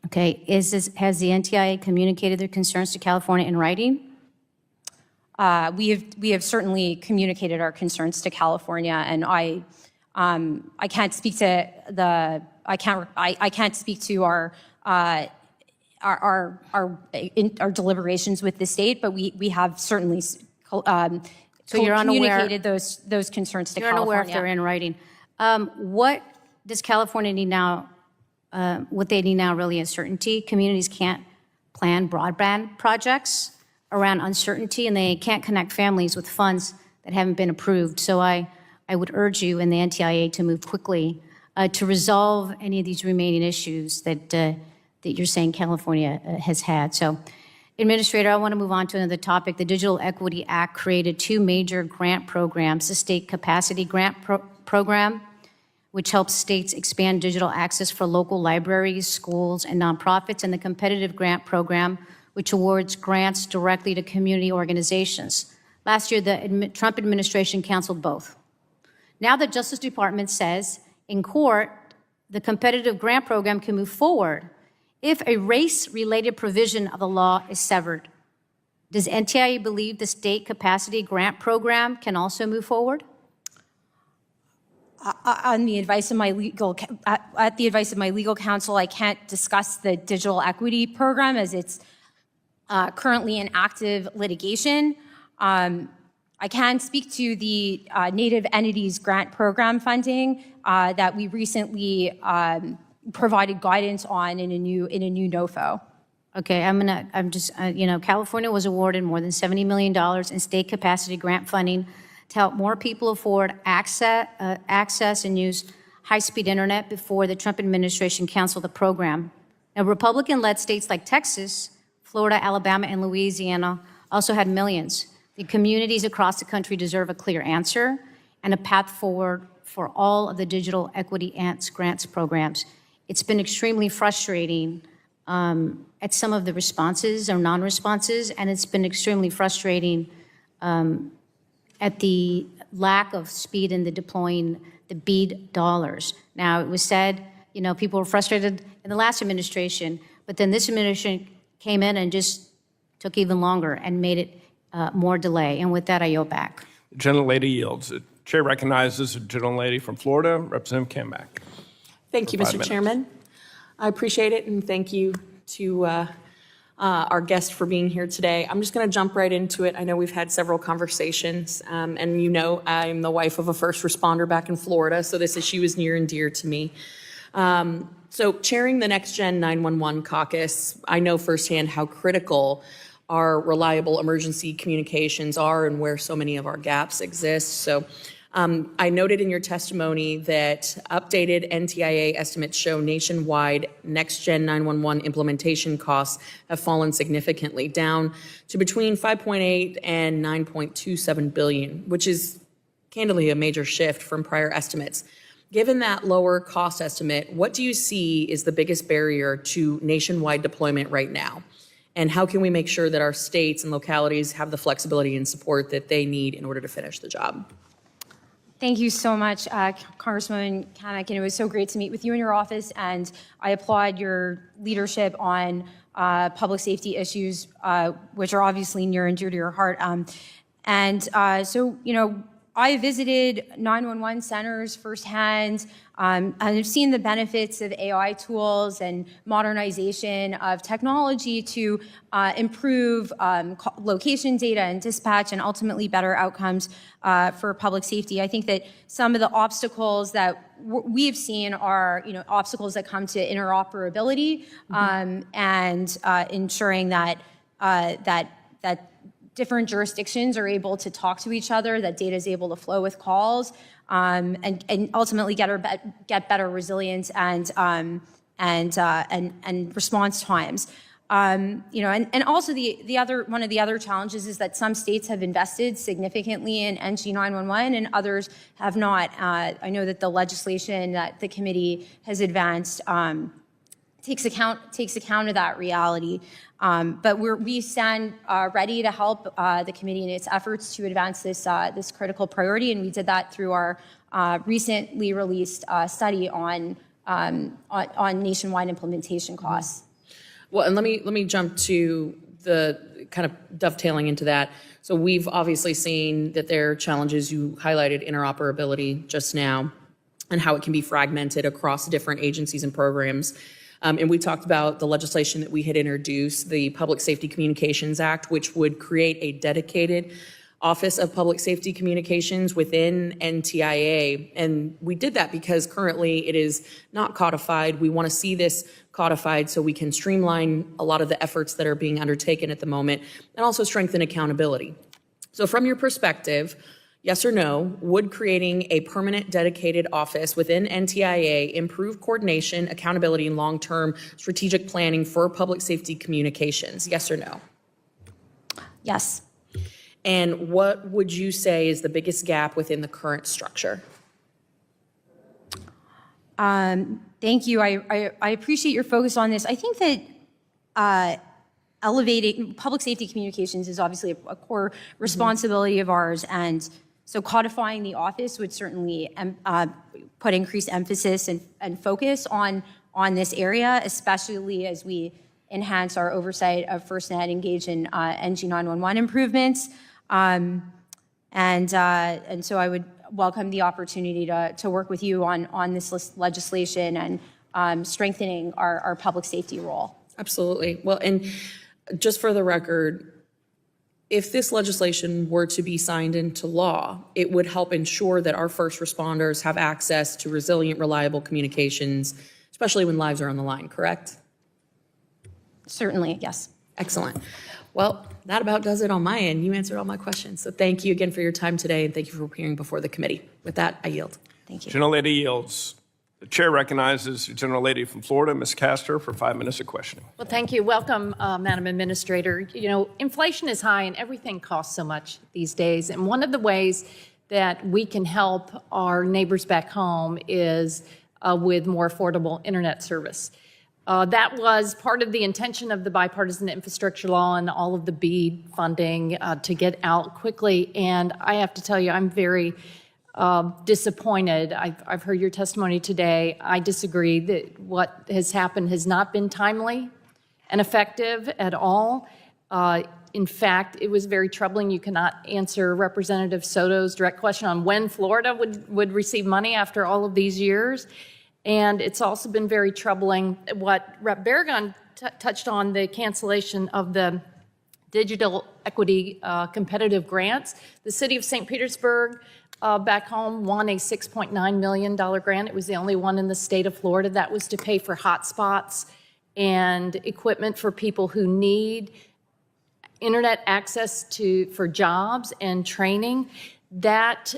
S3: Okay, has the NTIA communicated their concerns to California in writing?
S6: We have certainly communicated our concerns to California, and I can't speak to I can't speak to our deliberations with the state, but we have certainly
S3: So you're unaware,
S6: communicated those concerns to
S3: you're
S6: California.
S3: unaware if they're in writing. What does California need now? What they need now really is certainty. Communities can't plan broadband projects around uncertainty, and they can't connect families with funds that haven't been approved. So I would urge you and the NTIA to move quickly to resolve any of these remaining issues that you're saying California has had. So, Administrator, I want to move on to another topic. The Digital Equity Act created two major grant programs: the State Capacity Grant Program, which helps states expand digital access for local libraries, schools, and nonprofits, and the Competitive Grant Program, which awards grants directly to community organizations. Last year, the Trump administration canceled both. Now the Justice Department says in court, the Competitive Grant Program can move forward if a race-related provision of the law is severed. Does NTIA believe the State Capacity Grant Program can also move forward?
S6: On the advice of my legal, at the advice of my legal counsel, I can't discuss the digital equity program as it's currently in active litigation. I can speak to the Native Entities Grant Program funding that we recently provided guidance on in a new NOFO.
S3: Okay, California was awarded more than $70 million in state capacity grant funding to help more people afford access and use high-speed internet before the Trump administration canceled the program. Now, Republican-led states like Texas, Florida, Alabama, and Louisiana also had millions. The communities across the country deserve a clear answer and a path forward for all of the digital equity grants programs. It's been extremely frustrating at some of the responses or non-responses, and it's been extremely frustrating at the lack of speed in the deploying the BEAD dollars. Now, it was said, people were frustrated in the last administration, but then this administration came in and just took even longer and made it more delay. And with that, I yield back.
S20: The gentlelady yields. The chair recognizes the gentlelady from Florida, Representative Kamback.
S4: Thank you, Mr. Chairman. I appreciate it, and thank you to our guest for being here today. I'm just going to jump right into it. I know we've had several conversations, and I'm the wife of a first responder back in Florida, so this issue is near and dear to me. So chairing the Next Gen 911 caucus, I know firsthand how critical our reliable emergency communications are and where so many of our gaps exist. So I noted in your testimony that updated NTIA estimates show nationwide Next Gen 911 implementation costs have fallen significantly, down to between 5.8 and 9.27 billion, which is candidly a major shift from prior estimates. Given that lower cost estimate, what do you see is the biggest barrier to nationwide deployment right now? And how can we make sure that our states and localities have the flexibility and support that they need in order to finish the job?
S6: Thank you so much, Congresswoman Kamback, and it was so great to meet with you in your office, and I applaud your leadership on public safety issues, which are obviously near and dear to your heart. I visited 911 centers firsthand, and I've seen the benefits of AI tools and modernization of technology to improve location data and dispatch and ultimately better outcomes for public safety. I think that some of the obstacles that we've seen are, obstacles that come to interoperability and ensuring that different jurisdictions are able to talk to each other, that data is able to flow with calls. and ultimately get better resilience and response times. And also one of the other challenges is that some states have invested significantly in NG 911 and others have not. I know that the legislation that the committee has advanced takes account of that reality. But we stand ready to help the committee in its efforts to advance this critical priority, and we did that through our recently released study on nationwide implementation costs.
S4: Well, and let me jump to the kind of dovetailing into that. So we've obviously seen that there are challenges. You highlighted interoperability just now and how it can be fragmented across different agencies and programs. And we talked about the legislation that we had introduced, the Public Safety Communications Act, which would create a dedicated Office of Public Safety Communications within NTIA. And we did that because currently it is not codified. We want to see this codified so we can streamline a lot of the efforts that are being undertaken at the moment and also strengthen accountability. So from your perspective, yes or no, would creating a permanent dedicated office within NTIA improve coordination, accountability, and long-term strategic planning for public safety communications? Yes or no?
S6: Yes.
S4: And what would you say is the biggest gap within the current structure?
S6: Thank you. I appreciate your focus on this. I think that elevating public safety communications is obviously a core responsibility of ours, and so codifying the office would certainly put increased emphasis and focus on this area, especially as we enhance our oversight of FirstNet, engage in NG 911 improvements. And so I would welcome the opportunity to work with you on this legislation and strengthening our public safety role.
S4: Absolutely. Well, and just for the record, if this legislation were to be signed into law, it would help ensure that our first responders have access to resilient, reliable communications, especially when lives are on the line, correct?
S6: Certainly, yes.
S4: Excellent. Well, that about does it on my end. You answered all my questions. So thank you again for your time today, and thank you for appearing before the committee. With that, I yield.
S6: Thank you.
S20: Gentlelady yields. The chair recognizes the Gentlelady from Florida, Ms. Castor, for 5 minutes of questioning.
S5: Well, thank you. Welcome, Madam Administrator. You know, inflation is high and everything costs so much these days. And one of the ways that we can help our neighbors back home is with more affordable internet service. That was part of the intention of the bipartisan infrastructure law and all of the BEAD funding to get out quickly. And I have to tell you, I'm very disappointed. I've heard your testimony today. I disagree that what has happened has not been timely and effective at all. In fact, it was very troubling. You cannot answer Representative Soto's direct question on when Florida would receive money after all of these years. And it's also been very troubling what Rep. Barragan touched on, the cancellation of the digital equity competitive grants. The city of St. Petersburg back home won a $6.9 million grant. It was the only one in the state of Florida. That was to pay for hotspots and equipment for people who need internet access for jobs and training. That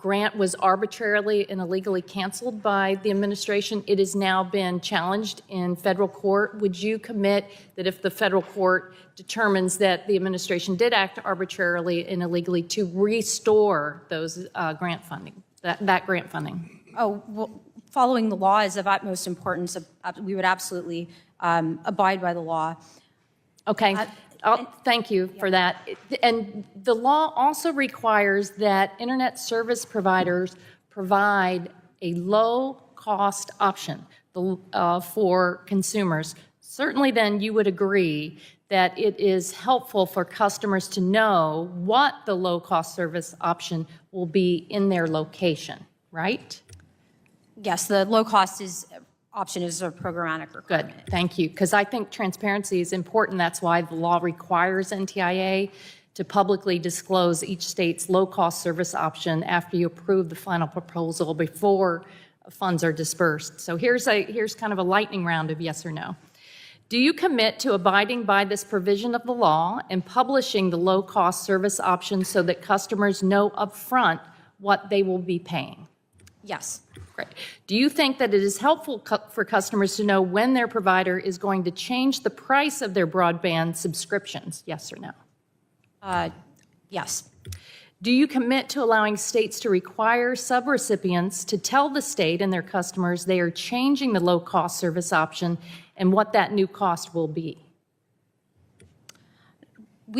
S5: grant was arbitrarily and illegally canceled by the administration. It has now been challenged in federal court. Would you commit that if the federal court determines that the administration did act arbitrarily and illegally to restore those grant funding, that grant funding?
S6: Oh, well, following the law is of utmost importance. We would absolutely abide by the law.
S5: Okay. Thank you for that. And the law also requires that internet service providers provide a low-cost option for consumers. Certainly then you would agree that it is helpful for customers to know what the low-cost service option will be in their location, right?
S6: Yes, the low-cost option is a programmatic requirement.
S5: Good, thank you. Because I think transparency is important. That's why the law requires NTIA to publicly disclose each state's low-cost service option after you approve the final proposal before funds are dispersed. So here's kind of a lightning round of yes or no. Do you commit to abiding by this provision of the law and publishing the low-cost service option so that customers know upfront what they will be paying?
S6: Yes.
S5: Great. Do you think that it is helpful for customers to know when their provider is going to change the price of their broadband subscriptions? Yes or no?
S6: Yes.
S5: Do you commit to allowing states to require subrecipients to tell the state and their customers they are changing the low-cost service option and what that new cost will be?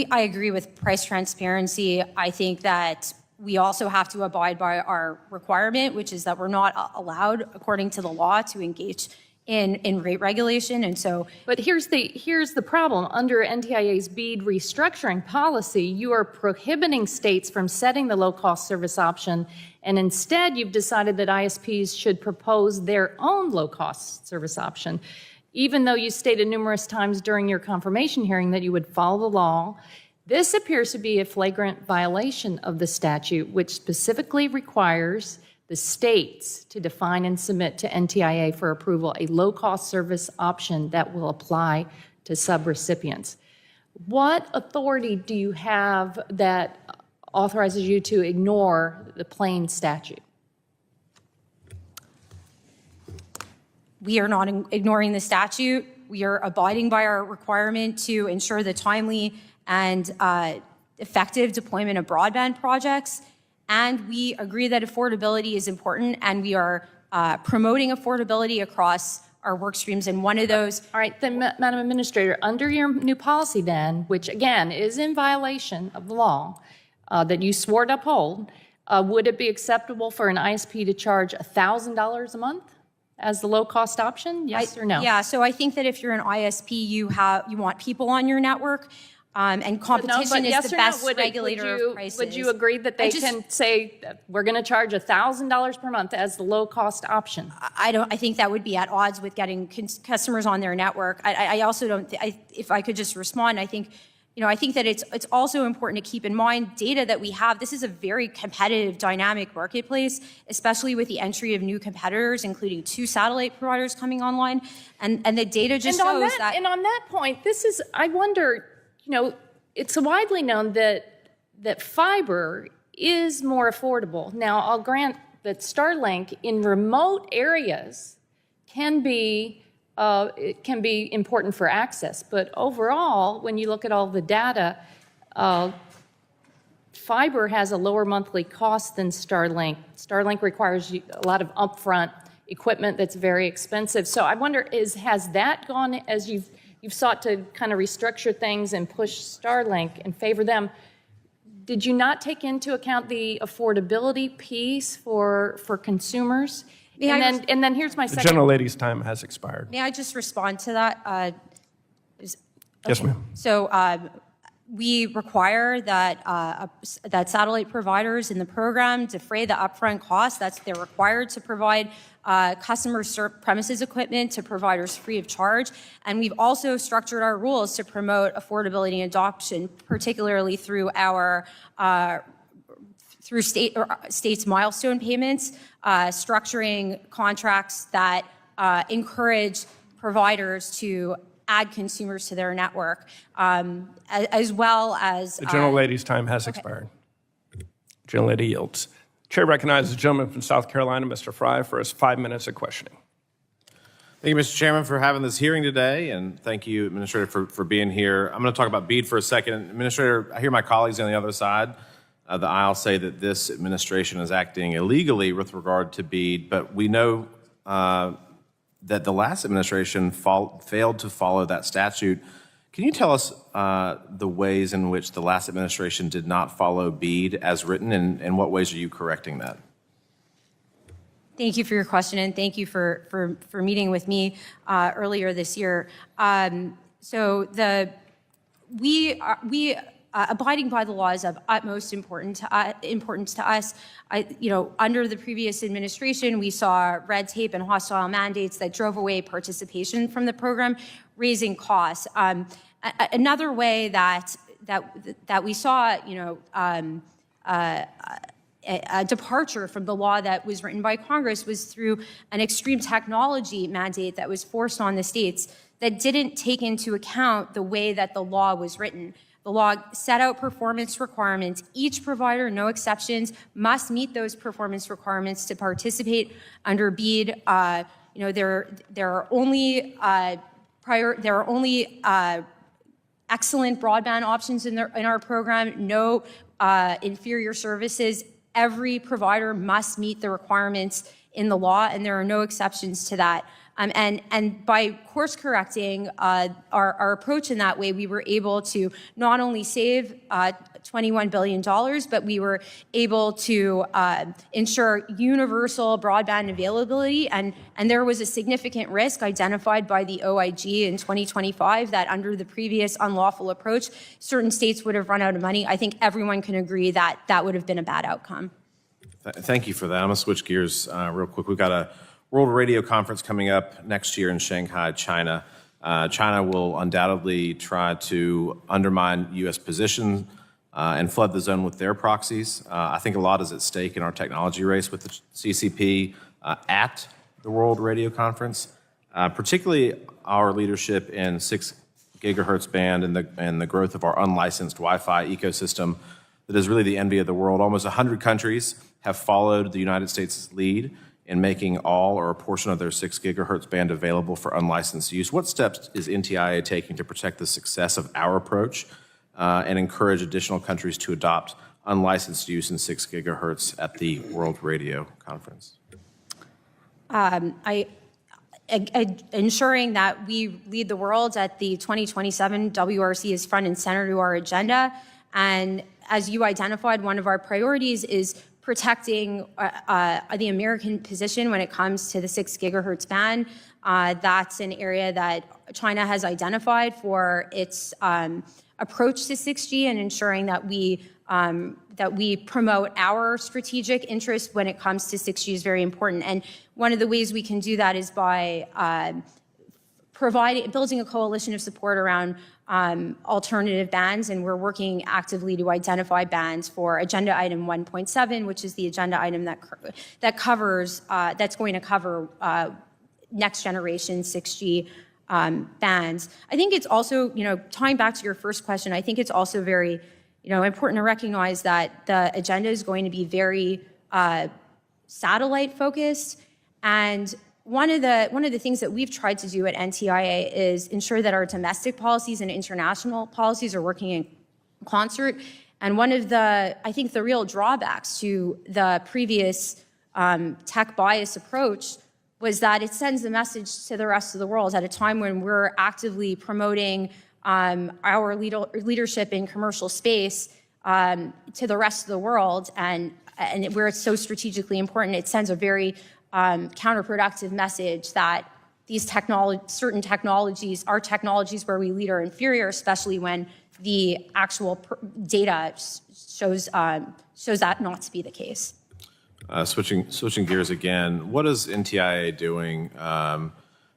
S6: I agree with price transparency. I think that we also have to abide by our requirement, which is that we're not allowed, according to the law, to engage in rate regulation. And so,
S5: but here's the problem. Under NTIA's BEAD restructuring policy, you are prohibiting states from setting the low-cost service option, and instead you've decided that ISPs should propose their own low-cost service option, even though you stated numerous times during your confirmation hearing that you would follow the law. This appears to be a flagrant violation of the statute, which specifically requires the states to define and submit to NTIA for approval a low-cost service option that will apply to subrecipients. What authority do you have that authorizes you to ignore the plain statute?
S6: we are not ignoring the statute. We are abiding by our requirement to ensure the timely and effective deployment of broadband projects. And we agree that affordability is important, and we are promoting affordability across our work streams. And one of those.
S5: All right, then, Madam Administrator, under your new policy then, which again is in violation of the law that you swore to uphold, would it be acceptable for an ISP to charge $1,000 a month as the low-cost option? Yes or no?
S6: Yeah, so I think that if you're an ISP, you want people on your network. And competition is the best regulator of prices.
S5: Would you agree that they can say, we're going to charge $1,000 per month as the low-cost option?
S6: I think that would be at odds with getting customers on their network. I also don't, if I could just respond, I think that it's also important to keep in mind data that we have. This is a very competitive, dynamic marketplace, especially with the entry of new competitors, including 2 satellite providers coming online. And the data just shows that.
S5: And on that point, I wonder, it's widely known that fiber is more affordable. Now, I'll grant that Starlink in remote areas can be important for access, but overall, when you look at all the data, fiber has a lower monthly cost than Starlink. Starlink requires a lot of upfront equipment that's very expensive. So I wonder, has that gone as you've sought to kind of restructure things and push Starlink and favor them? Did you not take into account the affordability piece for consumers? And then here's my second.
S20: The gentlelady's time has expired.
S6: May I just respond to that?
S20: Yes, ma'am.
S6: So we require that that satellite providers in the program defray the upfront costs. They're required to provide customer premises equipment to providers free of charge. And we've also structured our rules to promote affordability and adoption, particularly through our states' milestone payments, structuring contracts that encourage providers to add consumers to their network, as well as.
S20: The gentlelady's time has expired. Gentlelady yields. Chair recognizes the gentleman from South Carolina, Mr. Fry, for his 5 minutes of questioning.
S7: Thank you, Mr. Chairman, for having this hearing today, and thank you, Administrator, for being here. I'm going to talk about BEAD for a second. Administrator, I hear my colleagues on the other side of the aisle say that this administration is acting illegally with regard to BEAD, but we know that the last administration failed to follow that statute. Can you tell us the ways in which the last administration did not follow BEAD as written, and what ways are you correcting that?
S6: Thank you for your question, and thank you for meeting with me earlier this year. Abiding by the law is of utmost importance to us. Under the previous administration, we saw red tape and hostile mandates that drove away participation from the program, raising costs. Another way that we saw, a departure from the law that was written by Congress was through an extreme technology mandate that was forced on the states that didn't take into account the way that the law was written. The law set out performance requirements. Each provider, no exceptions, must meet those performance requirements to participate under BEAD. There are only excellent broadband options in our program. No inferior services. Every provider must meet the requirements in the law, and there are no exceptions to that. And by course correcting our approach in that way, we were able to not only save $21 billion, but we were able to ensure universal broadband availability. And there was a significant risk identified by the OIG in 2025 that under the previous unlawful approach, certain states would have run out of money. I think everyone can agree that that would have been a bad outcome.
S7: Thank you for that. I'm going to switch gears real quick. We've got a World Radio Conference coming up next year in Shanghai, China. China will undoubtedly try to undermine U.S. position and flood the zone with their proxies. I think a lot is at stake in our technology race with the CCP at the World Radio Conference, particularly our leadership in 6 gigahertz band and the growth of our unlicensed Wi-Fi ecosystem that is really the envy of the world. Almost 100 countries have followed the United States' lead in making all or a portion of their 6 gigahertz band available for unlicensed use. What steps is NTIA taking to protect the success of our approach and encourage additional countries to adopt unlicensed use in 6 gigahertz at the World Radio Conference?
S6: Ensuring that we lead the world at the 2027 WRC is front and center to our agenda. And as you identified, one of our priorities is protecting the American position when it comes to the 6 gigahertz band. That's an area that China has identified for its approach to 6G and ensuring that we promote our strategic interest when it comes to 6G is very important. And one of the ways we can do that is by building a coalition of support around alternative bands, and we're working actively to identify bands for agenda item 1.7, which is the agenda item that covers that's going to cover next generation 6G bands. I think it's also, tying back to your first question, I think it's also very, important to recognize that the agenda is going to be very satellite focused. And one of the things that we've tried to do at NTIA is ensure that our domestic policies and international policies are working in concert. And one of the real drawbacks to the previous tech bias approach was that it sends a message to the rest of the world at a time when we're actively promoting our leadership in commercial space to the rest of the world, and where it's so strategically important. It sends a very counterproductive message that these certain technologies are technologies where we lead or inferior, especially when the actual data shows that not to be the case.
S7: Switching gears again, what is NTIA doing?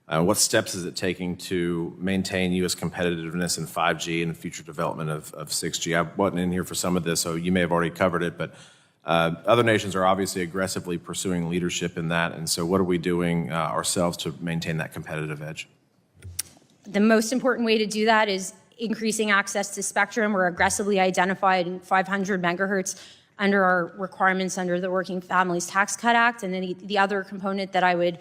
S7: What steps is it taking to maintain U.S. competitiveness in 5G and future development of 6G? I wasn't in here for some of this, so you may have already covered it, but other nations are obviously aggressively pursuing leadership in that, and so what are we doing ourselves to maintain that competitive edge?
S6: The most important way to do that is increasing access to spectrum. We're aggressively identified in 500 megahertz under our requirements under the Working Families Tax Cut Act. And then the other component that I would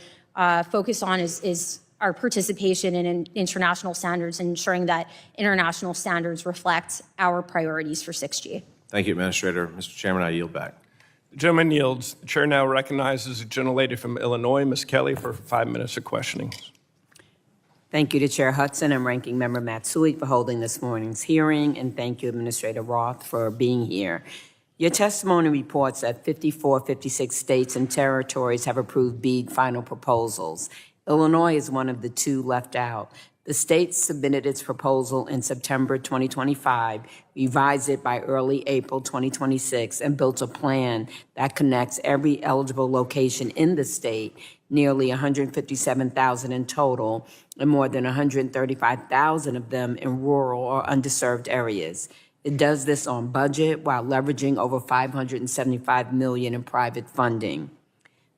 S6: focus on is our participation in international standards and ensuring that international standards reflect our priorities for 6G.
S7: Thank you, Administrator. Mr. Chairman, I yield back.
S20: The gentleman yields. The chair now recognizes the gentlelady from Illinois, Ms. Kelly, for 5 minutes of questioning.
S8: Thank you to Chair Hudson and Ranking Member Matsui for holding this morning's hearing, and thank you, Administrator Roth, for being here. Your testimony reports that 56 states and territories have approved BEAD final proposals. Illinois is one of the 2 left out. The state submitted its proposal in September 2025, revised it by early April 2026, and built a plan that connects every eligible location in the state, nearly 157,000 in total, and more than 135,000 of them in rural or underserved areas. It does this on budget while leveraging over $575 million in private funding.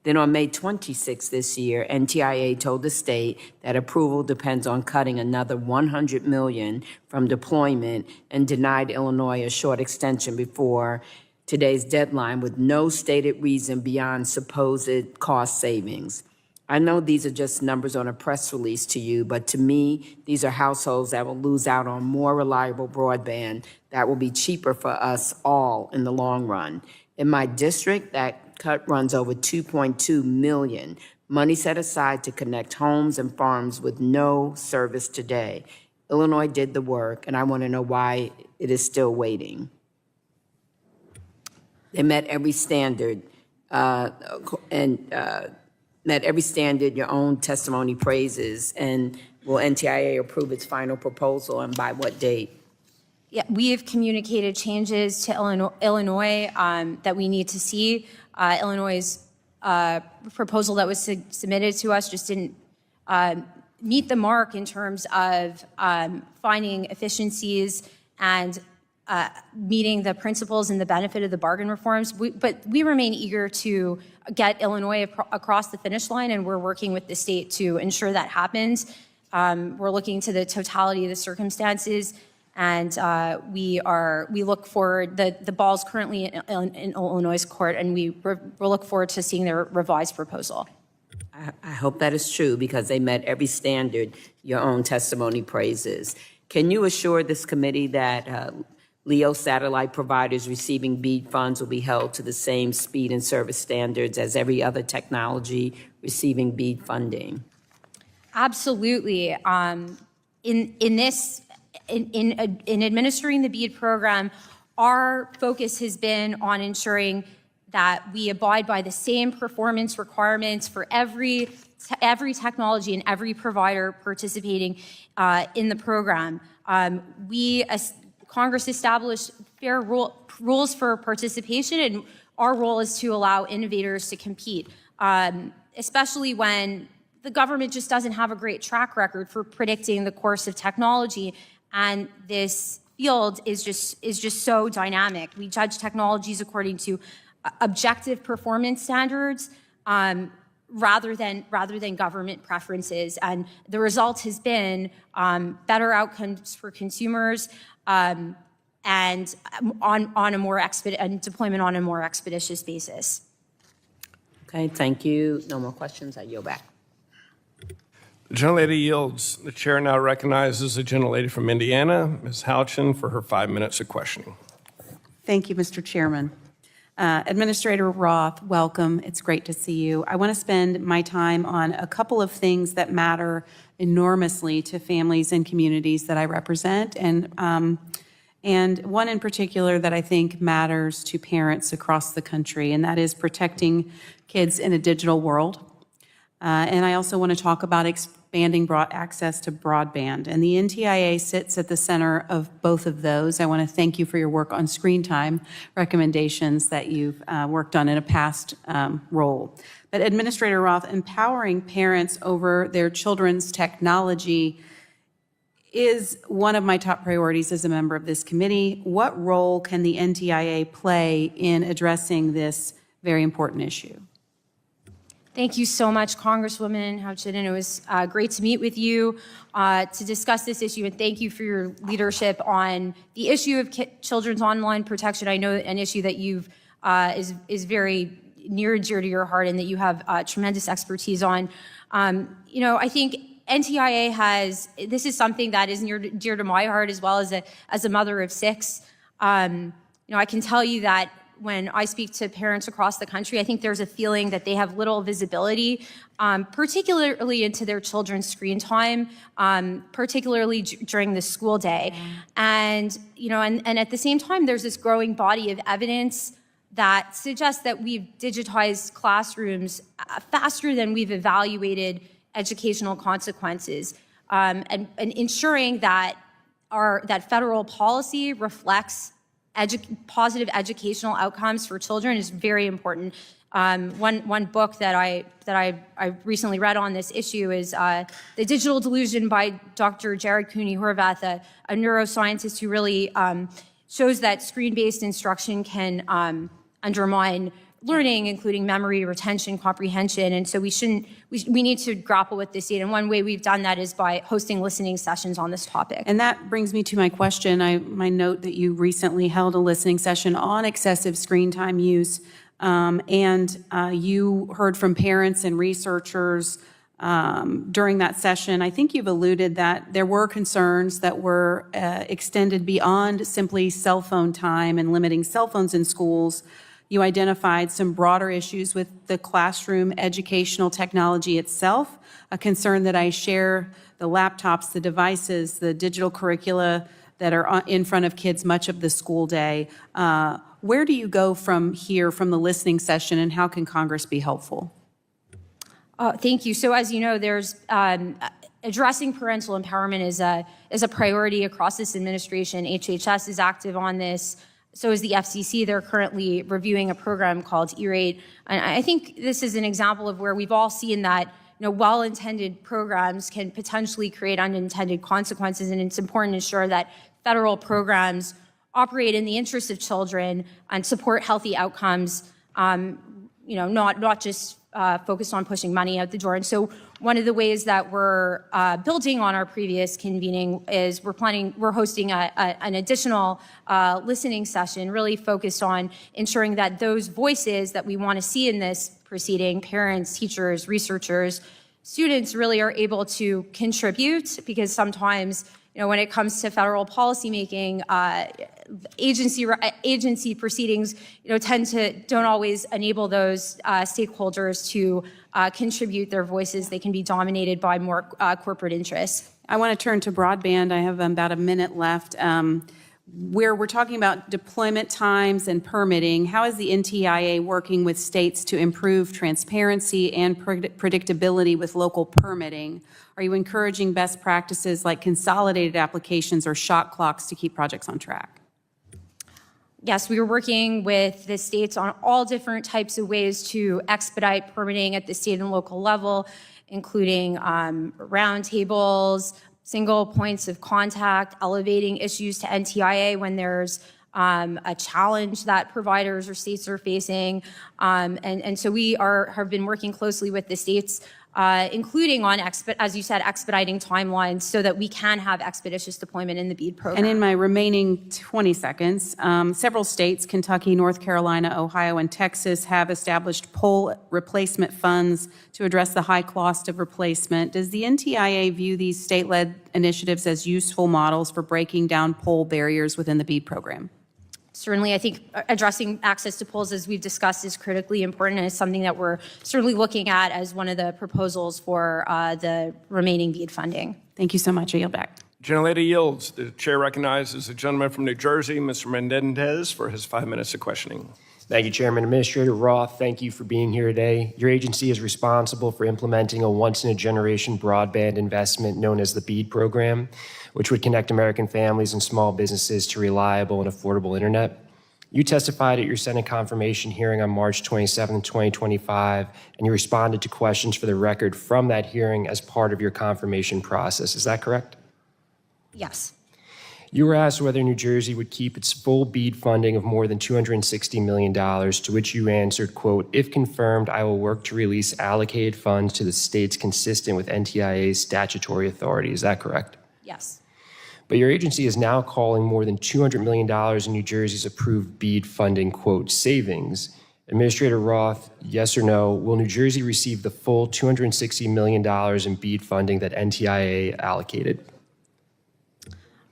S8: Then on May 26 this year, NTIA told the state that approval depends on cutting another $100 million from deployment and denied Illinois a short extension before today's deadline with no stated reason beyond supposed cost savings. I know these are just numbers on a press release to you, but to me, these are households that will lose out on more reliable broadband that will be cheaper for us all in the long run. In my district, that cut runs over $2.2 million, money set aside to connect homes and farms with no service today. Illinois did the work, and I want to know why it is still waiting. They met every standard, met every standard your own testimony praises, and will NTIA approve its final proposal, and by what date?
S6: Yeah, we have communicated changes to Illinois that we need to see. Illinois' proposal that was submitted to us just didn't meet the mark in terms of finding efficiencies and meeting the principles and the benefit of the bargain reforms. But we remain eager to get Illinois across the finish line, and we're working with the state to ensure that happens. We're looking to the totality of the circumstances, and we look forward. The ball's currently in Illinois' court, and we look forward to seeing their revised proposal.
S8: I hope that is true, because they met every standard your own testimony praises. Can you assure this committee that LEO satellite providers receiving BEAD funds will be held to the same speed and service standards as every other technology receiving BEAD funding?
S6: Absolutely. In administering the BEAD program, our focus has been on ensuring that we abide by the same performance requirements for every technology and every provider participating in the program. Congress established fair rules for participation, and our role is to allow innovators to compete, especially when the government just doesn't have a great track record for predicting the course of technology, and this field is just so dynamic. We judge technologies according to objective performance standards rather than government preferences, and the result has been better outcomes for consumers and on a more deployment on a more expeditious basis.
S8: Okay, thank you. No more questions. I yield back.
S20: The gentlelady yields. The chair now recognizes the gentlelady from Indiana, Ms. Houchin, for her 5 minutes of questioning.
S9: Thank you, Mr. Chairman. Administrator Roth, welcome. It's great to see you. I want to spend my time on a couple of things that matter enormously to families and communities that I represent, and one in particular that I think matters to parents across the country, and that is protecting kids in a digital world. And I also want to talk about expanding access to broadband. And the NTIA sits at the center of both of those. I want to thank you for your work on screen time recommendations that you've worked on in a past role. But Administrator Roth, empowering parents over their children's technology is one of my top priorities as a member of this committee. What role can the NTIA play in addressing this very important issue?
S6: Thank you so much, Congresswoman Houchin, and it was great to meet with you to discuss this issue, and thank you for your leadership on the issue of children's online protection. I know an issue that you've is very near and dear to your heart and that you have tremendous expertise on. I think NTIA this is something that is near and dear to my heart as well as a mother of six. I can tell you that when I speak to parents across the country, I think there's a feeling that they have little visibility, particularly into their children's screen time, particularly during the school day. And at the same time, there's this growing body of evidence that suggests that we've digitized classrooms faster than we've evaluated educational consequences, and ensuring that that federal policy reflects positive educational outcomes for children is very important. One book that I recently read on this issue is The Digital Delusion by Dr. Jared Cooney-Horvath, a neuroscientist who really shows that screen-based instruction can undermine learning, including memory, retention, comprehension. And so we need to grapple with this data. And one way we've done that is by hosting listening sessions on this topic.
S9: And that brings me to my question. My note that you recently held a listening session on excessive screen time use. You heard from parents and researchers during that session. I think you've alluded that there were concerns that were extended beyond simply cell phone time and limiting cell phones in schools. You identified some broader issues with the classroom educational technology itself, a concern that I share, the laptops, the devices, the digital curricula that are in front of kids much of the school day. Where do you go from here, from the listening session, and how can Congress be helpful?
S6: Thank you. So as you know, there's addressing parental empowerment is a priority across this administration. HHS is active on this. So is the FCC. They're currently reviewing a program called E-Rate. And I think this is an example of where we've all seen that well-intended programs can potentially create unintended consequences, and it's important to ensure that federal programs operate in the interest of children and support healthy outcomes, not just focused on pushing money out the door. And so one of the ways that we're building on our previous convening is we're hosting an additional listening session really focused on ensuring that those voices that we want to see in this proceeding, parents, teachers, researchers, students, really are able to contribute, because sometimes when it comes to federal policymaking, agency proceedings, don't always enable those stakeholders to contribute their voices. They can be dominated by more corporate interests.
S9: I want to turn to broadband. I have about a minute left. Where we're talking about deployment times and permitting, how is the NTIA working with states to improve transparency and predictability with local permitting? Are you encouraging best practices like consolidated applications or shot clocks to keep projects on track?
S6: Yes, we are working with the states on all different types of ways to expedite permitting at the state and local level, including roundtables, single points of contact, elevating issues to NTIA when there's a challenge that providers or states are facing. And so we have been working closely with the states, including on, as you said, expediting timelines so that we can have expeditious deployment in the BEAD program.
S9: And in my remaining 20 seconds, several states, Kentucky, North Carolina, Ohio, and Texas, have established pole replacement funds to address the high cost of replacement. Does the NTIA view these state-led initiatives as useful models for breaking down pole barriers within the BEAD program?
S6: Certainly, I think addressing access to poles, as we've discussed, is critically important, and it's something that we're certainly looking at as one of the proposals for the remaining BEAD funding.
S9: Thank you so much. I yield back.
S20: Gentlelady yields. The chair recognizes the gentleman from New Jersey, Mr. Mendez, for his 5 minutes of questioning.
S10: Thank you, Chairman. Administrator Roth, thank you for being here today. Your agency is responsible for implementing a once-in-a-generation broadband investment known as the BEAD program, which would connect American families and small businesses to reliable and affordable internet. You testified at your Senate confirmation hearing on March 27, 2025, and you responded to questions for the record from that hearing as part of your confirmation process. Is that correct?
S6: Yes.
S10: You were asked whether New Jersey would keep its full BEAD funding of more than $260 million, to which you answered, quote, "If confirmed, I will work to release allocated funds to the states consistent with NTIA's statutory authority." Is that correct?
S6: Yes.
S10: But your agency is now calling more than $200 million in New Jersey's approved BEAD funding, quote, savings. Administrator Roth, yes or no, will New Jersey receive the full $260 million in BEAD funding that NTIA allocated?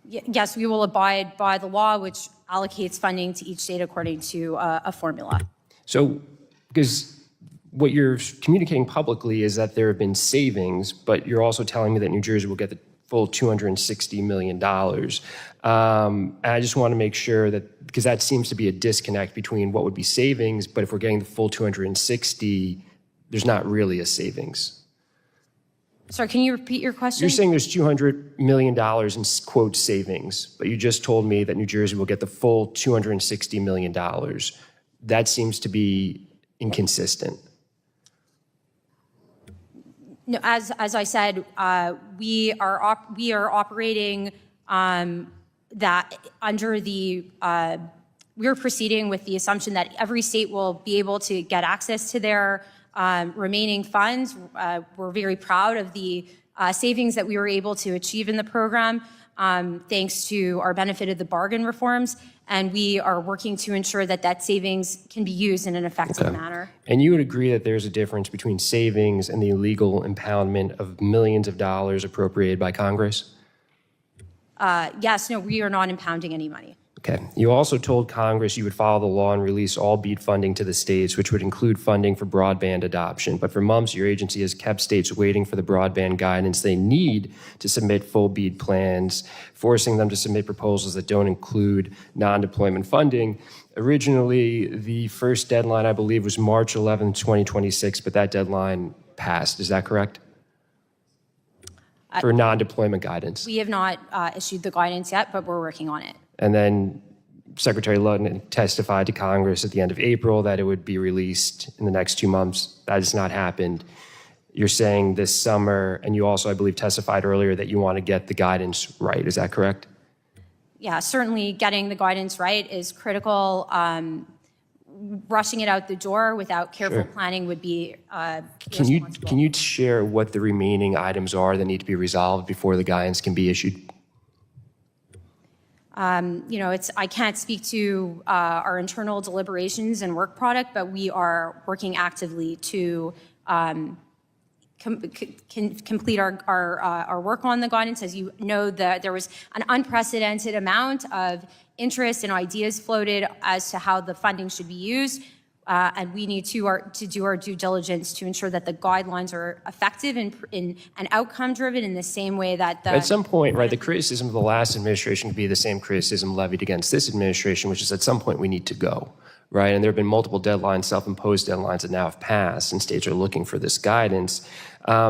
S6: Yes, we will abide by the law, which allocates funding to each state according to a formula.
S10: So, because what you're communicating publicly is that there have been savings, but you're also telling me that New Jersey will get the full $260 million. And I just want to make sure that, because that seems to be a disconnect between what would be savings, but if we're getting the full 260, there's not really a savings.
S6: Sorry, can you repeat your question?
S10: You're saying there's $200 million in, quote, savings, but you just told me that New Jersey will get the full $260 million. That seems to be inconsistent.
S6: No, as I said, we are operating that under the we're proceeding with the assumption that every state will be able to get access to their remaining funds. We're very proud of the savings that we were able to achieve in the program, thanks to our benefit of the bargain reforms, and we are working to ensure that that savings can be used in an effective manner.
S10: And you would agree that there's a difference between savings and the illegal impoundment of millions of dollars appropriated by Congress?
S6: Yes, no, we are not impounding any money.
S10: Okay. You also told Congress you would follow the law and release all BEAD funding to the states, which would include funding for broadband adoption. But for months, your agency has kept states waiting for the broadband guidance they need to submit full BEAD plans, forcing them to submit proposals that don't include non-deployment funding. Originally, the first deadline, I believe, was March 11, 2026, but that deadline passed. Is that correct? For non-deployment guidance.
S6: We have not issued the guidance yet, but we're working on it.
S10: And then Secretary Ludden testified to Congress at the end of April that it would be released in the next 2 months. That has not happened. You're saying this summer, and you also, I believe, testified earlier that you want to get the guidance right. Is that correct?
S6: Yeah, certainly getting the guidance right is critical. Rushing it out the door without careful planning would be irresponsible.
S10: Can you share what the remaining items are that need to be resolved before the guidance can be issued?
S6: I can't speak to our internal deliberations and work product, but we are working actively to complete our work on the guidance. As you know, there was an unprecedented amount of interest and ideas floated as to how the funding should be used. And we need to do our due diligence to ensure that the guidelines are effective and outcome-driven in the same way that the—
S10: At some point, right, the criticism of the last administration could be the same criticism levied against this administration, which is at some point we need to go, right? And there have been multiple deadlines, self-imposed deadlines that now have passed, and states are looking for this guidance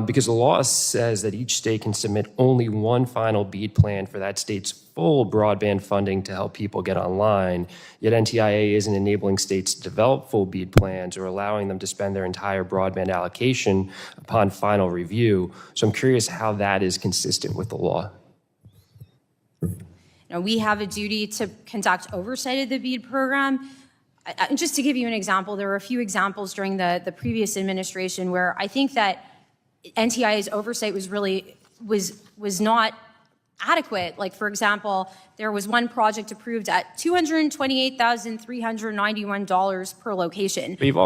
S10: because the law says that each state can submit only one final BEAD plan for that state's full broadband funding to help people get online, yet NTIA isn't enabling states to develop full BEAD plans or allowing them to spend their entire broadband allocation upon final review. So I'm curious how that is consistent with the law.
S6: We have a duty to conduct oversight of the BEAD program. Just to give you an example, there were a few examples during the previous administration where I think that NTIA's oversight was not adequate. Like, for example, there was one project approved at $228,391 per location.
S10: But you've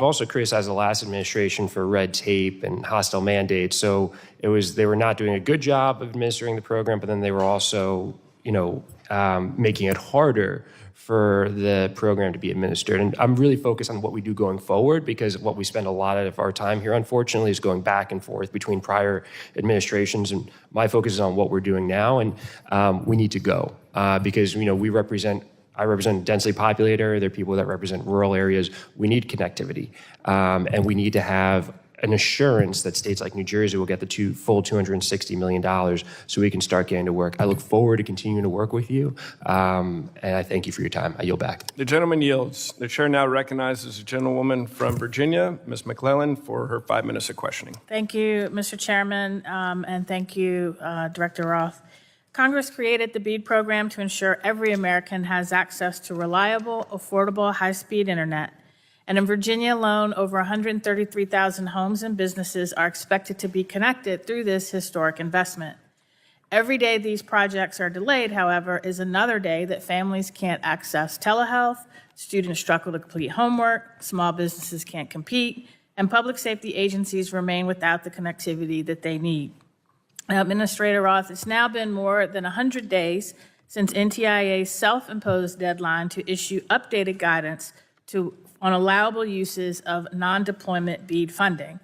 S10: also criticized the last administration for red tape and hostile mandates. So they were not doing a good job of administering the program, but then they were also, making it harder for the program to be administered. And I'm really focused on what we do going forward, because what we spend a lot of our time here, unfortunately, is going back and forth between prior administrations. And my focus is on what we're doing now. And we need to go because, I represent a densely populated area. There are people that represent rural areas. We need connectivity. And we need to have an assurance that states like New Jersey will get the full $260 million so we can start getting to work. I look forward to continuing to work with you, and I thank you for your time. I yield back.
S20: The gentleman yields. The chair now recognizes a gentlewoman from Virginia, Ms. McClellan, for her 5 minutes of questioning.
S11: Thank you, Mr. Chairman, and thank you, Director Roth. Congress created the BEAD program to ensure every American has access to reliable, affordable, high-speed internet. And in Virginia alone, over 133,000 homes and businesses are expected to be connected through this historic investment. Every day these projects are delayed, however, is another day that families can't access telehealth, students struggle to complete homework, small businesses can't compete, and public safety agencies remain without the connectivity that they need. Administrator Roth, it's now been more than 100 days since NTIA's self-imposed deadline to issue updated guidance on allowable uses of non-deployment BEAD funding.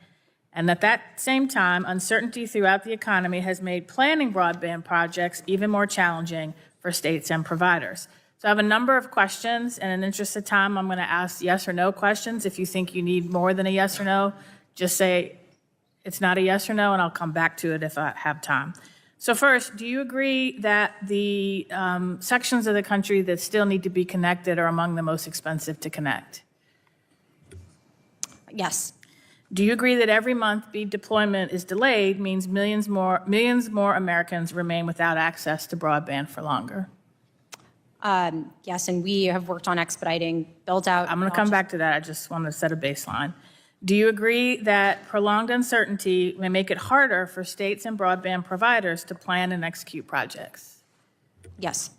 S11: And at that same time, uncertainty throughout the economy has made planning broadband projects even more challenging for states and providers. So I have a number of questions, and in the interest of time, I'm going to ask yes or no questions. If you think you need more than a yes or no, just say it's not a yes or no, and I'll come back to it if I have time. So first, do you agree that the sections of the country that still need to be connected are among the most expensive to connect?
S6: Yes.
S11: Do you agree that every month BEAD deployment is delayed means millions more Americans remain without access to broadband for longer?
S6: Yes, and we have worked on expediting build-out.
S11: I'm going to come back to that. I just want to set a baseline. Do you agree that prolonged uncertainty may make it harder for states and broadband providers to plan and execute projects?
S6: Yes.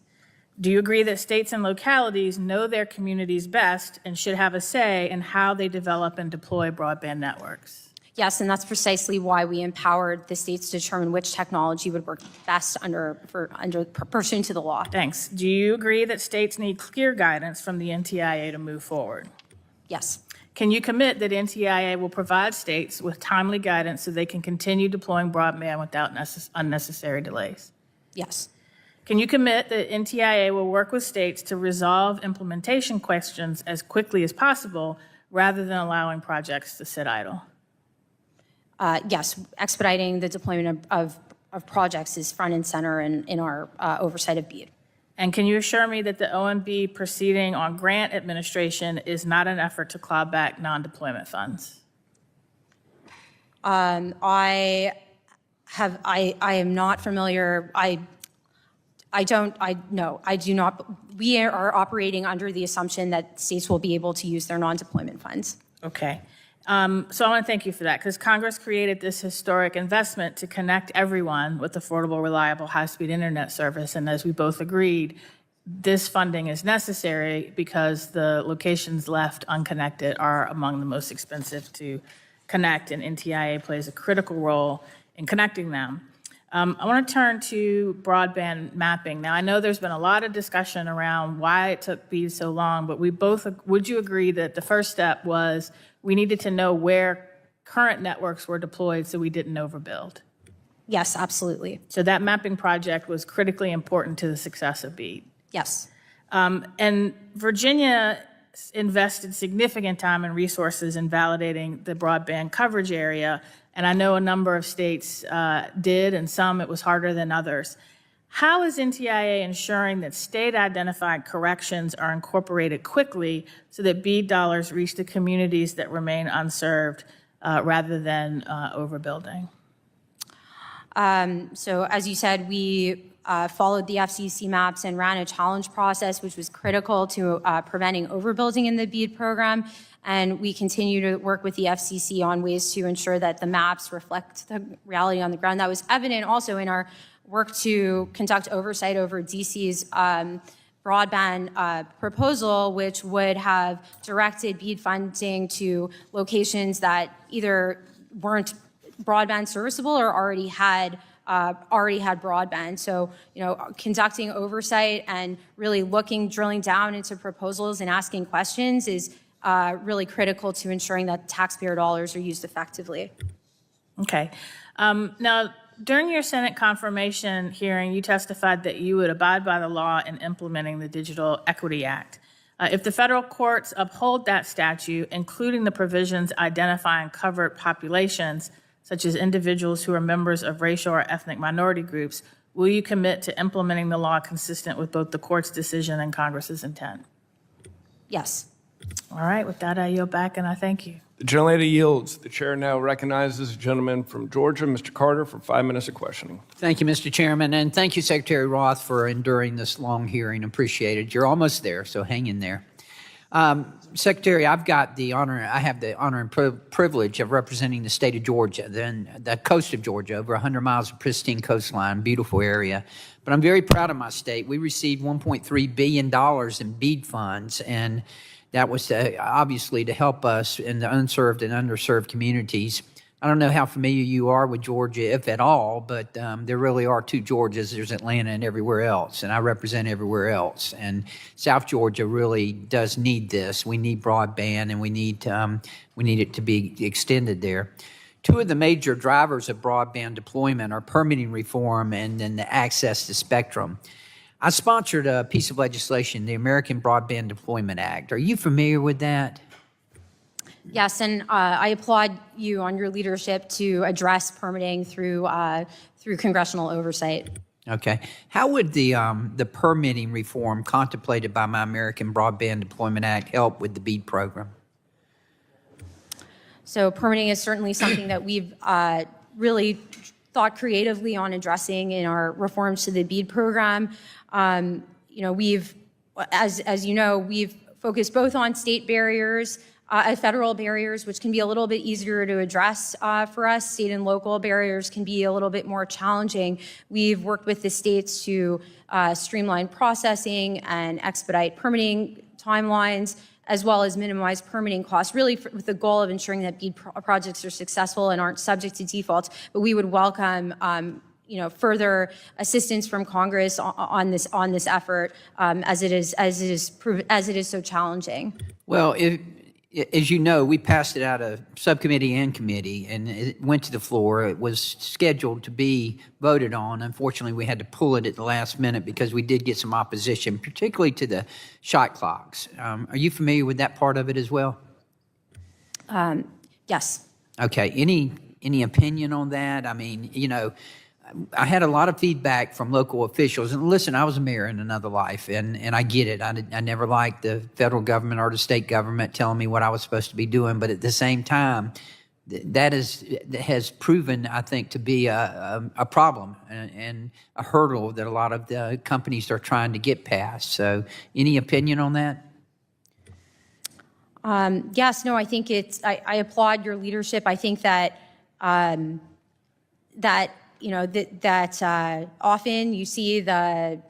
S11: Do you agree that states and localities know their communities best and should have a say in how they develop and deploy broadband networks?
S6: Yes, and that's precisely why we empowered the states to determine which technology would work best pursuant to the law.
S11: Thanks. Do you agree that states need clear guidance from the NTIA to move forward?
S6: Yes.
S11: Can you commit that NTIA will provide states with timely guidance so they can continue deploying broadband without unnecessary delays?
S6: Yes.
S11: Can you commit that NTIA will work with states to resolve implementation questions as quickly as possible rather than allowing projects to sit idle?
S6: Yes, expediting the deployment of projects is front and center in our oversight of BEAD.
S11: And can you assure me that the OMB proceeding on grant administration is not an effort to claw back non-deployment funds?
S6: I am not familiar. No, I do not. We are operating under the assumption that states will be able to use their non-deployment funds.
S11: Okay. So I want to thank you for that, because Congress created this historic investment to connect everyone with affordable, reliable, high-speed internet service. And as we both agreed, this funding is necessary because the locations left unconnected are among the most expensive to connect, and NTIA plays a critical role in connecting them. I want to turn to broadband mapping. Now, I know there's been a lot of discussion around why it took BEAD so long, but would you agree that the first step was we needed to know where current networks were deployed so we didn't overbuild?
S6: Yes, absolutely.
S11: So that mapping project was critically important to the success of BEAD.
S6: Yes.
S11: And Virginia invested significant time and resources in validating the broadband coverage area, and I know a number of states did, and some it was harder than others. How is NTIA ensuring that state-identified corrections are incorporated quickly so that BEAD dollars reach the communities that remain unserved rather than overbuilding?
S6: So as you said, we followed the FCC maps and ran a challenge process, which was critical to preventing overbuilding in the BEAD program. And we continue to work with the FCC on ways to ensure that the maps reflect the reality on the ground. That was evident also in our work to conduct oversight over DC's broadband proposal, which would have directed BEAD funding to locations that either weren't broadband serviceable or already had broadband. So, conducting oversight and really drilling down into proposals and asking questions is really critical to ensuring that taxpayer dollars are used effectively.
S11: Okay. Now, during your Senate confirmation hearing, you testified that you would abide by the law in implementing the Digital Equity Act. If the federal courts uphold that statute, including the provisions identifying covered populations, such as individuals who are members of racial or ethnic minority groups, will you commit to implementing the law consistent with both the court's decision and Congress's intent?
S6: Yes.
S11: All right. With that, I yield back, and I thank you.
S20: The gentlelady yields. The chair now recognizes the gentleman from Georgia, Mr. Carter, for 5 minutes of questioning.
S12: Thank you, Mr. Chairman, and thank you, Secretary Roth, for enduring this long hearing. Appreciated. You're almost there, so hang in there. Secretary, I have the honor and privilege of representing the state of Georgia, then the coast of Georgia, over 100 miles of pristine coastline, beautiful area. But I'm very proud of my state. We received $1.3 billion in BEAD funds, and that was obviously to help us in the unserved and underserved communities. I don't know how familiar you are with Georgia, if at all, but there really are two Georgias. There's Atlanta and everywhere else, and I represent everywhere else. And South Georgia really does need this. We need broadband, and we need it to be extended there. Two of the major drivers of broadband deployment are permitting reform and then the access to spectrum. I sponsored a piece of legislation, the American Broadband Deployment Act. Are you familiar with that?
S6: Yes, and I applaud you on your leadership to address permitting through congressional oversight.
S12: Okay. How would the permitting reform contemplated by my American Broadband Deployment Act help with the BEAD program?
S6: So permitting is certainly something that we've really thought creatively on addressing in our reforms to the BEAD program. We've as you know, we've focused both on state barriers, federal barriers, which can be a little bit easier to address for us. State and local barriers can be a little bit more challenging. We've worked with the states to streamline processing and expedite permitting timelines, as well as minimize permitting costs, really with the goal of ensuring that BEAD projects are successful and aren't subject to defaults. But we would welcome further assistance from Congress on this effort, as it is so challenging.
S12: Well, as you know, we passed it out of subcommittee and committee, and it went to the floor. It was scheduled to be voted on. Unfortunately, we had to pull it at the last minute because we did get some opposition, particularly to the shot clocks. Are you familiar with that part of it as well?
S6: Yes.
S12: Okay. Any opinion on that? I mean, I had a lot of feedback from local officials. And listen, I was a mayor in another life, and I get it. I never liked the federal government or the state government telling me what I was supposed to be doing. But at the same time, that has proven, I think, to be a problem and a hurdle that a lot of the companies are trying to get past. So any opinion on that?
S6: Yes, no, I think I applaud your leadership. I think that often you see that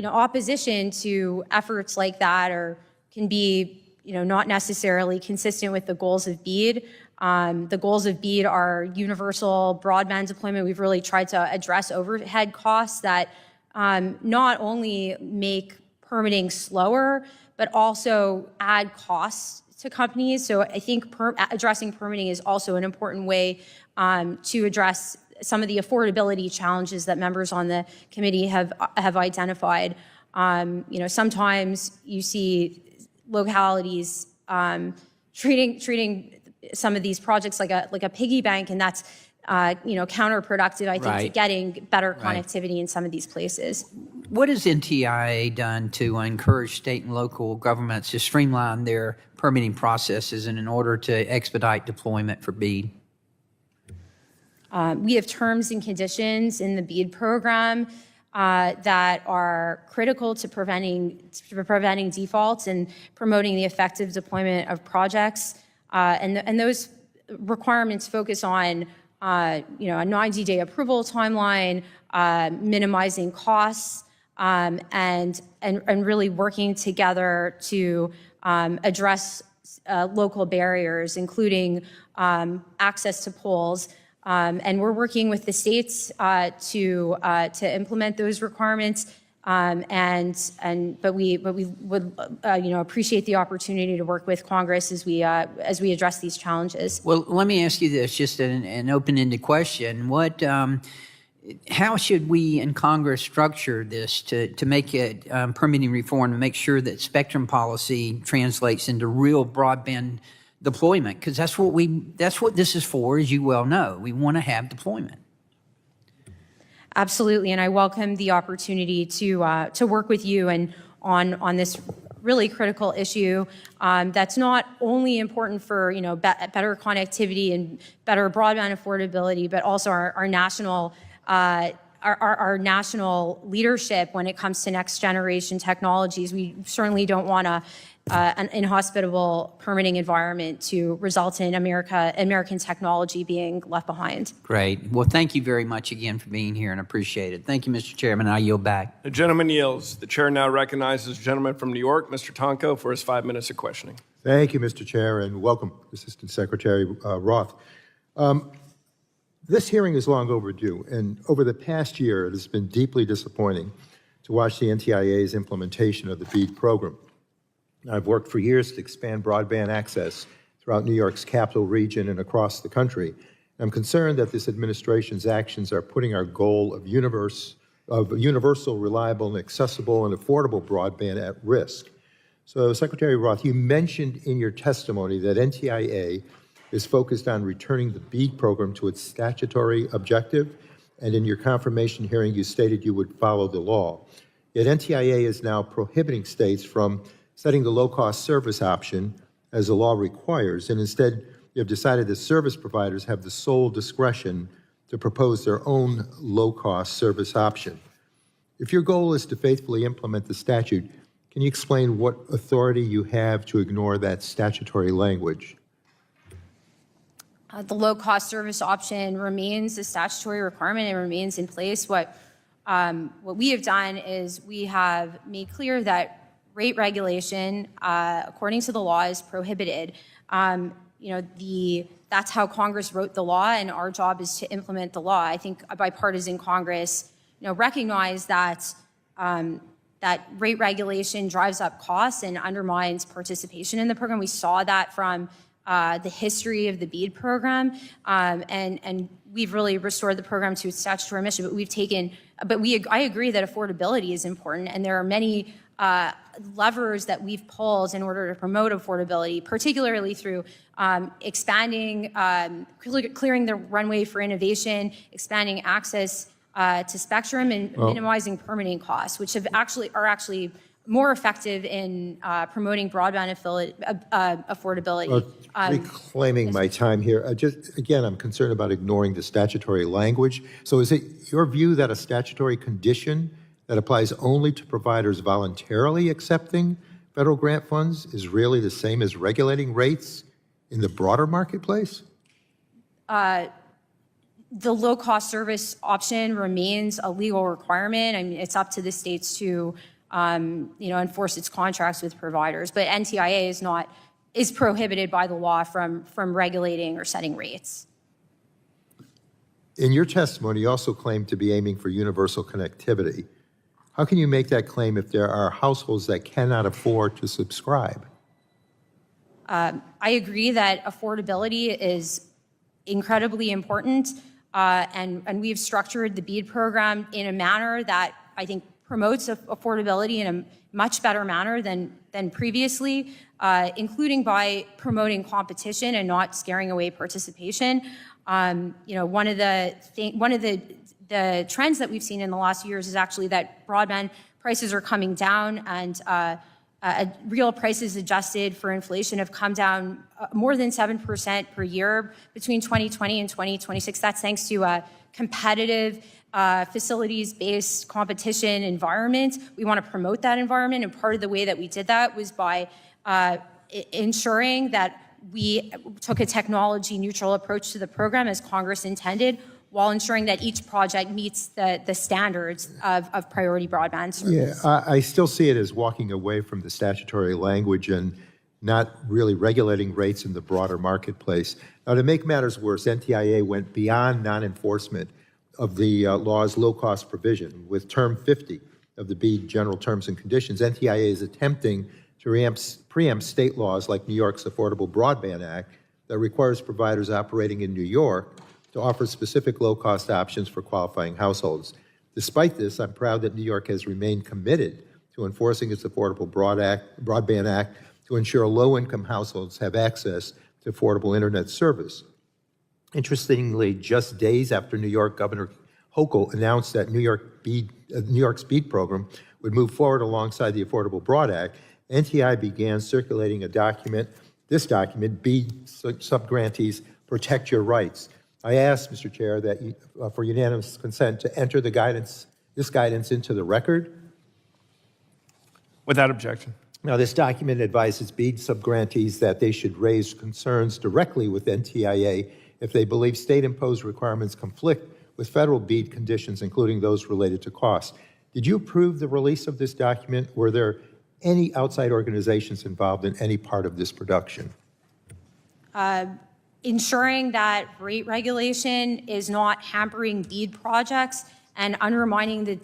S6: opposition to efforts like that can be not necessarily consistent with the goals of BEAD. The goals of BEAD are universal broadband deployment. We've really tried to address overhead costs that not only make permitting slower, but also add costs to companies. So I think addressing permitting is also an important way to address some of the affordability challenges that members on the committee have identified. Sometimes you see localities treating some of these projects like a piggy bank, and that's counterproductive, I think, to getting better connectivity in some of these places.
S12: What has NTIA done to encourage state and local governments to streamline their permitting processes and in order to expedite deployment for BEAD?
S6: We have terms and conditions in the BEAD program that are critical to preventing defaults and promoting the effective deployment of projects. And those requirements focus on a 90-day approval timeline, minimizing costs, and really working together to address local barriers, including access to poles. And we're working with the states to implement those requirements. But we would appreciate the opportunity to work with Congress as we address these challenges.
S12: Well, let me ask you this, just an open-ended question. How should we in Congress structure this to make it permitting reform, to make sure that spectrum policy translates into real broadband deployment? Because that's what this is for, as you well know. We want to have deployment.
S6: Absolutely, and I welcome the opportunity to work with you and on this really critical issue that's not only important for better connectivity and better broadband affordability, but also our national leadership when it comes to next generation technologies. We certainly don't want an inhospitable permitting environment to result in American technology being left behind.
S12: Great. Well, thank you very much again for being here and appreciate it. Thank you, Mr. Chairman. I yield back.
S20: The gentleman yields. The chair now recognizes the gentleman from New York, Mr. Tonko, for his 5 minutes of questioning.
S14: Thank you, Mr. Chair, and welcome, Assistant Secretary Roth. This hearing is long overdue, and over the past year, it has been deeply disappointing to watch the NTIA's implementation of the BEAD program. I've worked for years to expand broadband access throughout New York's capital region and across the country. I'm concerned that this administration's actions are putting our goal of universal, reliable, and accessible and affordable broadband at risk. So, Secretary Roth, you mentioned in your testimony that NTIA is focused on returning the BEAD program to its statutory objective, and in your confirmation hearing, you stated you would follow the law. Yet NTIA is now prohibiting states from setting the low-cost service option as the law requires, and instead you have decided that service providers have the sole discretion to propose their own low-cost service option. If your goal is to faithfully implement the statute, Can you explain what authority you have to ignore that statutory language?
S6: The low-cost service option remains a statutory requirement. It remains in place. What we have done is we have made clear that rate regulation, according to the law, is prohibited. That's how Congress wrote the law, and our job is to implement the law. I think a bipartisan Congress, recognize that that rate regulation drives up costs and undermines participation in the program. We saw that from the history of the BEAD program, and we've really restored the program to its statutory mission. But I agree that affordability is important, and there are many levers that we've pulled in order to promote affordability, particularly through expanding, clearing the runway for innovation, expanding access to spectrum, and minimizing permitting costs, which are actually more effective in promoting broadband affordability.
S14: Reclaiming my time here, again, I'm concerned about ignoring the statutory language. So is it your view that a statutory condition that applies only to providers voluntarily accepting federal grant funds is really the same as regulating rates in the broader marketplace?
S6: The low-cost service option remains a legal requirement. I mean, it's up to the states to enforce its contracts with providers. But NTIA is prohibited by the law from regulating or setting rates.
S14: In your testimony, you also claimed to be aiming for universal connectivity. How can you make that claim if there are households that cannot afford to subscribe?
S6: I agree that affordability is incredibly important, and we've structured the BEAD program in a manner that I think promotes affordability in a much better manner than previously, including by promoting competition and not scaring away participation. One of the trends that we've seen in the last few years is actually that broadband prices are coming down, and real prices adjusted for inflation have come down more than 7% per year between 2020 and 2026. That's thanks to a competitive facilities-based competition environment. We want to promote that environment, and part of the way that we did that was by ensuring that we took a technology-neutral approach to the program as Congress intended, while ensuring that each project meets the standards of priority broadband service.
S14: Yeah, I still see it as walking away from the statutory language and not really regulating rates in the broader marketplace. Now, to make matters worse, NTIA went beyond non-enforcement of the law's low-cost provision. With Term 50 of the BEAD General Terms and Conditions, NTIA is attempting to preempt state laws like New York's Affordable Broadband Act that requires providers operating in New York to offer specific low-cost options for qualifying households. Despite this, I'm proud that New York has remained committed to enforcing its Affordable Broadband Act to ensure low-income households have access to affordable internet service. Interestingly, just days after New York Governor Hochul announced that New York's BEAD program would move forward alongside the Affordable Broad Act, NTI began circulating this document, BEAD Subgrantees Protect Your Rights. I ask, Mr. Chair, that for unanimous consent to enter this guidance into the record.
S20: Without objection.
S14: Now, this document advises BEAD subgrantees that they should raise concerns directly with NTIA if they believe state-imposed requirements conflict with federal BEAD conditions, including those related to cost. Did you approve the release of this document? Were there any outside organizations involved in any part of this production?
S6: Ensuring that rate regulation is not hampering BEAD projects and undermining the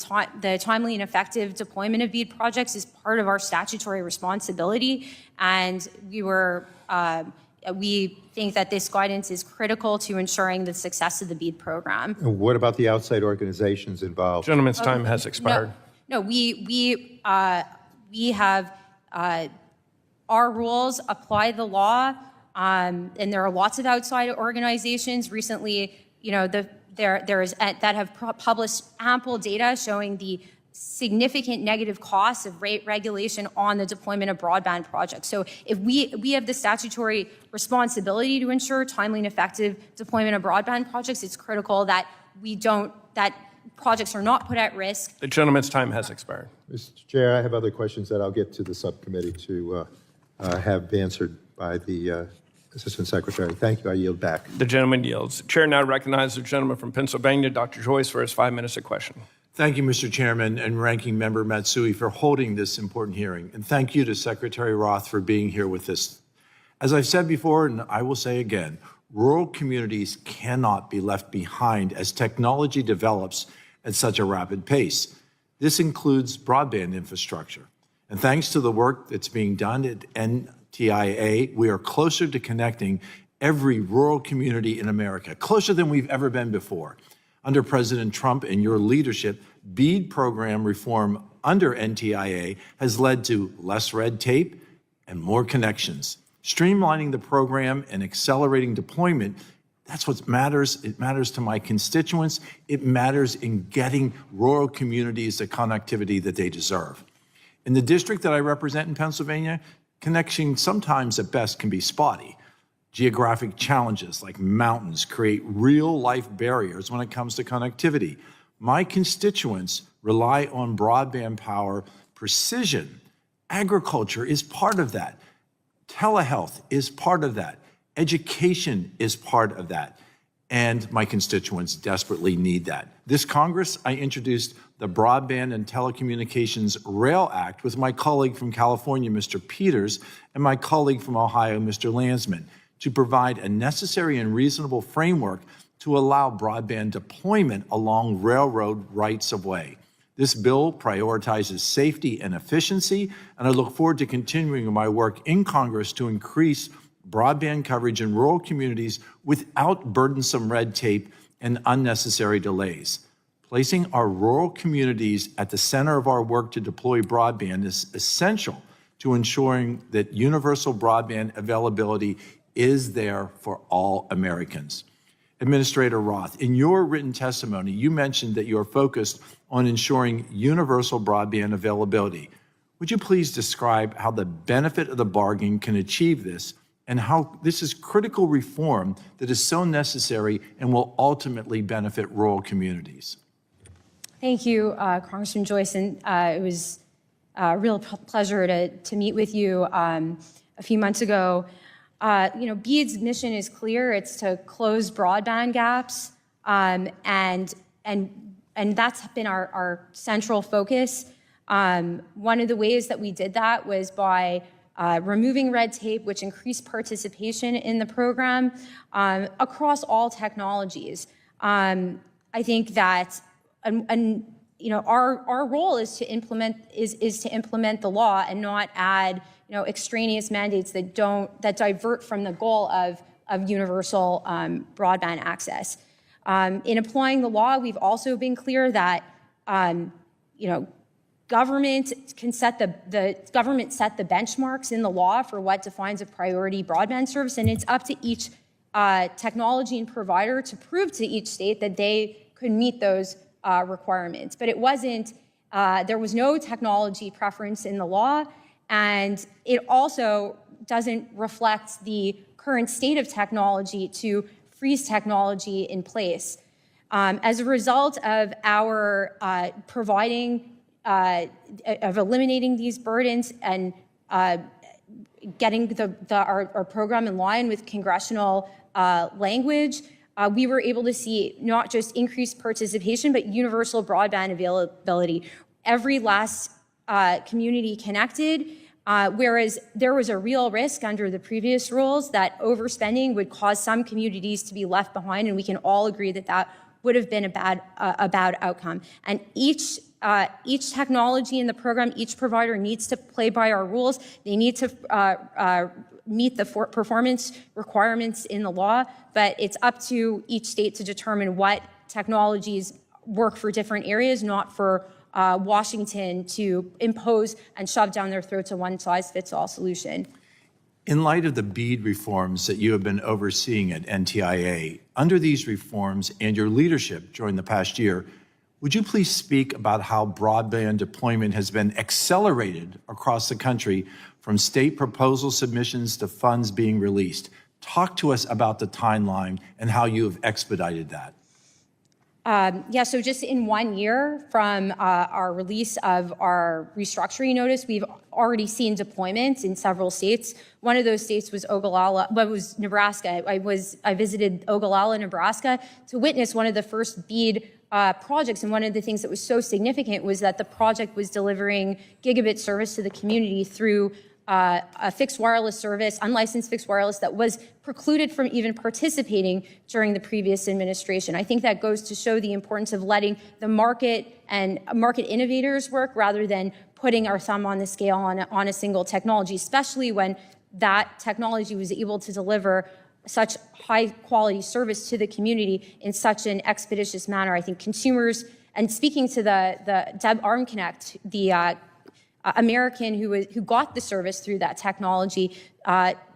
S6: timely and effective deployment of BEAD projects is part of our statutory responsibility. And we think that this guidance is critical to ensuring the success of the BEAD program.
S14: And what about the outside organizations involved?
S20: Gentleman's time has expired.
S6: No, we have our rules apply the law, and there are lots of outside organizations. Recently, there is that have published ample data showing the significant negative costs of rate regulation on the deployment of broadband projects. So if we have the statutory responsibility to ensure timely and effective deployment of broadband projects, it's critical that projects are not put at risk.
S20: The gentleman's time has expired.
S14: Mr. Chair, I have other questions that I'll get to the subcommittee to have answered by the Assistant Secretary. Thank you. I yield back.
S20: The gentleman yields. The chair now recognizes the gentleman from Pennsylvania, Dr. Joyce, for his 5 minutes of question.
S13: Thank you, Mr. Chairman and Ranking Member Matsui, for holding this important hearing. And thank you to Secretary Roth for being here with us. As I've said before, and I will say again, rural communities cannot be left behind as technology develops at such a rapid pace. This includes broadband infrastructure. And thanks to the work that's being done at NTIA, we are closer to connecting every rural community in America, closer than we've ever been before. Under President Trump and your leadership, BEAD program reform under NTIA has led to less red tape and more connections. Streamlining the program and accelerating deployment, that's what matters. It matters to my constituents. It matters in getting rural communities the connectivity that they deserve. In the district that I represent in Pennsylvania, connection sometimes at best can be spotty. Geographic challenges like mountains create real-life barriers when it comes to connectivity. My constituents rely on broadband power precision. Agriculture is part of that. Telehealth is part of that. Education is part of that. And my constituents desperately need that. This Congress, I introduced the Broadband and Telecommunications Rail Act with my colleague from California, Mr. Peters, and my colleague from Ohio, Mr. Landsman, to provide a necessary and reasonable framework to allow broadband deployment along railroad rights-of-way. This bill prioritizes safety and efficiency, and I look forward to continuing my work in Congress to increase broadband coverage in rural communities without burdensome red tape and unnecessary delays. Placing our rural communities at the center of our work to deploy broadband is essential to ensuring that universal broadband availability is there for all Americans. Administrator Roth, in your written testimony, you mentioned that you are focused on ensuring universal broadband availability. Would you please describe how the benefit of the bargain can achieve this and how this is critical reform that is so necessary and will ultimately benefit rural communities?
S6: Thank you, Congressman Joyce, and it was a real pleasure to meet with you a few months ago. BEAD's mission is clear. It's to close broadband gaps, and that's been our central focus. One of the ways that we did that was by removing red tape, which increased participation in the program across all technologies. I think that, our role is to implement the law and not add extraneous mandates that divert from the goal of universal broadband access. In applying the law, we've also been clear that government set the benchmarks in the law for what defines a priority broadband service, and it's up to each technology and provider to prove to each state that they could meet those requirements. But it wasn't. There was no technology preference in the law. And it also doesn't reflect the current state of technology to freeze technology in place. As a result of our of eliminating these burdens and getting our program in line with congressional language, we were able to see not just increased participation, but universal broadband availability. Every last community connected, whereas there was a real risk under the previous rules that overspending would cause some communities to be left behind, and we can all agree that that would have been a bad outcome. And each technology in the program, each provider needs to play by our rules. They need to meet the performance requirements in the law, but it's up to each state to determine what technologies work for different areas, not for Washington to impose and shove down their throats a one-size-fits-all solution.
S13: In light of the BEAD reforms that you have been overseeing at NTIA, under these reforms and your leadership during the past year, would you please speak about how broadband deployment has been accelerated across the country from state proposal submissions to funds being released? Talk to us about the timeline and how you have expedited that.
S6: Yeah, so just in 1 year from our release of our restructuring notice, we've already seen deployments in several states. One of those states was was Nebraska. I visited Ogallala, Nebraska, to witness one of the first BEAD projects, and one of the things that was so significant was that the project was delivering gigabit service to the community through a fixed wireless service, unlicensed fixed wireless, that was precluded from even participating during the previous administration. I think that goes to show the importance of letting the market and market innovators work rather than putting our thumb on the scale on a single technology, especially when that technology was able to deliver such high quality service to the community in such an expeditious manner. I think consumers, and speaking to the Deb Armconnect, the American who got the service through that technology,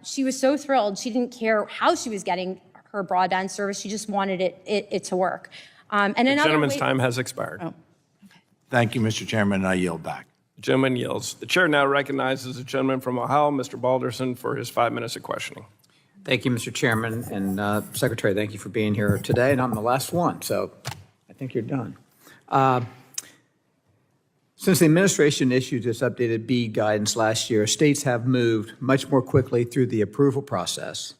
S6: she was so thrilled. She didn't care how she was getting her broadband service. She just wanted it to work. And
S20: The gentleman's time has expired.
S11: Oh.
S13: Thank you, Mr. Chairman, and I yield back.
S20: The gentleman yields. The chair now recognizes the gentleman from Ohio, Mr. Balderson, for his 5 minutes of questioning.
S12: Thank you, Mr. Chairman. And Secretary, thank you for being here today. And I'm the last one, so I think you're done. Since the administration issued this updated BEAD guidance last year, states have moved much more quickly through the approval process.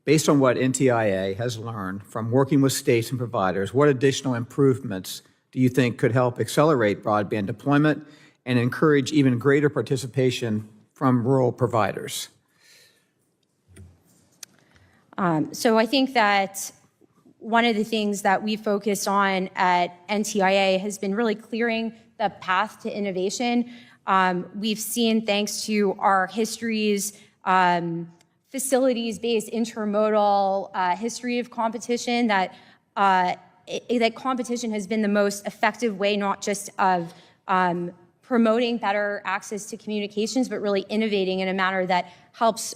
S12: Based on what NTIA has learned from working with states and providers, what additional improvements do you think could help accelerate broadband deployment and encourage even greater participation from rural providers?
S6: So I think that one of the things that we focused on at NTIA has been really clearing the path to innovation. We've seen, thanks to our histories, facilities-based intermodal history of competition, that that competition has been the most effective way, not just of promoting better access to communications, but really innovating in a manner that helps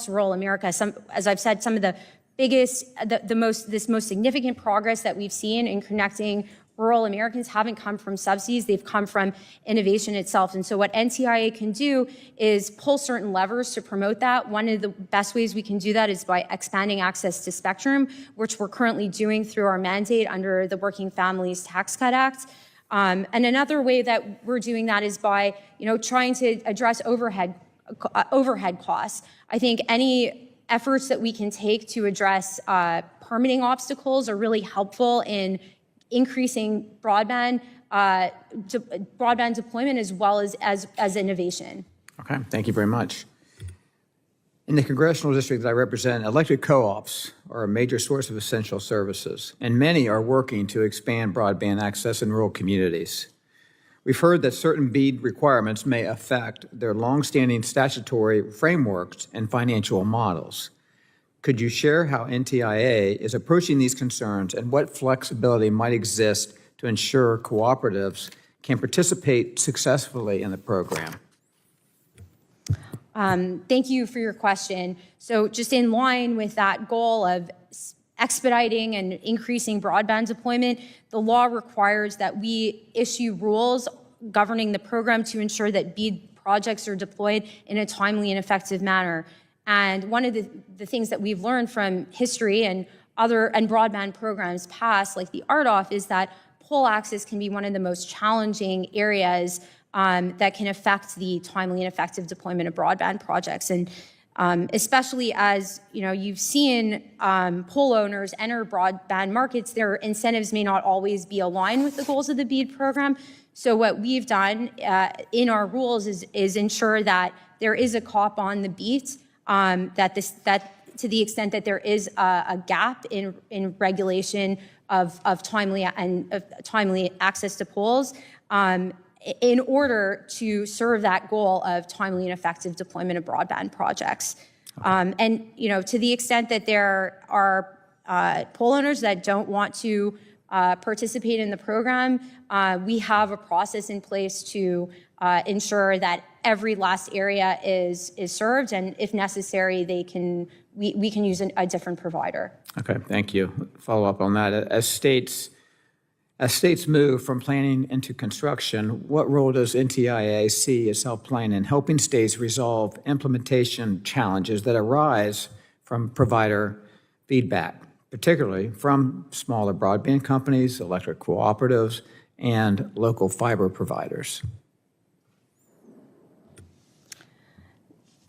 S6: rural America. As I've said, some of the biggest, this most significant progress that we've seen in connecting rural Americans haven't come from subsidies, they've come from innovation itself. And so what NTIA can do is pull certain levers to promote that. One of the best ways we can do that is by expanding access to spectrum, which we're currently doing through our mandate under the Working Families Tax Cut Act. And another way that we're doing that is by, trying to address overhead costs. I think any efforts that we can take to address permitting obstacles are really helpful in increasing broadband deployment as well as innovation.
S12: Okay, thank you very much. In the congressional district that I represent, electric co-ops are a major source of essential services, and many are working to expand broadband access in rural communities. We've heard that certain BEAD requirements may affect their longstanding statutory frameworks and financial models. Could you share how NTIA is approaching these concerns and what flexibility might exist to ensure cooperatives can participate successfully in the program?
S6: Thank you for your question. So just in line with that goal of expediting and increasing broadband deployment, the law requires that we issue rules governing the program to ensure that BEAD projects are deployed in a timely and effective manner. And one of the things that we've learned from history and broadband programs past, like the RDOF, is that pole access can be one of the most challenging areas that can affect the timely and effective deployment of broadband projects. And especially as you've seen pole owners enter broadband markets, their incentives may not always be aligned with the goals of the BEAD program. So what we've done in our rules is ensure that there is a cop on the beat, that to the extent that there is a gap in regulation of timely access to poles, in order to serve that goal of timely and effective deployment of broadband projects. And to the extent that there are pole owners that don't want to participate in the program, we have a process in place to ensure that every last area is served, and if necessary, we can use a different provider.
S12: Okay, thank you. Follow up on that. As states move from planning into construction, what role does NTIA see itself playing in helping states resolve implementation challenges that arise from provider feedback, particularly from smaller broadband companies, electric cooperatives, and local fiber providers?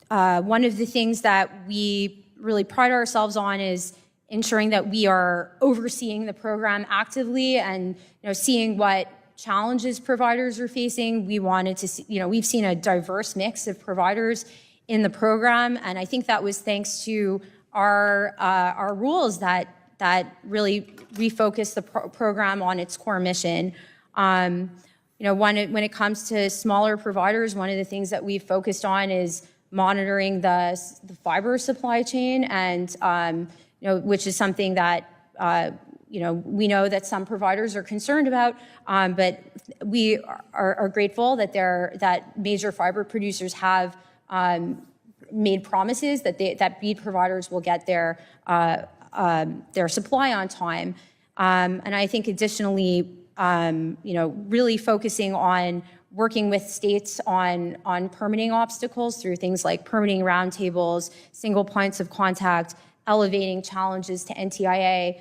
S6: One of the things that we really pride ourselves on is ensuring that we are overseeing the program actively and seeing what challenges providers are facing. We wanted to see, we've seen a diverse mix of providers in the program, and I think that was thanks to our rules that really refocus the program on its core mission. When it comes to smaller providers, one of the things that we've focused on is monitoring the fiber supply chain, and which is something that we know that some providers are concerned about, but we are grateful that major fiber producers have made promises that BEAD providers will get their supply on time, and I think additionally, really focusing on working with states on permitting obstacles through things like permitting roundtables, single points of contact, elevating challenges to NTIA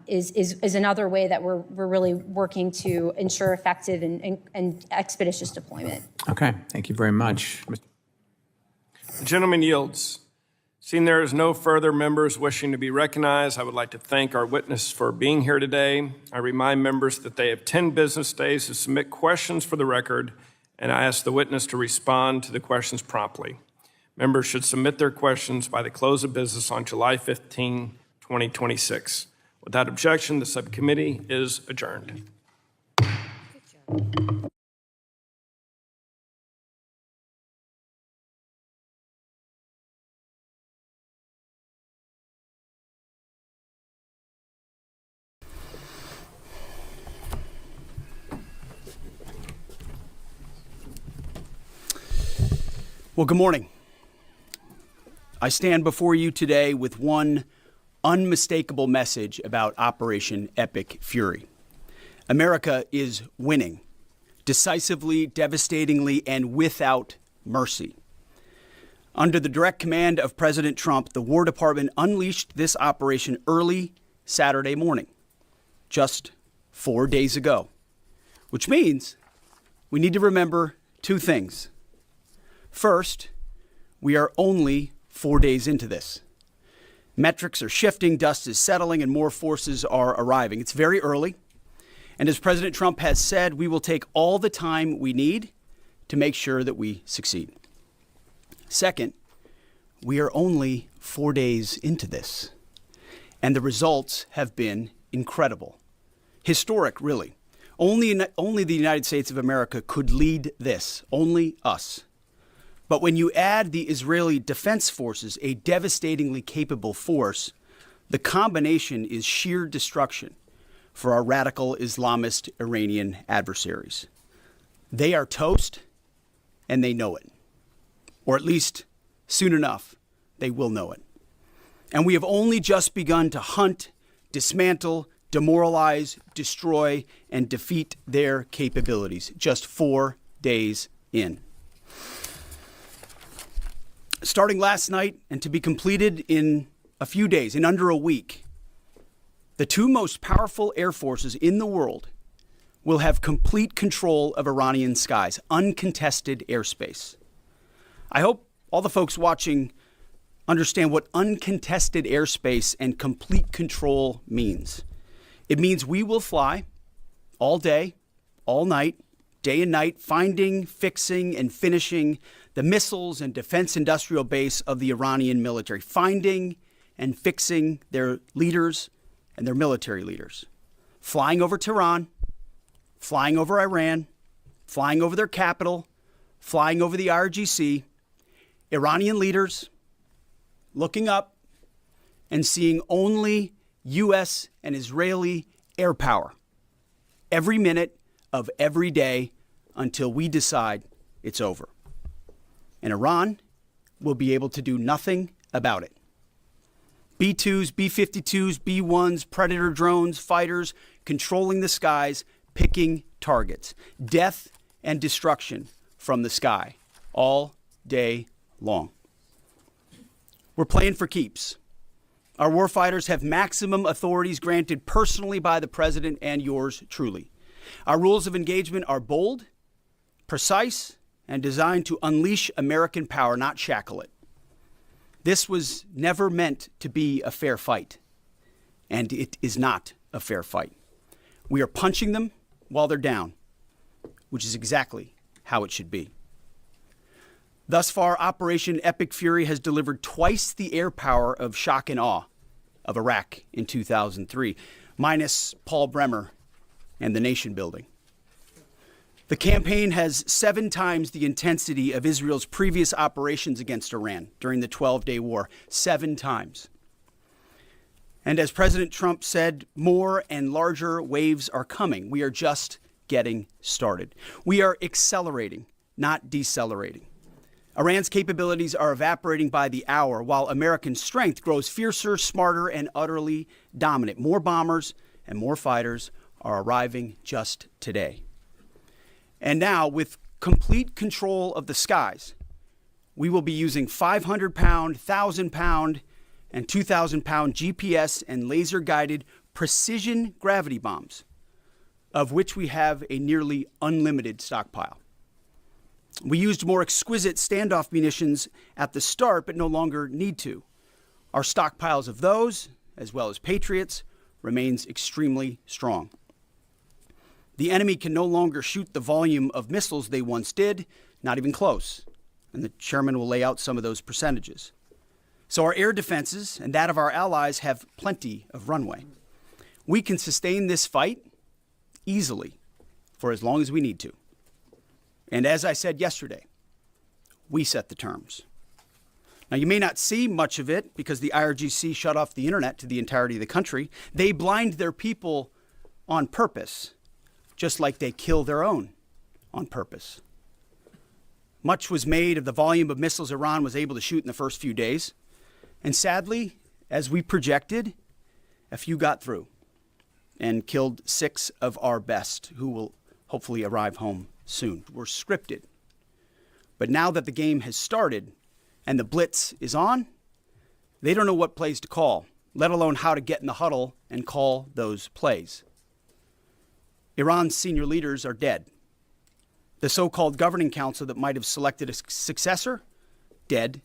S6: is another way that we're really working to ensure effective and expeditious deployment.
S12: Okay, thank you very much.
S20: The gentleman yields. Seeing there is no further members wishing to be recognized, I would like to thank our witness for being here today. I remind members that they have 10 business days to submit questions for the record, and I ask the witness to respond to the questions promptly. Members should submit their questions by the close of business on July 15, 2026. Without objection, the subcommittee is adjourned.
S15: Well, good morning. I stand before you today with one unmistakable message about Operation Epic Fury. America is winning, decisively, devastatingly, and without mercy. Under the direct command of President Trump, the War Department unleashed this operation early Saturday morning, just 4 days ago, which means we need to remember two things. First, we are only 4 days into this. Metrics are shifting, dust is settling, and more forces are arriving. It's very early, and as President Trump has said, we will take all the time we need to make sure that we succeed. Second, we are only 4 days into this, and the results have been incredible. Historic, really. Only the United States of America could lead this, only us. But when you add the Israeli Defense Forces, a devastatingly capable force, the combination is sheer destruction for our radical Islamist Iranian adversaries. They are toast, and they know it. Or at least, soon enough, they will know it. And we have only just begun to hunt, dismantle, demoralize, destroy, and defeat their capabilities, just 4 days in. Starting last night and to be completed in a few days, in under a week, the two most powerful air forces in the world will have complete control of Iranian skies, uncontested airspace. I hope all the folks watching understand what uncontested airspace and complete control means. It means we will fly all day, all night, day and night, finding, fixing, and finishing the missiles and defense industrial base of the Iranian military, finding and fixing their leaders and their military leaders, flying over Tehran, flying over Iran, flying over their capital, flying over the IRGC, Iranian leaders looking up and seeing only U.S. and Israeli air power every minute of every day until we decide it's over. And Iran will be able to do nothing about it. B-2s, B-52s, B-1s, Predator drones, fighters, controlling the skies, picking targets. Death and destruction from the sky all day long. We're playing for keeps. Our warfighters have maximum authorities granted personally by the President and yours truly. Our rules of engagement are bold, precise, and designed to unleash American power, not shackle it. This was never meant to be a fair fight, and it is not a fair fight. We are punching them while they're down, which is exactly how it should be. Thus far, Operation Epic Fury has delivered twice the air power of shock and awe of Iraq in 2003, minus Paul Bremer and the nation building. The campaign has 7 times the intensity of Israel's previous operations against Iran during the 12-day war, 7 times. And as President Trump said, more and larger waves are coming. We are just getting started. We are accelerating, not decelerating. Iran's capabilities are evaporating by the hour, while American strength grows fiercer, smarter, and utterly dominant. More bombers and more fighters are arriving just today. And now, with complete control of the skies, we will be using 500-pound, 1,000-pound, and 2,000-pound GPS and laser-guided precision gravity bombs, of which we have a nearly unlimited stockpile. We used more exquisite standoff munitions at the start, but no longer need to. Our stockpiles of those, as well as Patriots, remains extremely strong. The enemy can no longer shoot the volume of missiles they once did, not even close. And the chairman will lay out some of those percentages. So our air defenses and that of our allies have plenty of runway. We can sustain this fight easily for as long as we need to. And as I said yesterday, we set the terms. Now, you may not see much of it because the IRGC shut off the internet to the entirety of the country. They blind their people on purpose, just like they kill their own on purpose. Much was made of the volume of missiles Iran was able to shoot in the first few days. And sadly, as we projected, a few got through and killed 6 of our best, who will hopefully arrive home soon. We're scripted. But now that the game has started and the blitz is on, they don't know what plays to call, let alone how to get in the huddle and call those plays. Iran's senior leaders are dead. The so-called governing council that might have selected a successor, dead,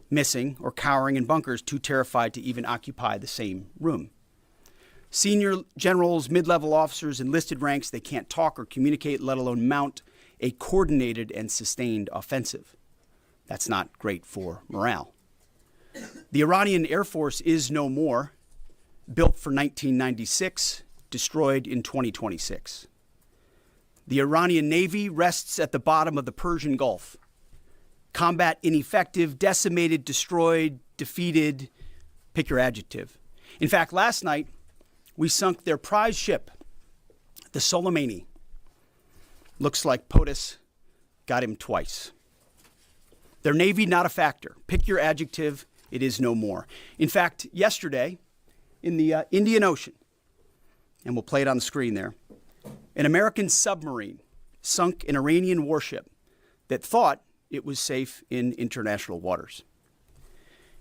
S15: missing, or cowering in bunkers, too terrified to even occupy the same room. Senior generals, mid-level officers, enlisted ranks, they can't talk or communicate, let alone mount a coordinated and sustained offensive. That's not great for morale. The Iranian Air Force is no more, built for 1996, destroyed in 2026. The Iranian Navy rests at the bottom of the Persian Gulf. Combat ineffective, decimated, destroyed, defeated, pick your adjective. In fact, last night, we sunk their prize ship, the Soleimani. Looks like POTUS got him twice. Their Navy, not a factor. Pick your adjective, it is no more. In fact, yesterday, in the Indian Ocean, and we'll play it on the screen there, an American submarine sunk an Iranian warship that thought it was safe in international waters.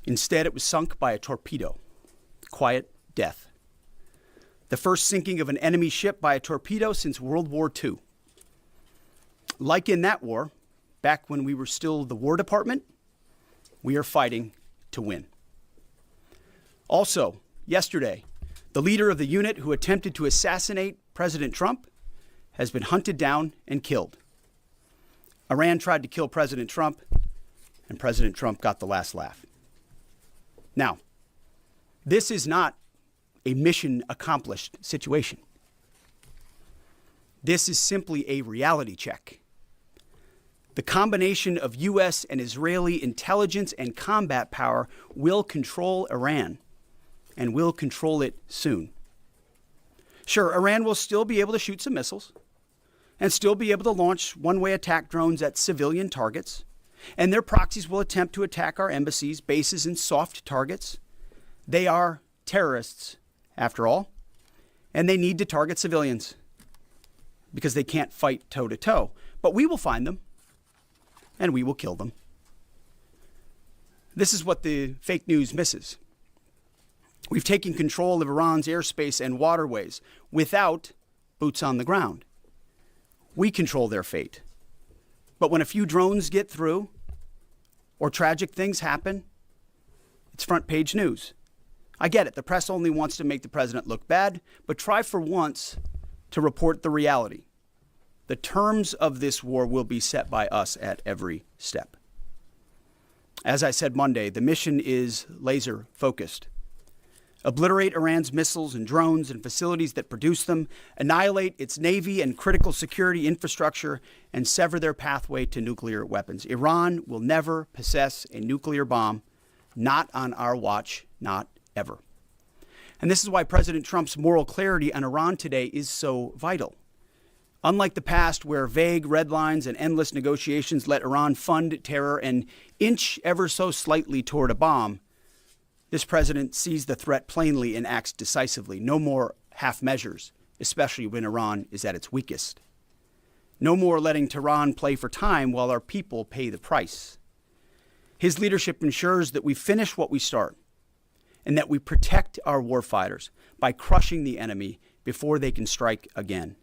S15: Instead, it was sunk by a torpedo. Quiet death. The first sinking of an enemy ship by a torpedo since World War II. Like in that war, back when we were still the War Department, we are fighting to win. Also, yesterday, the leader of the unit who attempted to assassinate President Trump has been hunted down and killed. Iran tried to kill President Trump, and President Trump got the last laugh. Now, this is not a mission accomplished situation. This is simply a reality check. The combination of U.S. and Israeli intelligence and combat power will control Iran, and will control it soon. Sure, Iran will still be able to shoot some missiles and still be able to launch one-way attack drones at civilian targets, and their proxies will attempt to attack our embassies, bases, and soft targets. They are terrorists, after all, and they need to target civilians because they can't fight toe-to-toe. But we will find them, and we will kill them. This is what the fake news misses. We've taken control of Iran's airspace and waterways without boots on the ground. We control their fate. But when a few drones get through or tragic things happen, it's front page news. I get it. The press only wants to make the president look bad, but try for once to report the reality. The terms of this war will be set by us at every step. As I said Monday, the mission is laser focused. Obliterate Iran's missiles and drones and facilities that produce them, annihilate its navy and critical security infrastructure, and sever their pathway to nuclear weapons. Iran will never possess a nuclear bomb, not on our watch, not ever. And this is why President Trump's moral clarity on Iran today is so vital. Unlike the past, where vague red lines and endless negotiations let Iran fund terror and inch ever so slightly toward a bomb, this president sees the threat plainly and acts decisively. No more half measures, especially when Iran is at its weakest. No more letting Tehran play for time while our people pay the price. His leadership ensures that we finish what we start and that we protect our warfighters by crushing the enemy before they can strike again.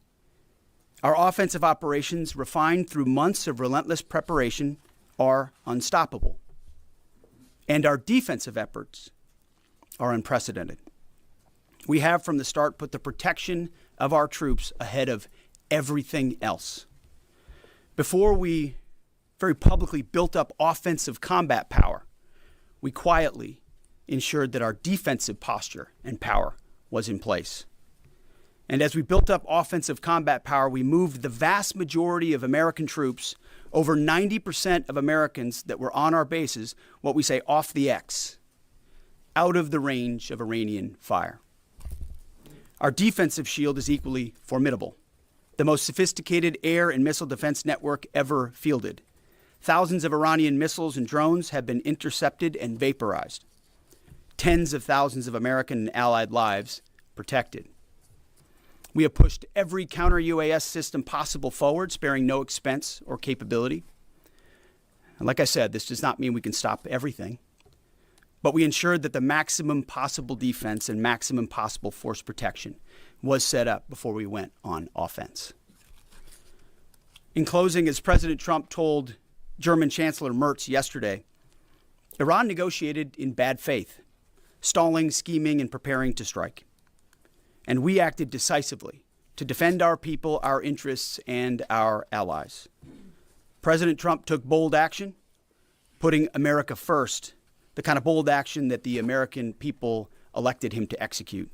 S15: Our offensive operations, refined through months of relentless preparation, are unstoppable. And our defensive efforts are unprecedented. We have from the start put the protection of our troops ahead of everything else. Before we very publicly built up offensive combat power, we quietly ensured that our defensive posture and power was in place. And as we built up offensive combat power, we moved the vast majority of American troops, over 90% of Americans that were on our bases, what we say off the X, out of the range of Iranian fire. Our defensive shield is equally formidable, the most sophisticated air and missile defense network ever fielded. Thousands of Iranian missiles and drones have been intercepted and vaporized. Tens of thousands of American and allied lives protected. We have pushed every counter-UAS system possible forward, sparing no expense or capability. And like I said, this does not mean we can stop everything, but we ensured that the maximum possible defense and maximum possible force protection was set up before we went on offense. In closing, as President Trump told German Chancellor Merz yesterday, Iran negotiated in bad faith, stalling, scheming, and preparing to strike. And we acted decisively to defend our people, our interests, and our allies. President Trump took bold action, putting America first, the kind of bold action that the American people elected him to execute.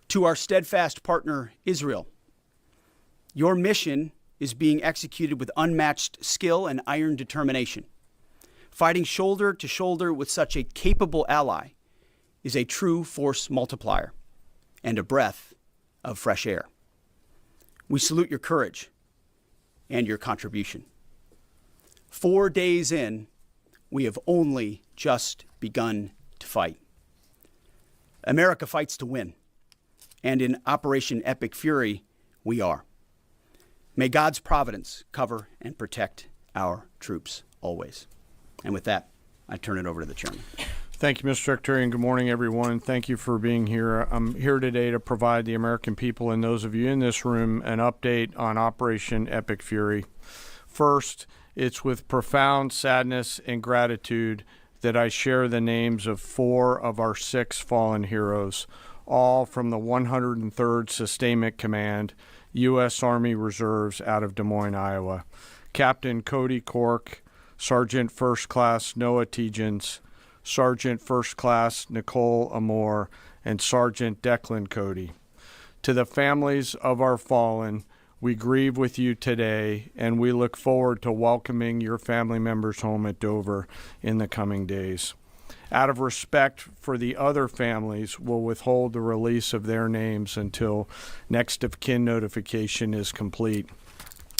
S15: To our steadfast partner, Israel, your mission is being executed with unmatched skill and iron determination. Fighting shoulder to shoulder with such a capable ally is a true force multiplier and a breath of fresh air. We salute your courage and your contribution. 4 days in, we have only just begun to fight. America fights to win, and in Operation Epic Fury, we are. May God's providence cover and protect our troops always. And with that, I turn it over to the chairman.
S20: Thank you, Mr. Secretary, and good morning, everyone. Thank you for being here. I'm here today to provide the American people and those of you in this room an update on Operation Epic Fury. First, it's with profound sadness and gratitude that I share the names of 4 of our 6 fallen heroes, all from the 103rd Sustainment Command, U.S. Army Reserves out of Des Moines, Iowa. Captain Cody Cork, Sergeant First Class Noah Tegens, Sergeant First Class Nicole Amore, and Sergeant Declan Cody. To the families of our fallen, we grieve with you today, and we look forward to welcoming your family members home at Dover in the coming days. Out of respect for the other families, we'll withhold the release of their names until next of kin notification is complete.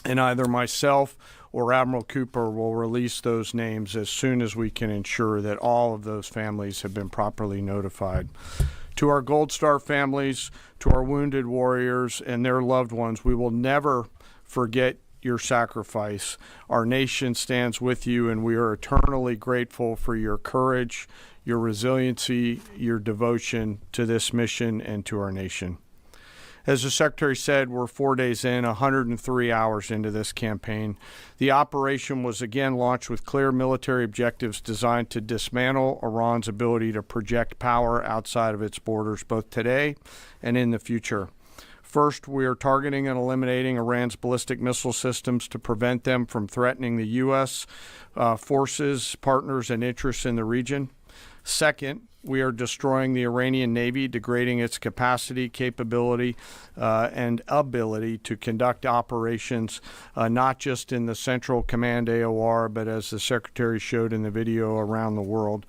S20: And either myself or Admiral Cooper will release those names as soon as we can ensure that all of those families have been properly notified. To our Gold Star families, to our wounded warriors and their loved ones, we will never forget your sacrifice. Our nation stands with you, and we are eternally grateful for your courage, your resiliency, your devotion to this mission and to our nation. As the Secretary said, we're 4 days in, 103 hours into this campaign. The operation was again launched with clear military objectives designed to dismantle Iran's ability to project power outside of its borders, both today and in the future. First, we are targeting and eliminating Iran's ballistic missile systems to prevent them from threatening the U.S. Forces, partners, and interests in the region. Second, we are destroying the Iranian Navy, degrading its capacity, capability, and ability to conduct operations, not just in the Central Command AOR, but as the Secretary showed in the video, around the world.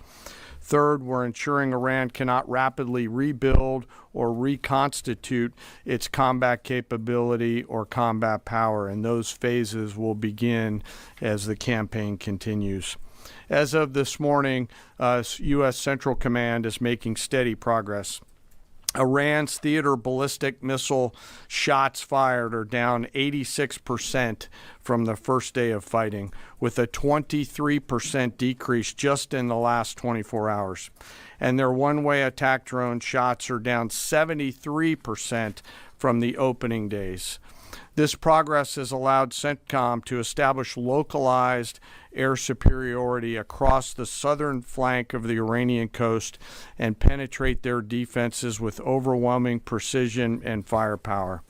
S20: Third, we're ensuring Iran cannot rapidly rebuild or reconstitute its combat capability or combat power, and those phases will begin as the campaign continues. As of this morning, U.S. Central Command is making steady progress. Iran's theater ballistic missile shots fired are down 86% from the first day of fighting, with a 23% decrease just in the last 24 hours. And their one-way attack drone shots are down 73% from the opening days. This progress has allowed CENTCOM to establish localized air superiority across the southern flank of the Iranian coast and penetrate their defenses with overwhelming precision and firepower.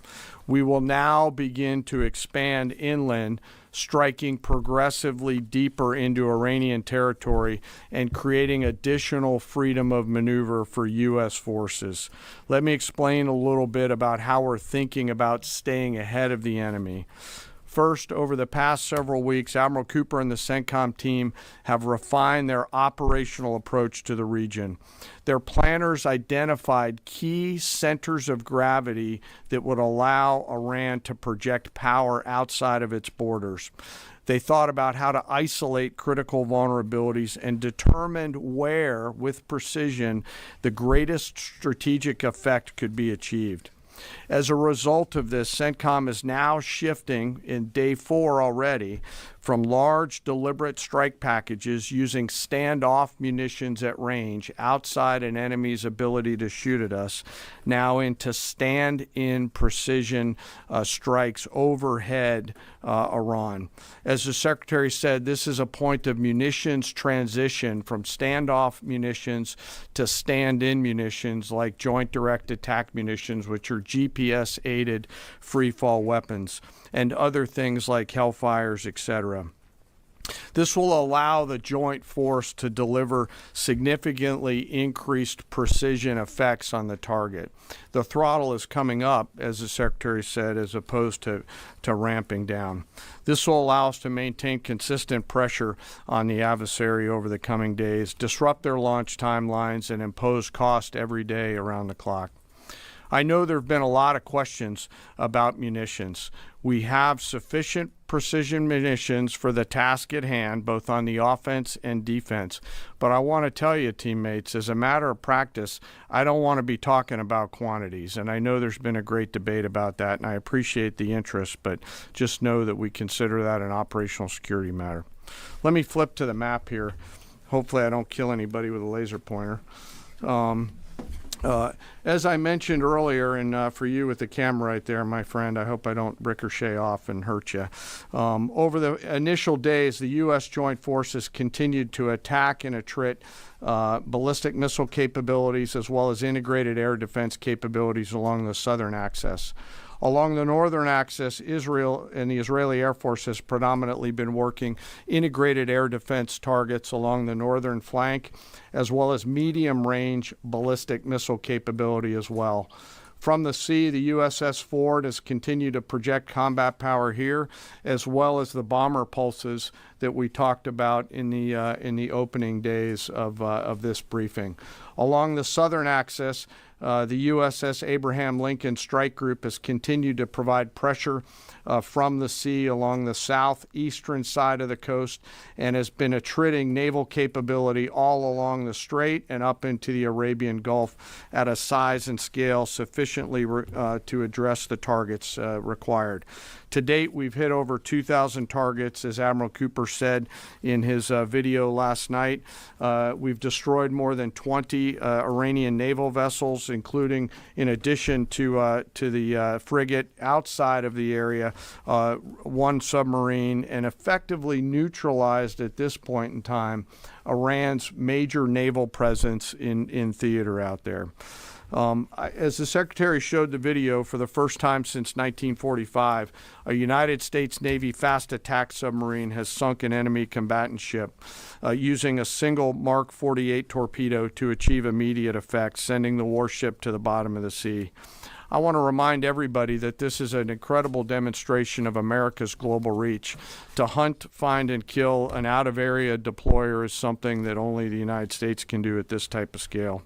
S20: We will now begin to expand inland, striking progressively deeper into Iranian territory and creating additional freedom of maneuver for U.S. forces. Let me explain a little bit about how we're thinking about staying ahead of the enemy. First, over the past several weeks, Admiral Cooper and the CENTCOM team have refined their operational approach to the region. Their planners identified key centers of gravity that would allow Iran to project power outside of its borders. They thought about how to isolate critical vulnerabilities and determined where, with precision, the greatest strategic effect could be achieved. As a result of this, CENTCOM is now shifting in day 4 already from large deliberate strike packages using standoff munitions at range outside an enemy's ability to shoot at us, now into stand-in precision strikes overhead Iran. As the Secretary said, this is a point of munitions transition from standoff munitions to stand-in munitions like Joint Direct Attack munitions, which are GPS-aided free-fall weapons, and other things like Hellfires, etc. This will allow the joint force to deliver significantly increased precision effects on the target. The throttle is coming up, as the Secretary said, as opposed to ramping down. This will allow us to maintain consistent pressure on the adversary over the coming days, disrupt their launch timelines, and impose cost every day around the clock. I know there have been a lot of questions about munitions. We have sufficient precision munitions for the task at hand, both on the offense and defense. But I want to tell you, teammates, as a matter of practice, I don't want to be talking about quantities. And I know there's been a great debate about that, and I appreciate the interest, but just know that we consider that an operational security matter. Let me flip to the map here. Hopefully I don't kill anybody with a laser pointer. As I mentioned earlier, and for you with the camera right there, my friend, I hope I don't ricochet off and hurt you. Over the initial days, the U.S. Joint Forces continued to attack and attrit ballistic missile capabilities as well as integrated air defense capabilities along the southern axis. Along the northern axis, Israel and the Israeli Air Force has predominantly been working integrated air defense targets along the northern flank, as well as medium-range ballistic missile capability as well. From the sea, the USS Ford has continued to project combat power here, as well as the bomber pulses that we talked about in the opening days of this briefing. Along the southern axis, the USS Abraham Lincoln Strike Group has continued to provide pressure from the sea along the southeastern side of the coast and has been attriting naval capability all along the strait and up into the Arabian Gulf at a size and scale sufficiently to address the targets required. To date, we've hit over 2,000 targets, as Admiral Cooper said in his video last night. We've destroyed more than 20 Iranian naval vessels, including, in addition to the frigate outside of the area, one submarine, and effectively neutralized at this point in time Iran's major naval presence in theater out there. As the Secretary showed the video, for the first time since 1945, a United States Navy fast attack submarine has sunk an enemy combatant ship using a single Mark 48 torpedo to achieve immediate effect, sending the warship to the bottom of the sea. I want to remind everybody that this is an incredible demonstration of America's global reach. To hunt, find, and kill an out-of-area deployer is something that only the United States can do at this type of scale.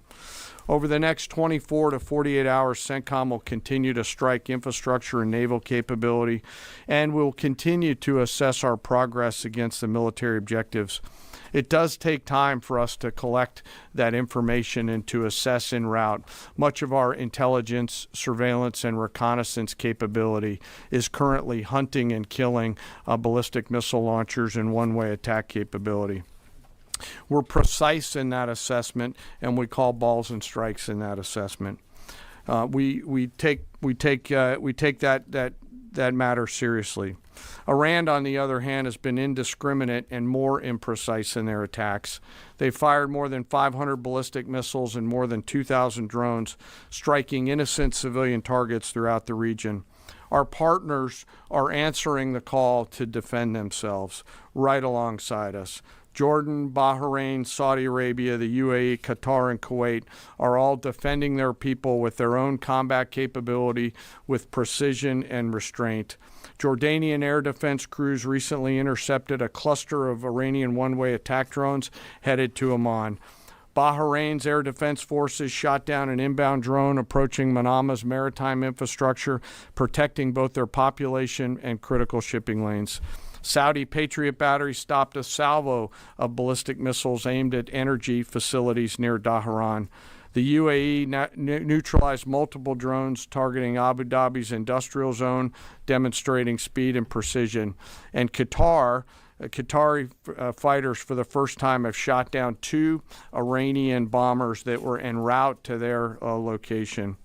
S20: Over the next 24 to 48 hours, CENTCOM will continue to strike infrastructure and naval capability, and will continue to assess our progress against the military objectives. It does take time for us to collect that information and to assess en route. Much of our intelligence, surveillance, and reconnaissance capability is currently hunting and killing ballistic missile launchers and one-way attack capability. We're precise in that assessment, and we call balls and strikes in that assessment. We take that matter seriously. Iran, on the other hand, has been indiscriminate and more imprecise in their attacks. They fired more than 500 ballistic missiles and more than 2,000 drones, striking innocent civilian targets throughout the region. Our partners are answering the call to defend themselves right alongside us. Jordan, Bahrain, Saudi Arabia, the UAE, Qatar, and Kuwait are all defending their people with their own combat capability, with precision and restraint. Jordanian air defense crews recently intercepted a cluster of Iranian one-way attack drones headed to Amman. Bahrain's air defense forces shot down an inbound drone approaching Manama's maritime infrastructure, protecting both their population and critical shipping lanes. Saudi Patriot batteries stopped a salvo of ballistic missiles aimed at energy facilities near Dhahran. The UAE neutralized multiple drones targeting Abu Dhabi's industrial zone, demonstrating speed and precision. And Qatari fighters for the first time have shot down 2 Iranian bombers that were en route to their location.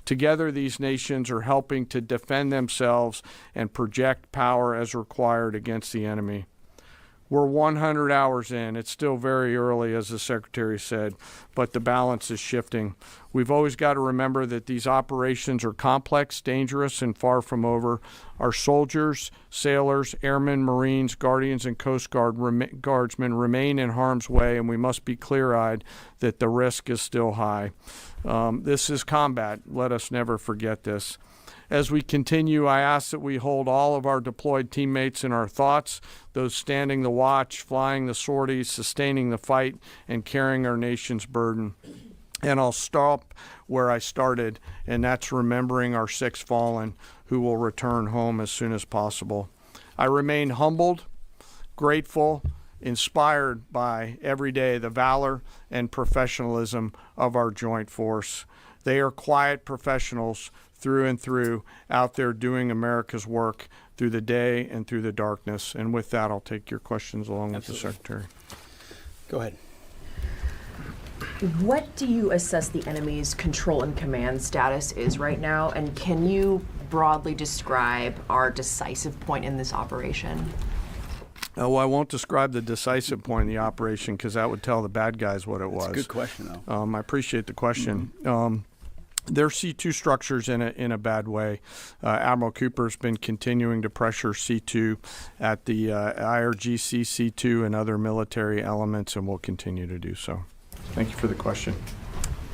S20: Together, these nations are helping to defend themselves and project power as required against the enemy. We're 100 hours in. It's still very early, as the Secretary said, but the balance is shifting. We've always got to remember that these operations are complex, dangerous, and far from over. Our soldiers, sailors, airmen, Marines, Guardians, and Coast Guardsmen remain in harm's way, and we must be clear-eyed that the risk is still high. This is combat. Let us never forget this. As we continue, I ask that we hold all of our deployed teammates in our thoughts, those standing the watch, flying the sorties, sustaining the fight, and carrying our nation's burden. And I'll stop where I started, and that's remembering our 6 fallen who will return home as soon as possible. I remain humbled, grateful, inspired by every day the valor and professionalism of our joint force. They are quiet professionals through and through, out there doing America's work through the day and through the darkness. And with that, I'll take your questions along with the Secretary.
S15: Go ahead.
S16: What do you assess the enemy's control and command status is right now? And can you broadly describe our decisive point in this operation?
S20: Well, I won't describe the decisive point in the operation because that would tell the bad guys what it was.
S15: That's a good question, though.
S20: I appreciate the question. They're C2 structures in a bad way. Admiral Cooper's been continuing to pressure C2 at the IRGC C2 and other military elements, and will continue to do so. Thank you for the question.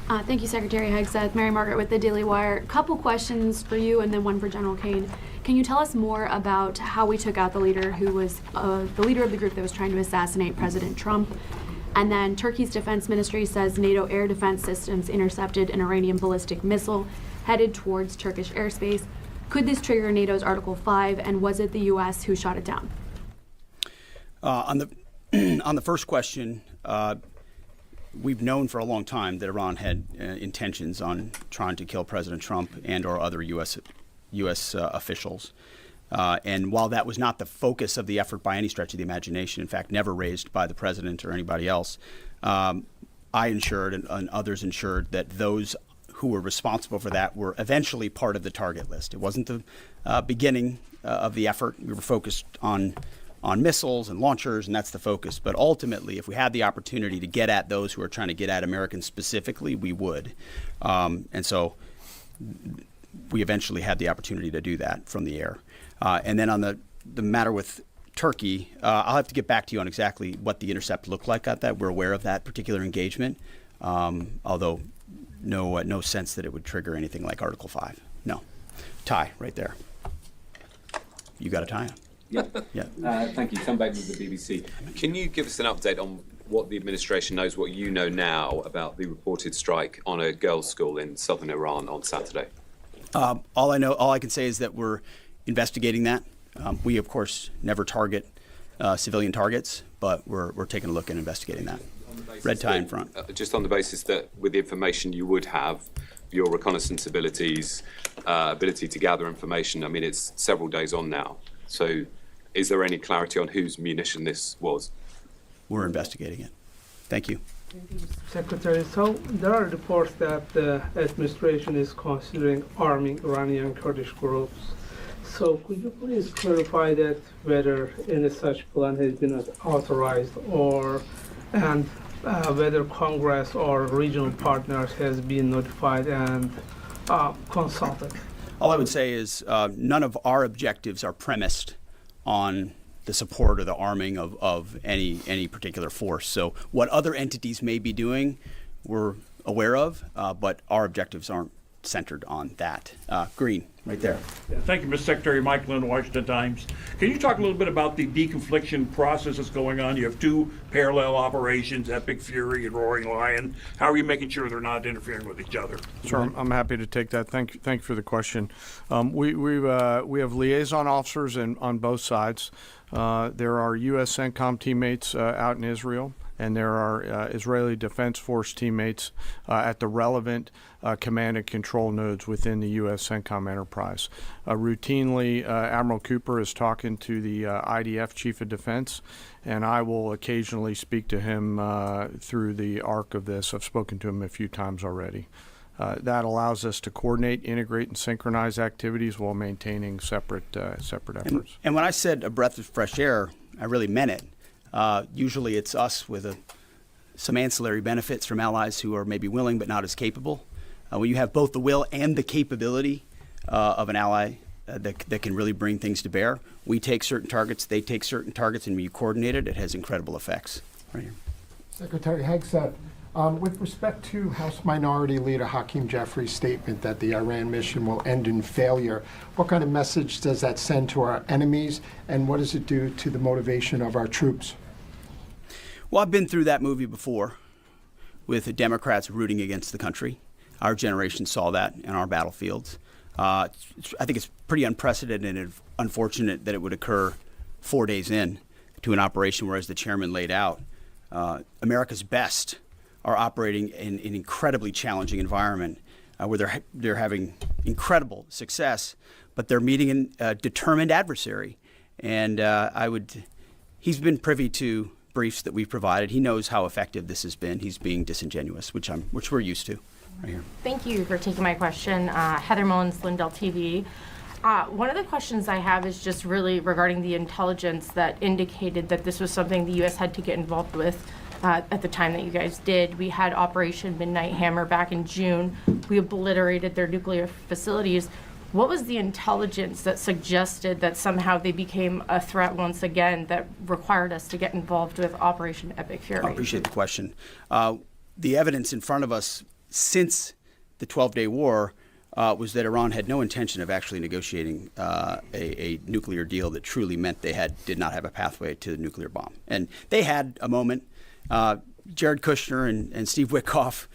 S22: Thank you, Secretary Hegseth. Mary Margaret with the Daily Wire. Couple questions for you and then one for General Kane. Can you tell us more about how we took out the leader who was the leader of the group that was trying to assassinate President Trump? And then Turkey's defense ministry says NATO air defense systems intercepted an Iranian ballistic missile headed towards Turkish airspace. Could this trigger NATO's Article 5, and was it the U.S. who shot it down?
S15: On the first question, we've known for a long time that Iran had intentions on trying to kill President Trump and or other U.S. Officials. And while that was not the focus of the effort by any stretch of the imagination, in fact, never raised by the president or anybody else, I ensured and others ensured that those who were responsible for that were eventually part of the target list. It wasn't the beginning of the effort. We were focused on missiles and launchers, and that's the focus. But ultimately, if we had the opportunity to get at those who are trying to get at Americans specifically, we would. And so we eventually had the opportunity to do that from the air. And then on the matter with Turkey, I'll have to get back to you on exactly what the intercept looked like at that. We're aware of that particular engagement, although no sense that it would trigger anything like Article 5. No. Tie right there. You got a tie on.
S17: Yeah. Thank you. Tom Bateman with the BBC. Can you give us an update on what the administration knows, what you know now about the reported strike on a girls' school in southern Iran on Saturday?
S15: All I can say is that we're investigating that. We, of course, never target civilian targets, but we're taking a look and investigating that. Red tie in front.
S17: Just on the basis that with the information you would have, your reconnaissance abilities, ability to gather information, I mean, it's several days on now. So is there any clarity on whose munition this was?
S15: We're investigating it. Thank you.
S18: Secretary, so there are reports that the administration is considering arming Iranian Kurdish groups. So could you please clarify that whether any such plan has been authorized and whether Congress or regional partners has been notified and consulted?
S15: All I would say is none of our objectives are premised on the support or the arming of any particular force. So what other entities may be doing, we're aware of, but our objectives aren't centered on that. Green, right there.
S23: Yeah, thank you, Mr. Secretary. Mike Lynn, Washington Times. Can you talk a little bit about the deconfliction process that's going on? You have two parallel operations, Epic Fury and Roaring Lion. How are you making sure they're not interfering with each other?
S24: Sure, I'm happy to take that. Thank you for the question. We have liaison officers on both sides. There are U.S. CENTCOM teammates out in Israel, and there are Israeli Defense Force teammates at the relevant command and control nodes within the U.S. CENTCOM enterprise. Routinely, Admiral Cooper is talking to the IDF Chief of Defense, and I will occasionally speak to him through the arc of this. I've spoken to him a few times already. That allows us to coordinate, integrate, and synchronize activities while maintaining separate efforts.
S15: And when I said a breath of fresh air, I really meant it. Usually it's us with some ancillary benefits from allies who are maybe willing but not as capable. When you have both the will and the capability of an ally that can really bring things to bear, we take certain targets, they take certain targets, and when you coordinate it, it has incredible effects. Right here.
S25: Secretary Hegseth, with respect to House Minority Leader Hakeem Jeffries' statement that the Iran mission will end in failure, what kind of message does that send to our enemies, and what does it do to the motivation of our troops?
S15: Well, I've been through that movie before with the Democrats rooting against the country. Our generation saw that in our battlefields. I think it's pretty unprecedented and unfortunate that it would occur 4 days in to an operation where, as the chairman laid out, America's best are operating in an incredibly challenging environment where they're having incredible success, but they're meeting a determined adversary. And he's been privy to briefs that we've provided. He knows how effective this has been. He's being disingenuous, which we're used to. Right here.
S26: Thank you for taking my question. Heather Mullins, Lindell TV. One of the questions I have is just really regarding the intelligence that indicated that this was something the U.S. had to get involved with at the time that you guys did. We had Operation Midnight Hammer back in June. We obliterated their nuclear facilities. What was the intelligence that suggested that somehow they became a threat once again that required us to get involved with Operation Epic Fury?
S15: I appreciate the question. The evidence in front of us since the 12-day war was that Iran had no intention of actually negotiating a nuclear deal that truly meant they did not have a pathway to the nuclear bomb. And they had a moment Jared Kushner and Steve Witkoff,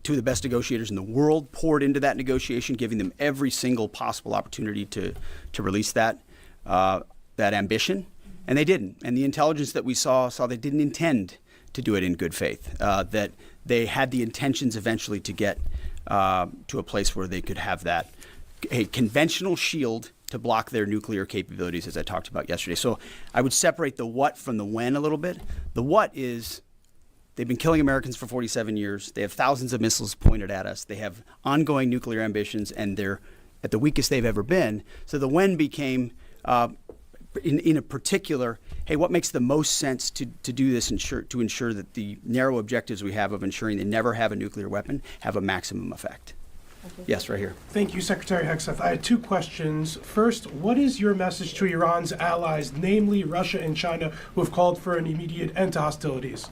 S15: two of the best negotiators in the world, poured into that negotiation, giving them every single possible opportunity to release that ambition, and they didn't. And the intelligence that we saw they didn't intend to do it in good faith, that they had the intentions eventually to get to a place where they could have a conventional shield to block their nuclear capabilities, as I talked about yesterday. So I would separate the what from the when a little bit. The what is they've been killing Americans for 47 years. They have thousands of missiles pointed at us. They have ongoing nuclear ambitions, and they're at the weakest they've ever been. So the when became, in a particular, hey, what makes the most sense to do this to ensure that the narrow objectives we have of ensuring they never have a nuclear weapon have a maximum effect? Yes, right here.
S1: Thank you, Secretary Hegseth. I had two questions. First, what is your message to Iran's allies, namely Russia and China, who have called for an immediate end to hostilities?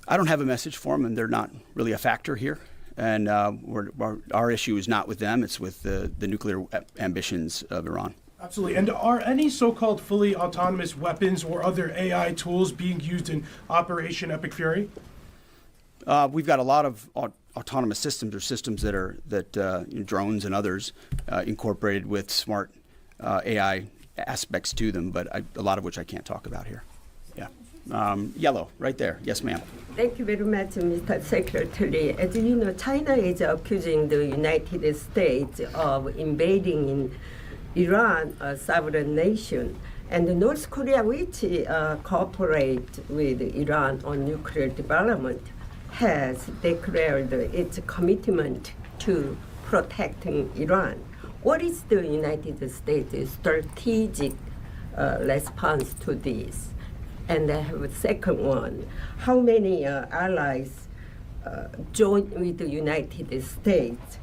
S15: I don't have a message for them, and they're not really a factor here. And our issue is not with them, it's with the nuclear ambitions of Iran.
S1: Absolutely. And are any so-called fully autonomous weapons or other AI tools being used in Operation Epic Fury?
S15: We've got a lot of autonomous systems, or systems that drones and others incorporated with smart AI aspects to them, but a lot of which I can't talk about here. Yeah. Yellow, right there. Yes, ma'am.
S2: Thank you very much, Mr. Secretary. As you know, China is accusing the United States of invading in Iran, a sovereign nation, and North Korea, which cooperate with Iran on nuclear development, has declared its commitment to protecting Iran. What is the United States' strategic response to this? And I have a second one. How many allies join with the United States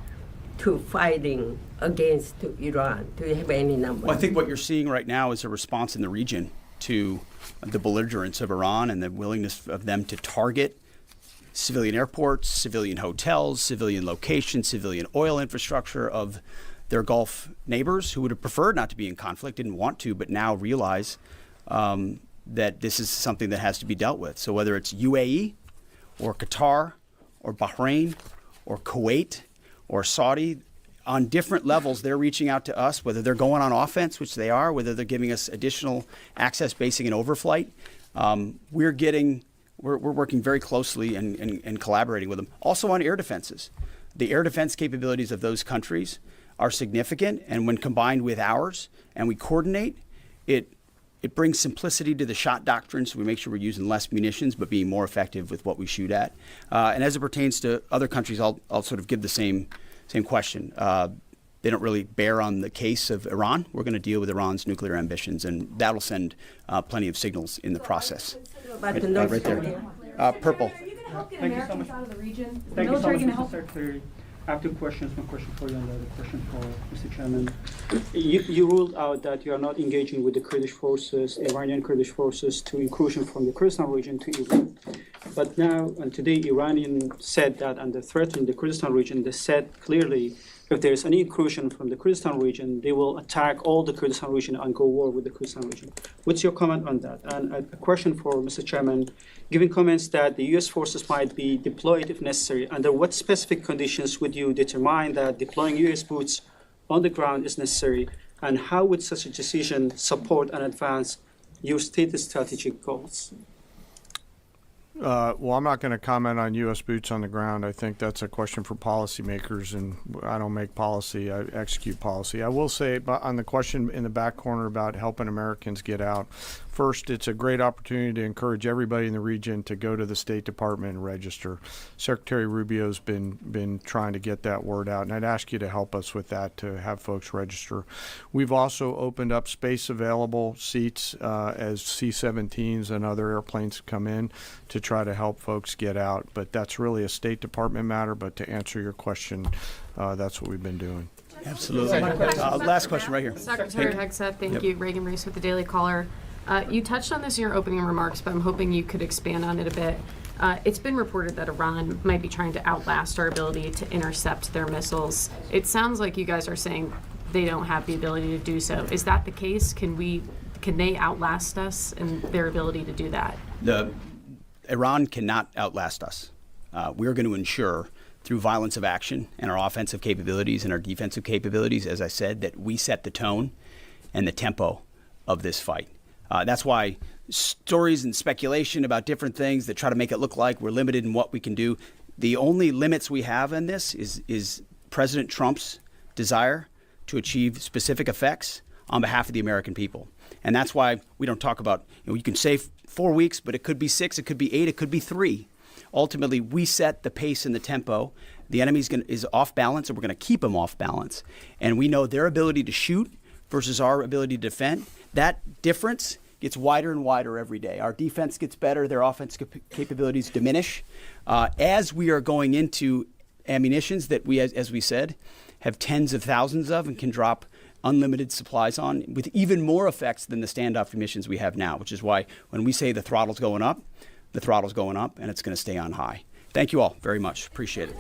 S2: to fighting against Iran? Do you have any numbers?
S15: Well, I think what you're seeing right now is a response in the region to the belligerence of Iran and the willingness of them to target civilian airports, civilian hotels, civilian locations, civilian oil infrastructure of their Gulf neighbors who would have preferred not to be in conflict, didn't want to, but now realize that this is something that has to be dealt with. So whether it's UAE or Qatar or Bahrain or Kuwait or Saudi, on different levels, they're reaching out to us, whether they're going on offense, which they are, whether they're giving us additional access basing and overflight. We're working very closely and collaborating with them. Also on air defenses. The air defense capabilities of those countries are significant, and when combined with ours and we coordinate, it brings simplicity to the shot doctrine, so we make sure we're using less munitions but being more effective with what we shoot at. And as it pertains to other countries, I'll sort of give the same question. They don't really bear on the case of Iran. We're going to deal with Iran's nuclear ambitions, and that'll send plenty of signals in the process. Right there. Purple.
S3: Are you going to help get Americans out of the region? Is the military going to help? Secretary, I have two questions. One question for you and the other question for Mr. Chairman. You ruled out that you are not engaging with the Kurdish forces, Iranian Kurdish forces, to incursion from the Kurdistan region to Iran. But now, and today, Iranian said that under threatening the Kurdistan region, they said clearly if there is any incursion from the Kurdistan region, they will attack all the Kurdistan region and go war with the Kurdistan region. What's your comment on that? And a question for Mr. Chairman, given comments that the U.S. forces might be deployed if necessary, under what specific conditions would you determine that deploying U.S. boots on the ground is necessary, and how would such a decision support and advance your stated strategic goals?
S24: Well, I'm not going to comment on U.S. boots on the ground. I think that's a question for policymakers, and I don't make policy, I execute policy. I will say on the question in the back corner about helping Americans get out, first, it's a great opportunity to encourage everybody in the region to go to the State Department and register. Secretary Rubio's been trying to get that word out, and I'd ask you to help us with that, to have folks register. We've also opened up space available seats as C-17s and other airplanes come in to try to help folks get out. But that's really a State Department matter. But to answer your question, that's what we've been doing.
S15: Absolutely. Last question right here.
S4: Secretary Hegseth, thank you. Reagan Reese with the Daily Caller. You touched on this in your opening remarks, but I'm hoping you could expand on it a bit. It's been reported that Iran might be trying to outlast our ability to intercept their missiles. It sounds like you guys are saying they don't have the ability to do so. Is that the case? Can they outlast us in their ability to do that?
S15: Iran cannot outlast us. We're going to ensure through violence of action and our offensive capabilities and our defensive capabilities, as I said, that we set the tone and the tempo of this fight. That's why stories and speculation about different things that try to make it look like we're limited in what we can do, the only limits we have in this is President Trump's desire to achieve specific effects on behalf of the American people. And that's why we don't talk about, you can say 4 weeks, but it could be 6, it could be 8, it could be 3. Ultimately, we set the pace and the tempo. The enemy is off balance, and we're going to keep them off balance. And we know their ability to shoot versus our ability to defend, that difference gets wider and wider every day. Our defense gets better, their offense capabilities diminish. As we are going into ammunitions that we, as we said, have tens of thousands of and can drop unlimited supplies on with even more effects than the standoff emissions we have now, which is why when we say the throttle's going up, the throttle's going up and it's going to stay on high. Thank you all very much. Appreciate it.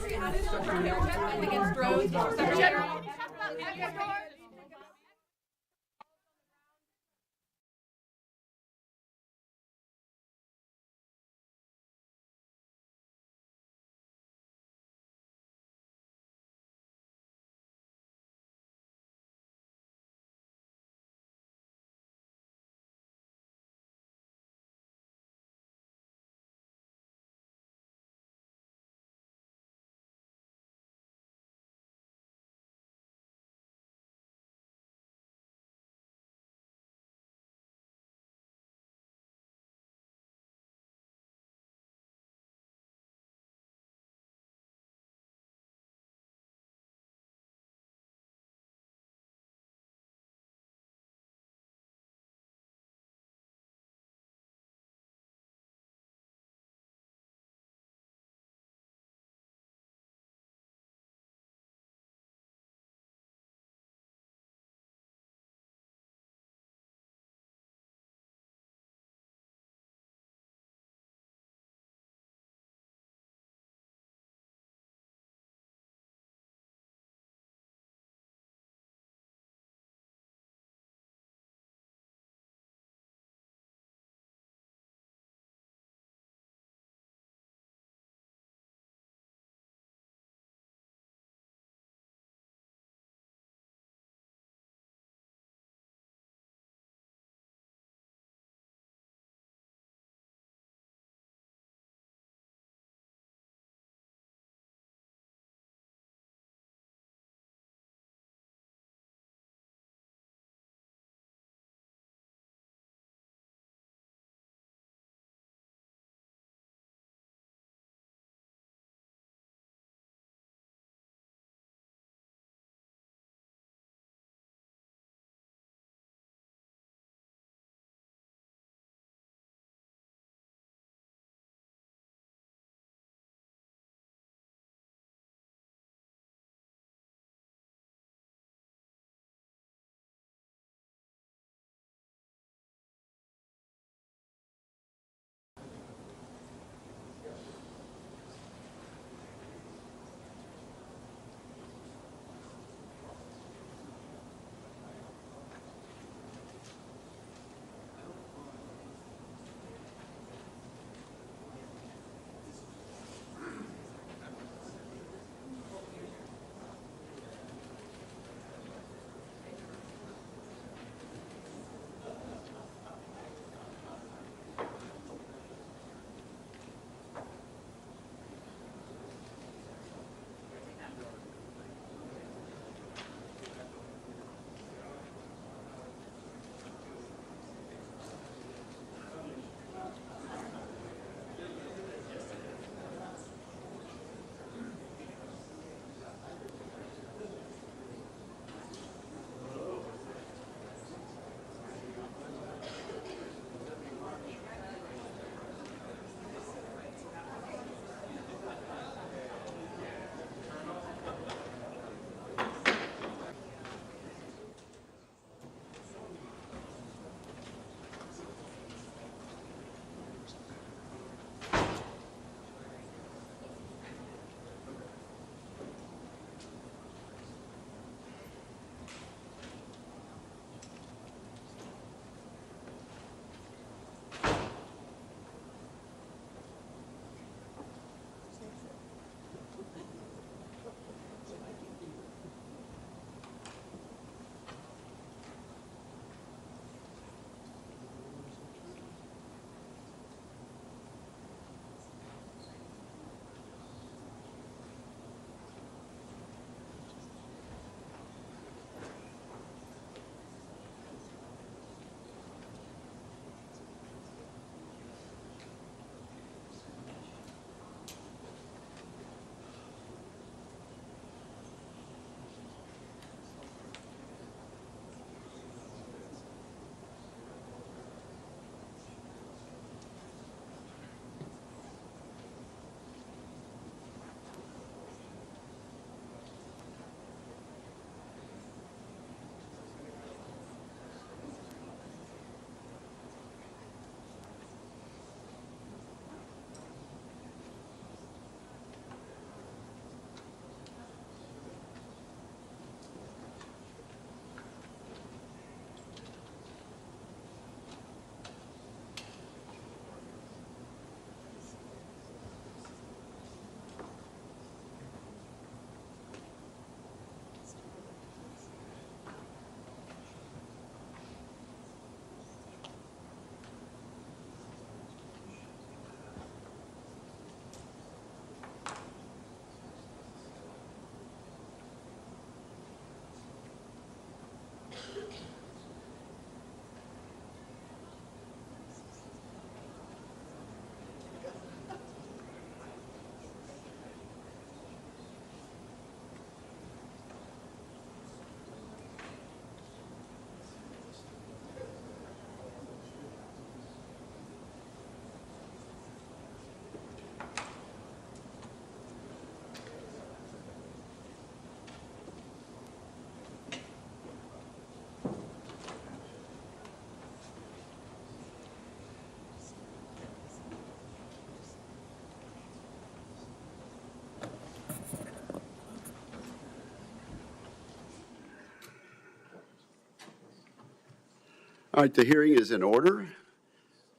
S5: All right, the hearing is in order.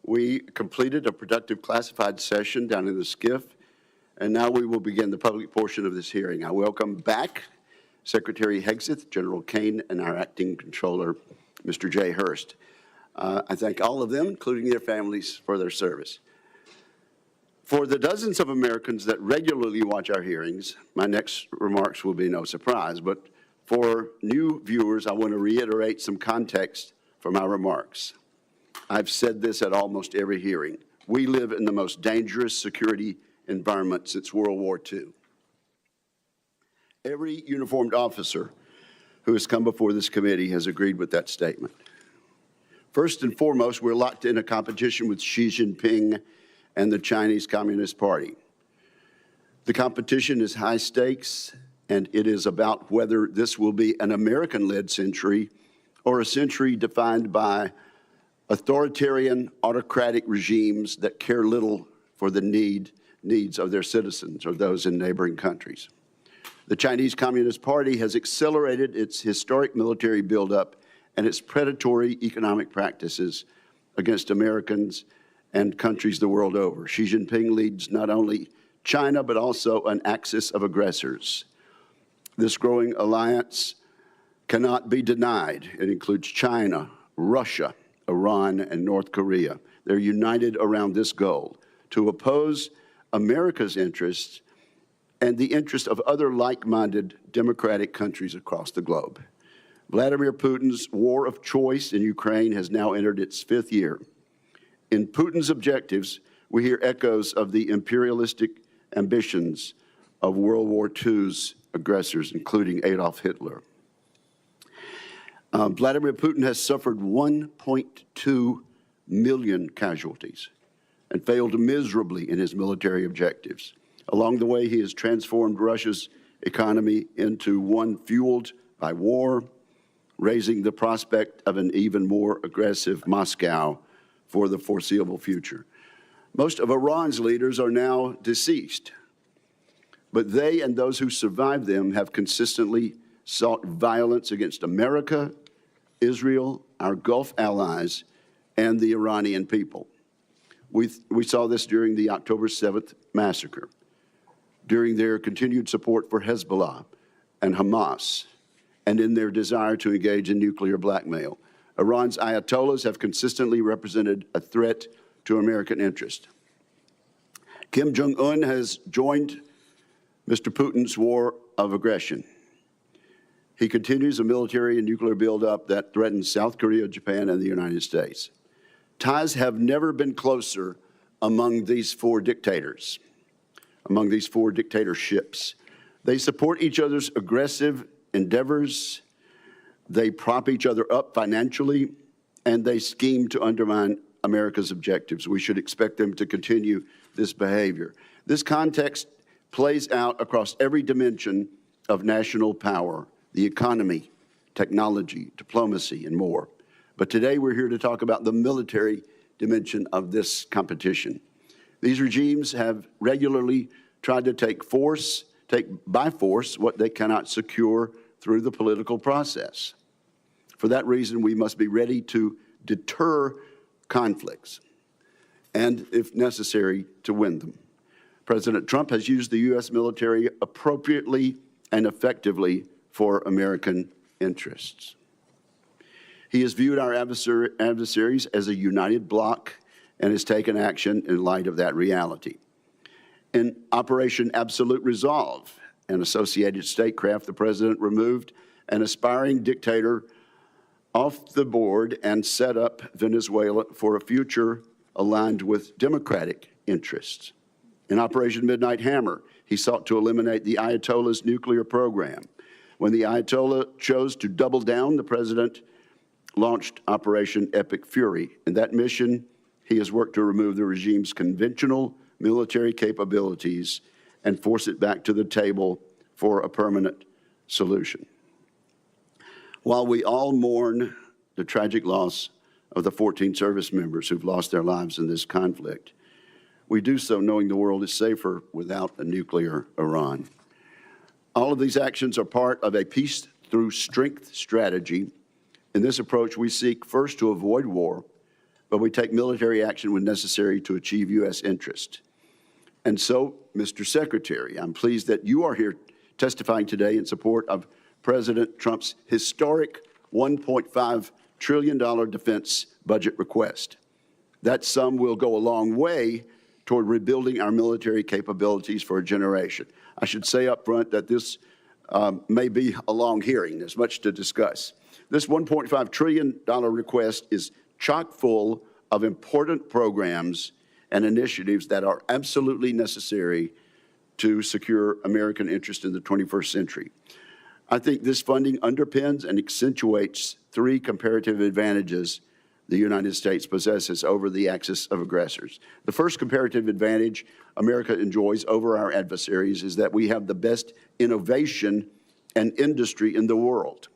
S5: We completed a productive classified session down in the SCIF, and now we will begin the public portion of this hearing. I welcome back Secretary Hegseth, General Kane, and our acting controller, Mr. Jay Hurst. I thank all of them, including their families, for their service. For the dozens of Americans that regularly watch our hearings, my next remarks will be no surprise, but for new viewers, I want to reiterate some context for my remarks. I've said this at almost every hearing. We live in the most dangerous security environment since World War II. Every uniformed officer who has come before this committee has agreed with that statement. First and foremost, we're locked in a competition with Xi Jinping and the Chinese Communist Party. The competition is high stakes, and it is about whether this will be an American-led century or a century defined by authoritarian, autocratic regimes that care little for the needs of their citizens or those in neighboring countries. The Chinese Communist Party has accelerated its historic military buildup and its predatory economic practices against Americans and countries the world over. Xi Jinping leads not only China, but also an axis of aggressors. This growing alliance cannot be denied. It includes China, Russia, Iran, and North Korea. They're united around this goal, to oppose America's interests and the interests of other like-minded democratic countries across the globe. Vladimir Putin's war of choice in Ukraine has now entered its 5th year. In Putin's objectives, we hear echoes of the imperialistic ambitions of World War II's aggressors, including Adolf Hitler. Vladimir Putin has suffered 1.2 million casualties and failed miserably in his military objectives. Along the way, he has transformed Russia's economy into one fueled by war, raising the prospect of an even more aggressive Moscow for the foreseeable future. Most of Iran's leaders are now deceased, but they and those who survived them have consistently sought violence against America, Israel, our Gulf allies, and the Iranian people. We saw this during the October 7th massacre, during their continued support for Hezbollah and Hamas, and in their desire to engage in nuclear blackmail. Iran's ayatollahs have consistently represented a threat to American interest. Kim Jong-un has joined Mr. Putin's war of aggression. He continues a military and nuclear buildup that threatens South Korea, Japan, and the United States. Ties have never been closer among these four dictators, among these four dictatorships. They support each other's aggressive endeavors, they prop each other up financially, and they scheme to undermine America's objectives. We should expect them to continue this behavior. This context plays out across every dimension of national power, the economy, technology, diplomacy, and more. But today we're here to talk about the military dimension of this competition. These regimes have regularly tried to take by force what they cannot secure through the political process. For that reason, we must be ready to deter conflicts and, if necessary, to win them. President Trump has used the U.S. military appropriately and effectively for American interests. He has viewed our adversaries as a united bloc and has taken action in light of that reality. In Operation Absolute Resolve and associated statecraft, the president removed an aspiring dictator off the board and set up Venezuela for a future aligned with democratic interests. In Operation Midnight Hammer, he sought to eliminate the Ayatollah's nuclear program. When the Ayatollah chose to double down, the president launched Operation Epic Fury. In that mission, he has worked to remove the regime's conventional military capabilities and force it back to the table for a permanent solution. While we all mourn the tragic loss of the 14 service members who've lost their lives in this conflict, we do so knowing the world is safer without a nuclear Iran. All of these actions are part of a peace through strength strategy In this approach, we seek first to avoid war, but we take military action when necessary to achieve U.S. interest. And so, Mr. Secretary, I'm pleased that you are here testifying today in support of President Trump's historic $1.5 trillion defense budget request. That sum will go a long way toward rebuilding our military capabilities for a generation. I should say up front that this may be a long hearing. There's much to discuss. This $1.5 trillion request is chock full of important programs and initiatives that are absolutely necessary to secure American interest in the 21st century. I think this funding underpins and accentuates three comparative advantages the United States possesses over the axis of aggressors. The first comparative advantage America enjoys over our adversaries is that we have the best innovation and industry in the world.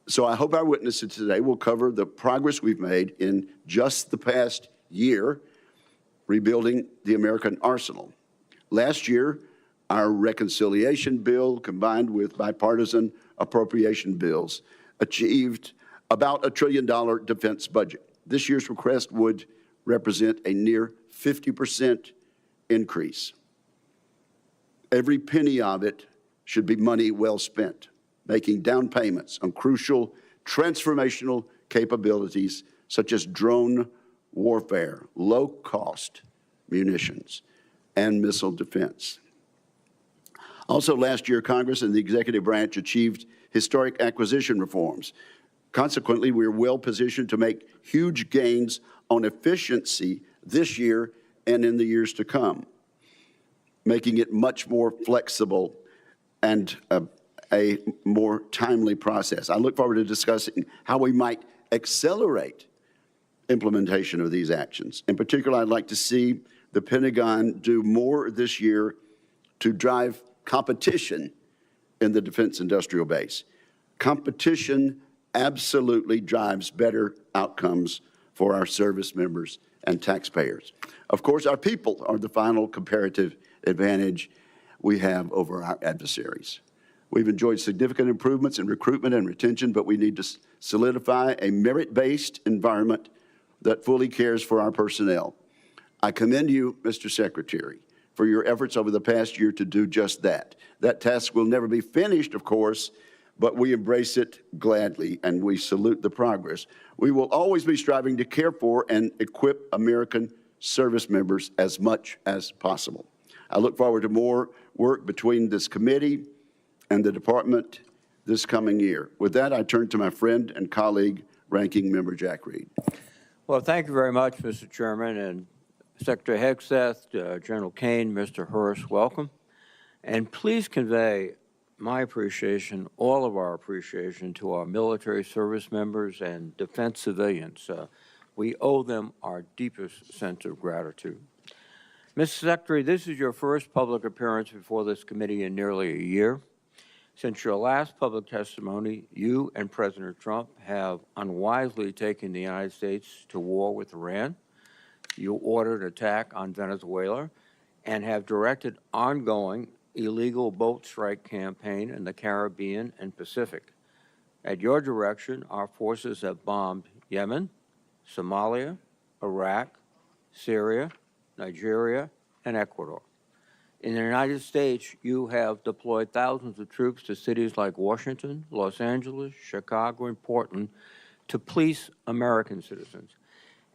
S5: So I hope our witnesses today will cover the progress we've made in just the past year rebuilding the American arsenal. Last year, our reconciliation bill, combined with bipartisan appropriation bills, achieved about $1 trillion defense budget. This year's request would represent a near 50% increase. Every penny of it should be money well spent, making down payments on crucial transformational capabilities such as drone warfare, low-cost munitions, and missile defense. Also last year, Congress and the executive branch achieved historic acquisition reforms. Consequently, we're well positioned to make huge gains on efficiency this year and in the years to come, making it much more flexible and a more timely process. I look forward to discussing how we might accelerate implementation of these actions. In particular, I'd like to see the Pentagon do more this year to drive competition in the defense industrial base. Competition absolutely drives better outcomes for our service members and taxpayers. Of course, our people are the final comparative advantage we have over our adversaries. We've enjoyed significant improvements in recruitment and retention, but we need to solidify a merit-based environment that fully cares for our personnel. I commend you, Mr. Secretary, for your efforts over the past year to do just that. That task will never be finished, of course, but we embrace it gladly and we salute the progress. We will always be striving to care for and equip American service members as much as possible. I look forward to more work between this committee and the department this coming year. With that, I turn to my friend and colleague, Ranking Member Jack Reed.
S7: Well, thank you very much, Mr. Chairman, and Secretary Hegseth, General Kane, Mr. Hurst, welcome. And please convey my appreciation, all of our appreciation, to our military service members and defense civilians. We owe them our deepest sense of gratitude. Mr. Secretary, this is your first public appearance before this committee in nearly a year. Since your last public testimony, you and President Trump have unwisely taken the United States to war with Iran. You ordered attack on Venezuela and have directed ongoing illegal boat strike campaign in the Caribbean and Pacific. At your direction, our forces have bombed Yemen, Somalia, Iraq, Syria, Nigeria, and Ecuador. In the United States, you have deployed thousands of troops to cities like Washington, Los Angeles, Chicago, and Portland to police American citizens.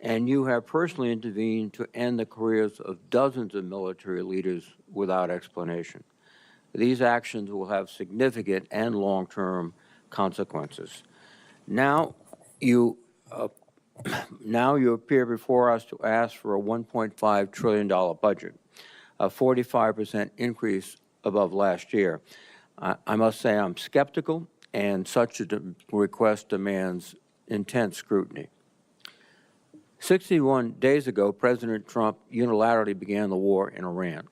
S7: And you have personally intervened to end the careers of dozens of military leaders without explanation. These actions will have significant and long-term consequences. Now you appear before us to ask for a $1.5 trillion budget, a 45% increase above last year. I must say I'm skeptical, and such a request demands intense scrutiny. 61 days ago, President Trump unilaterally began the war in Iran.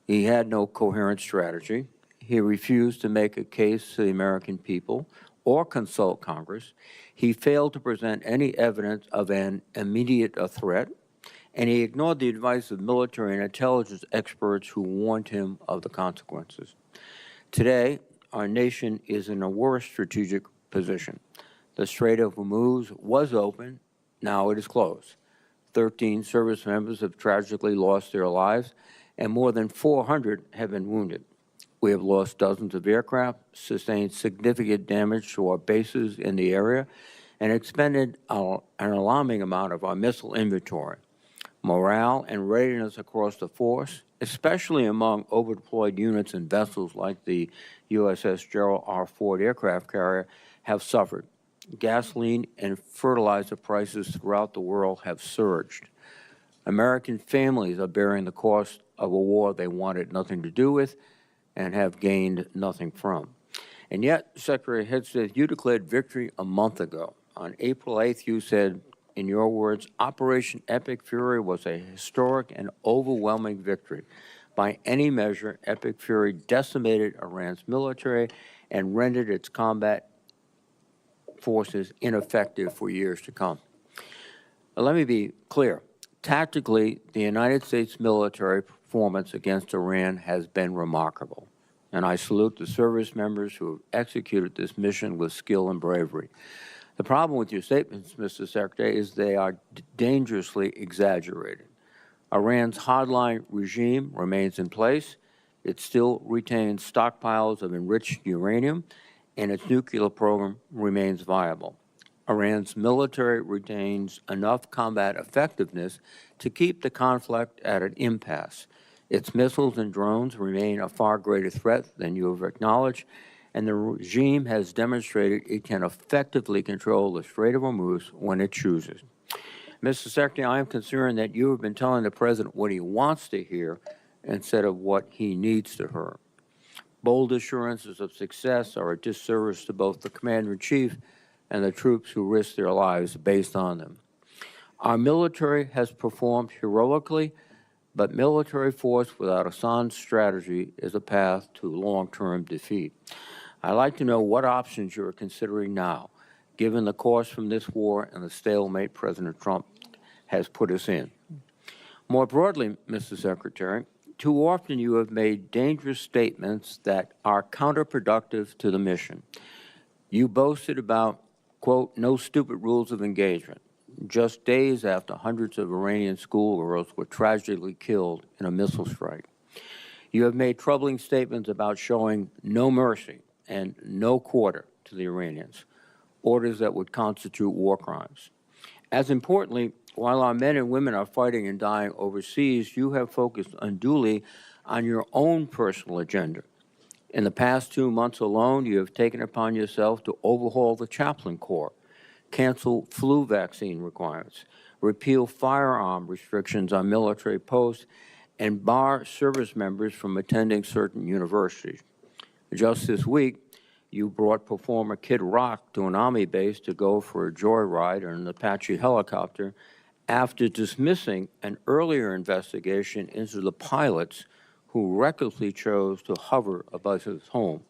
S7: He had no coherent strategy. He refused to make a case to the American people or consult Congress. He failed to present any evidence of an immediate threat, and he ignored the advice of military and intelligence experts who warned him of the consequences. Today, our nation is in a worse strategic position. The Strait of Hormuz was open. Now it is closed. 13 service members have tragically lost their lives, and more than 400 have been wounded. We have lost dozens of aircraft, sustained significant damage to our bases in the area, and expended an alarming amount of our missile inventory. Morale and readiness across the force, especially among overdeployed units and vessels like the USS Gerald R. Ford aircraft carrier, have suffered. Gasoline and fertilizer prices throughout the world have surged. American families are bearing the cost of a war they wanted nothing to do with and have gained nothing from. And yet, Secretary Hegseth, you declared victory a month ago. On April 8th, you said, in your words, Operation Epic Fury was a historic and overwhelming victory. By any measure, Epic Fury decimated Iran's military and rendered its combat forces ineffective for years to come. Let me be clear. Tactically, the United States military performance against Iran has been remarkable, and I salute the service members who have executed this mission with skill and bravery. The problem with your statements, Mr. Secretary, is they are dangerously exaggerated. Iran's hardline regime remains in place. It still retains stockpiles of enriched uranium, and its nuclear program remains viable. Iran's military retains enough combat effectiveness to keep the conflict at an impasse. Its missiles and drones remain a far greater threat than you have acknowledged, and the regime has demonstrated it can effectively control the Strait of Hormuz when it chooses. Mr. Secretary, I am concerned that you have been telling the President what he wants to hear instead of what he needs to hear. Bold assurances of success are a disservice to both the Commander-in-Chief and the troops who risk their lives based on them. Our military has performed heroically, but military force without a sound strategy is a path to long-term defeat. I'd like to know what options you are considering now, given the cost from this war and the stalemate President Trump has put us in. More broadly, Mr. Secretary, too often you have made dangerous statements that are counterproductive to the mission. You boasted about, quote, no stupid rules of engagement, just days after hundreds of Iranian schoolgirls were tragically killed in a missile strike. You have made troubling statements about showing no mercy and no quarter to the Iranians, orders that would constitute war crimes. As importantly, while our men and women are fighting and dying overseas, you have focused unduly on your own personal agenda. In the past 2 months alone, you have taken upon yourself to overhaul the chaplain corps, cancel flu vaccine requirements, repeal firearm restrictions on military posts, and bar service members from attending certain universities. Just this week, you brought performer Kid Rock to an Army base to go for a joyride in an Apache helicopter after dismissing an earlier investigation into the pilots who recklessly chose to hover above his home.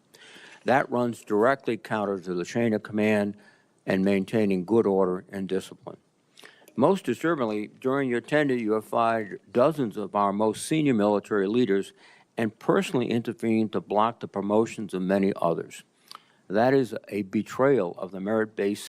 S7: That runs directly counter to the chain of command and maintaining good order and discipline. Most disturbingly, during your tenure, you have fired dozens of our most senior military leaders and personally intervened to block the promotions of many others. That is a betrayal of the merit-based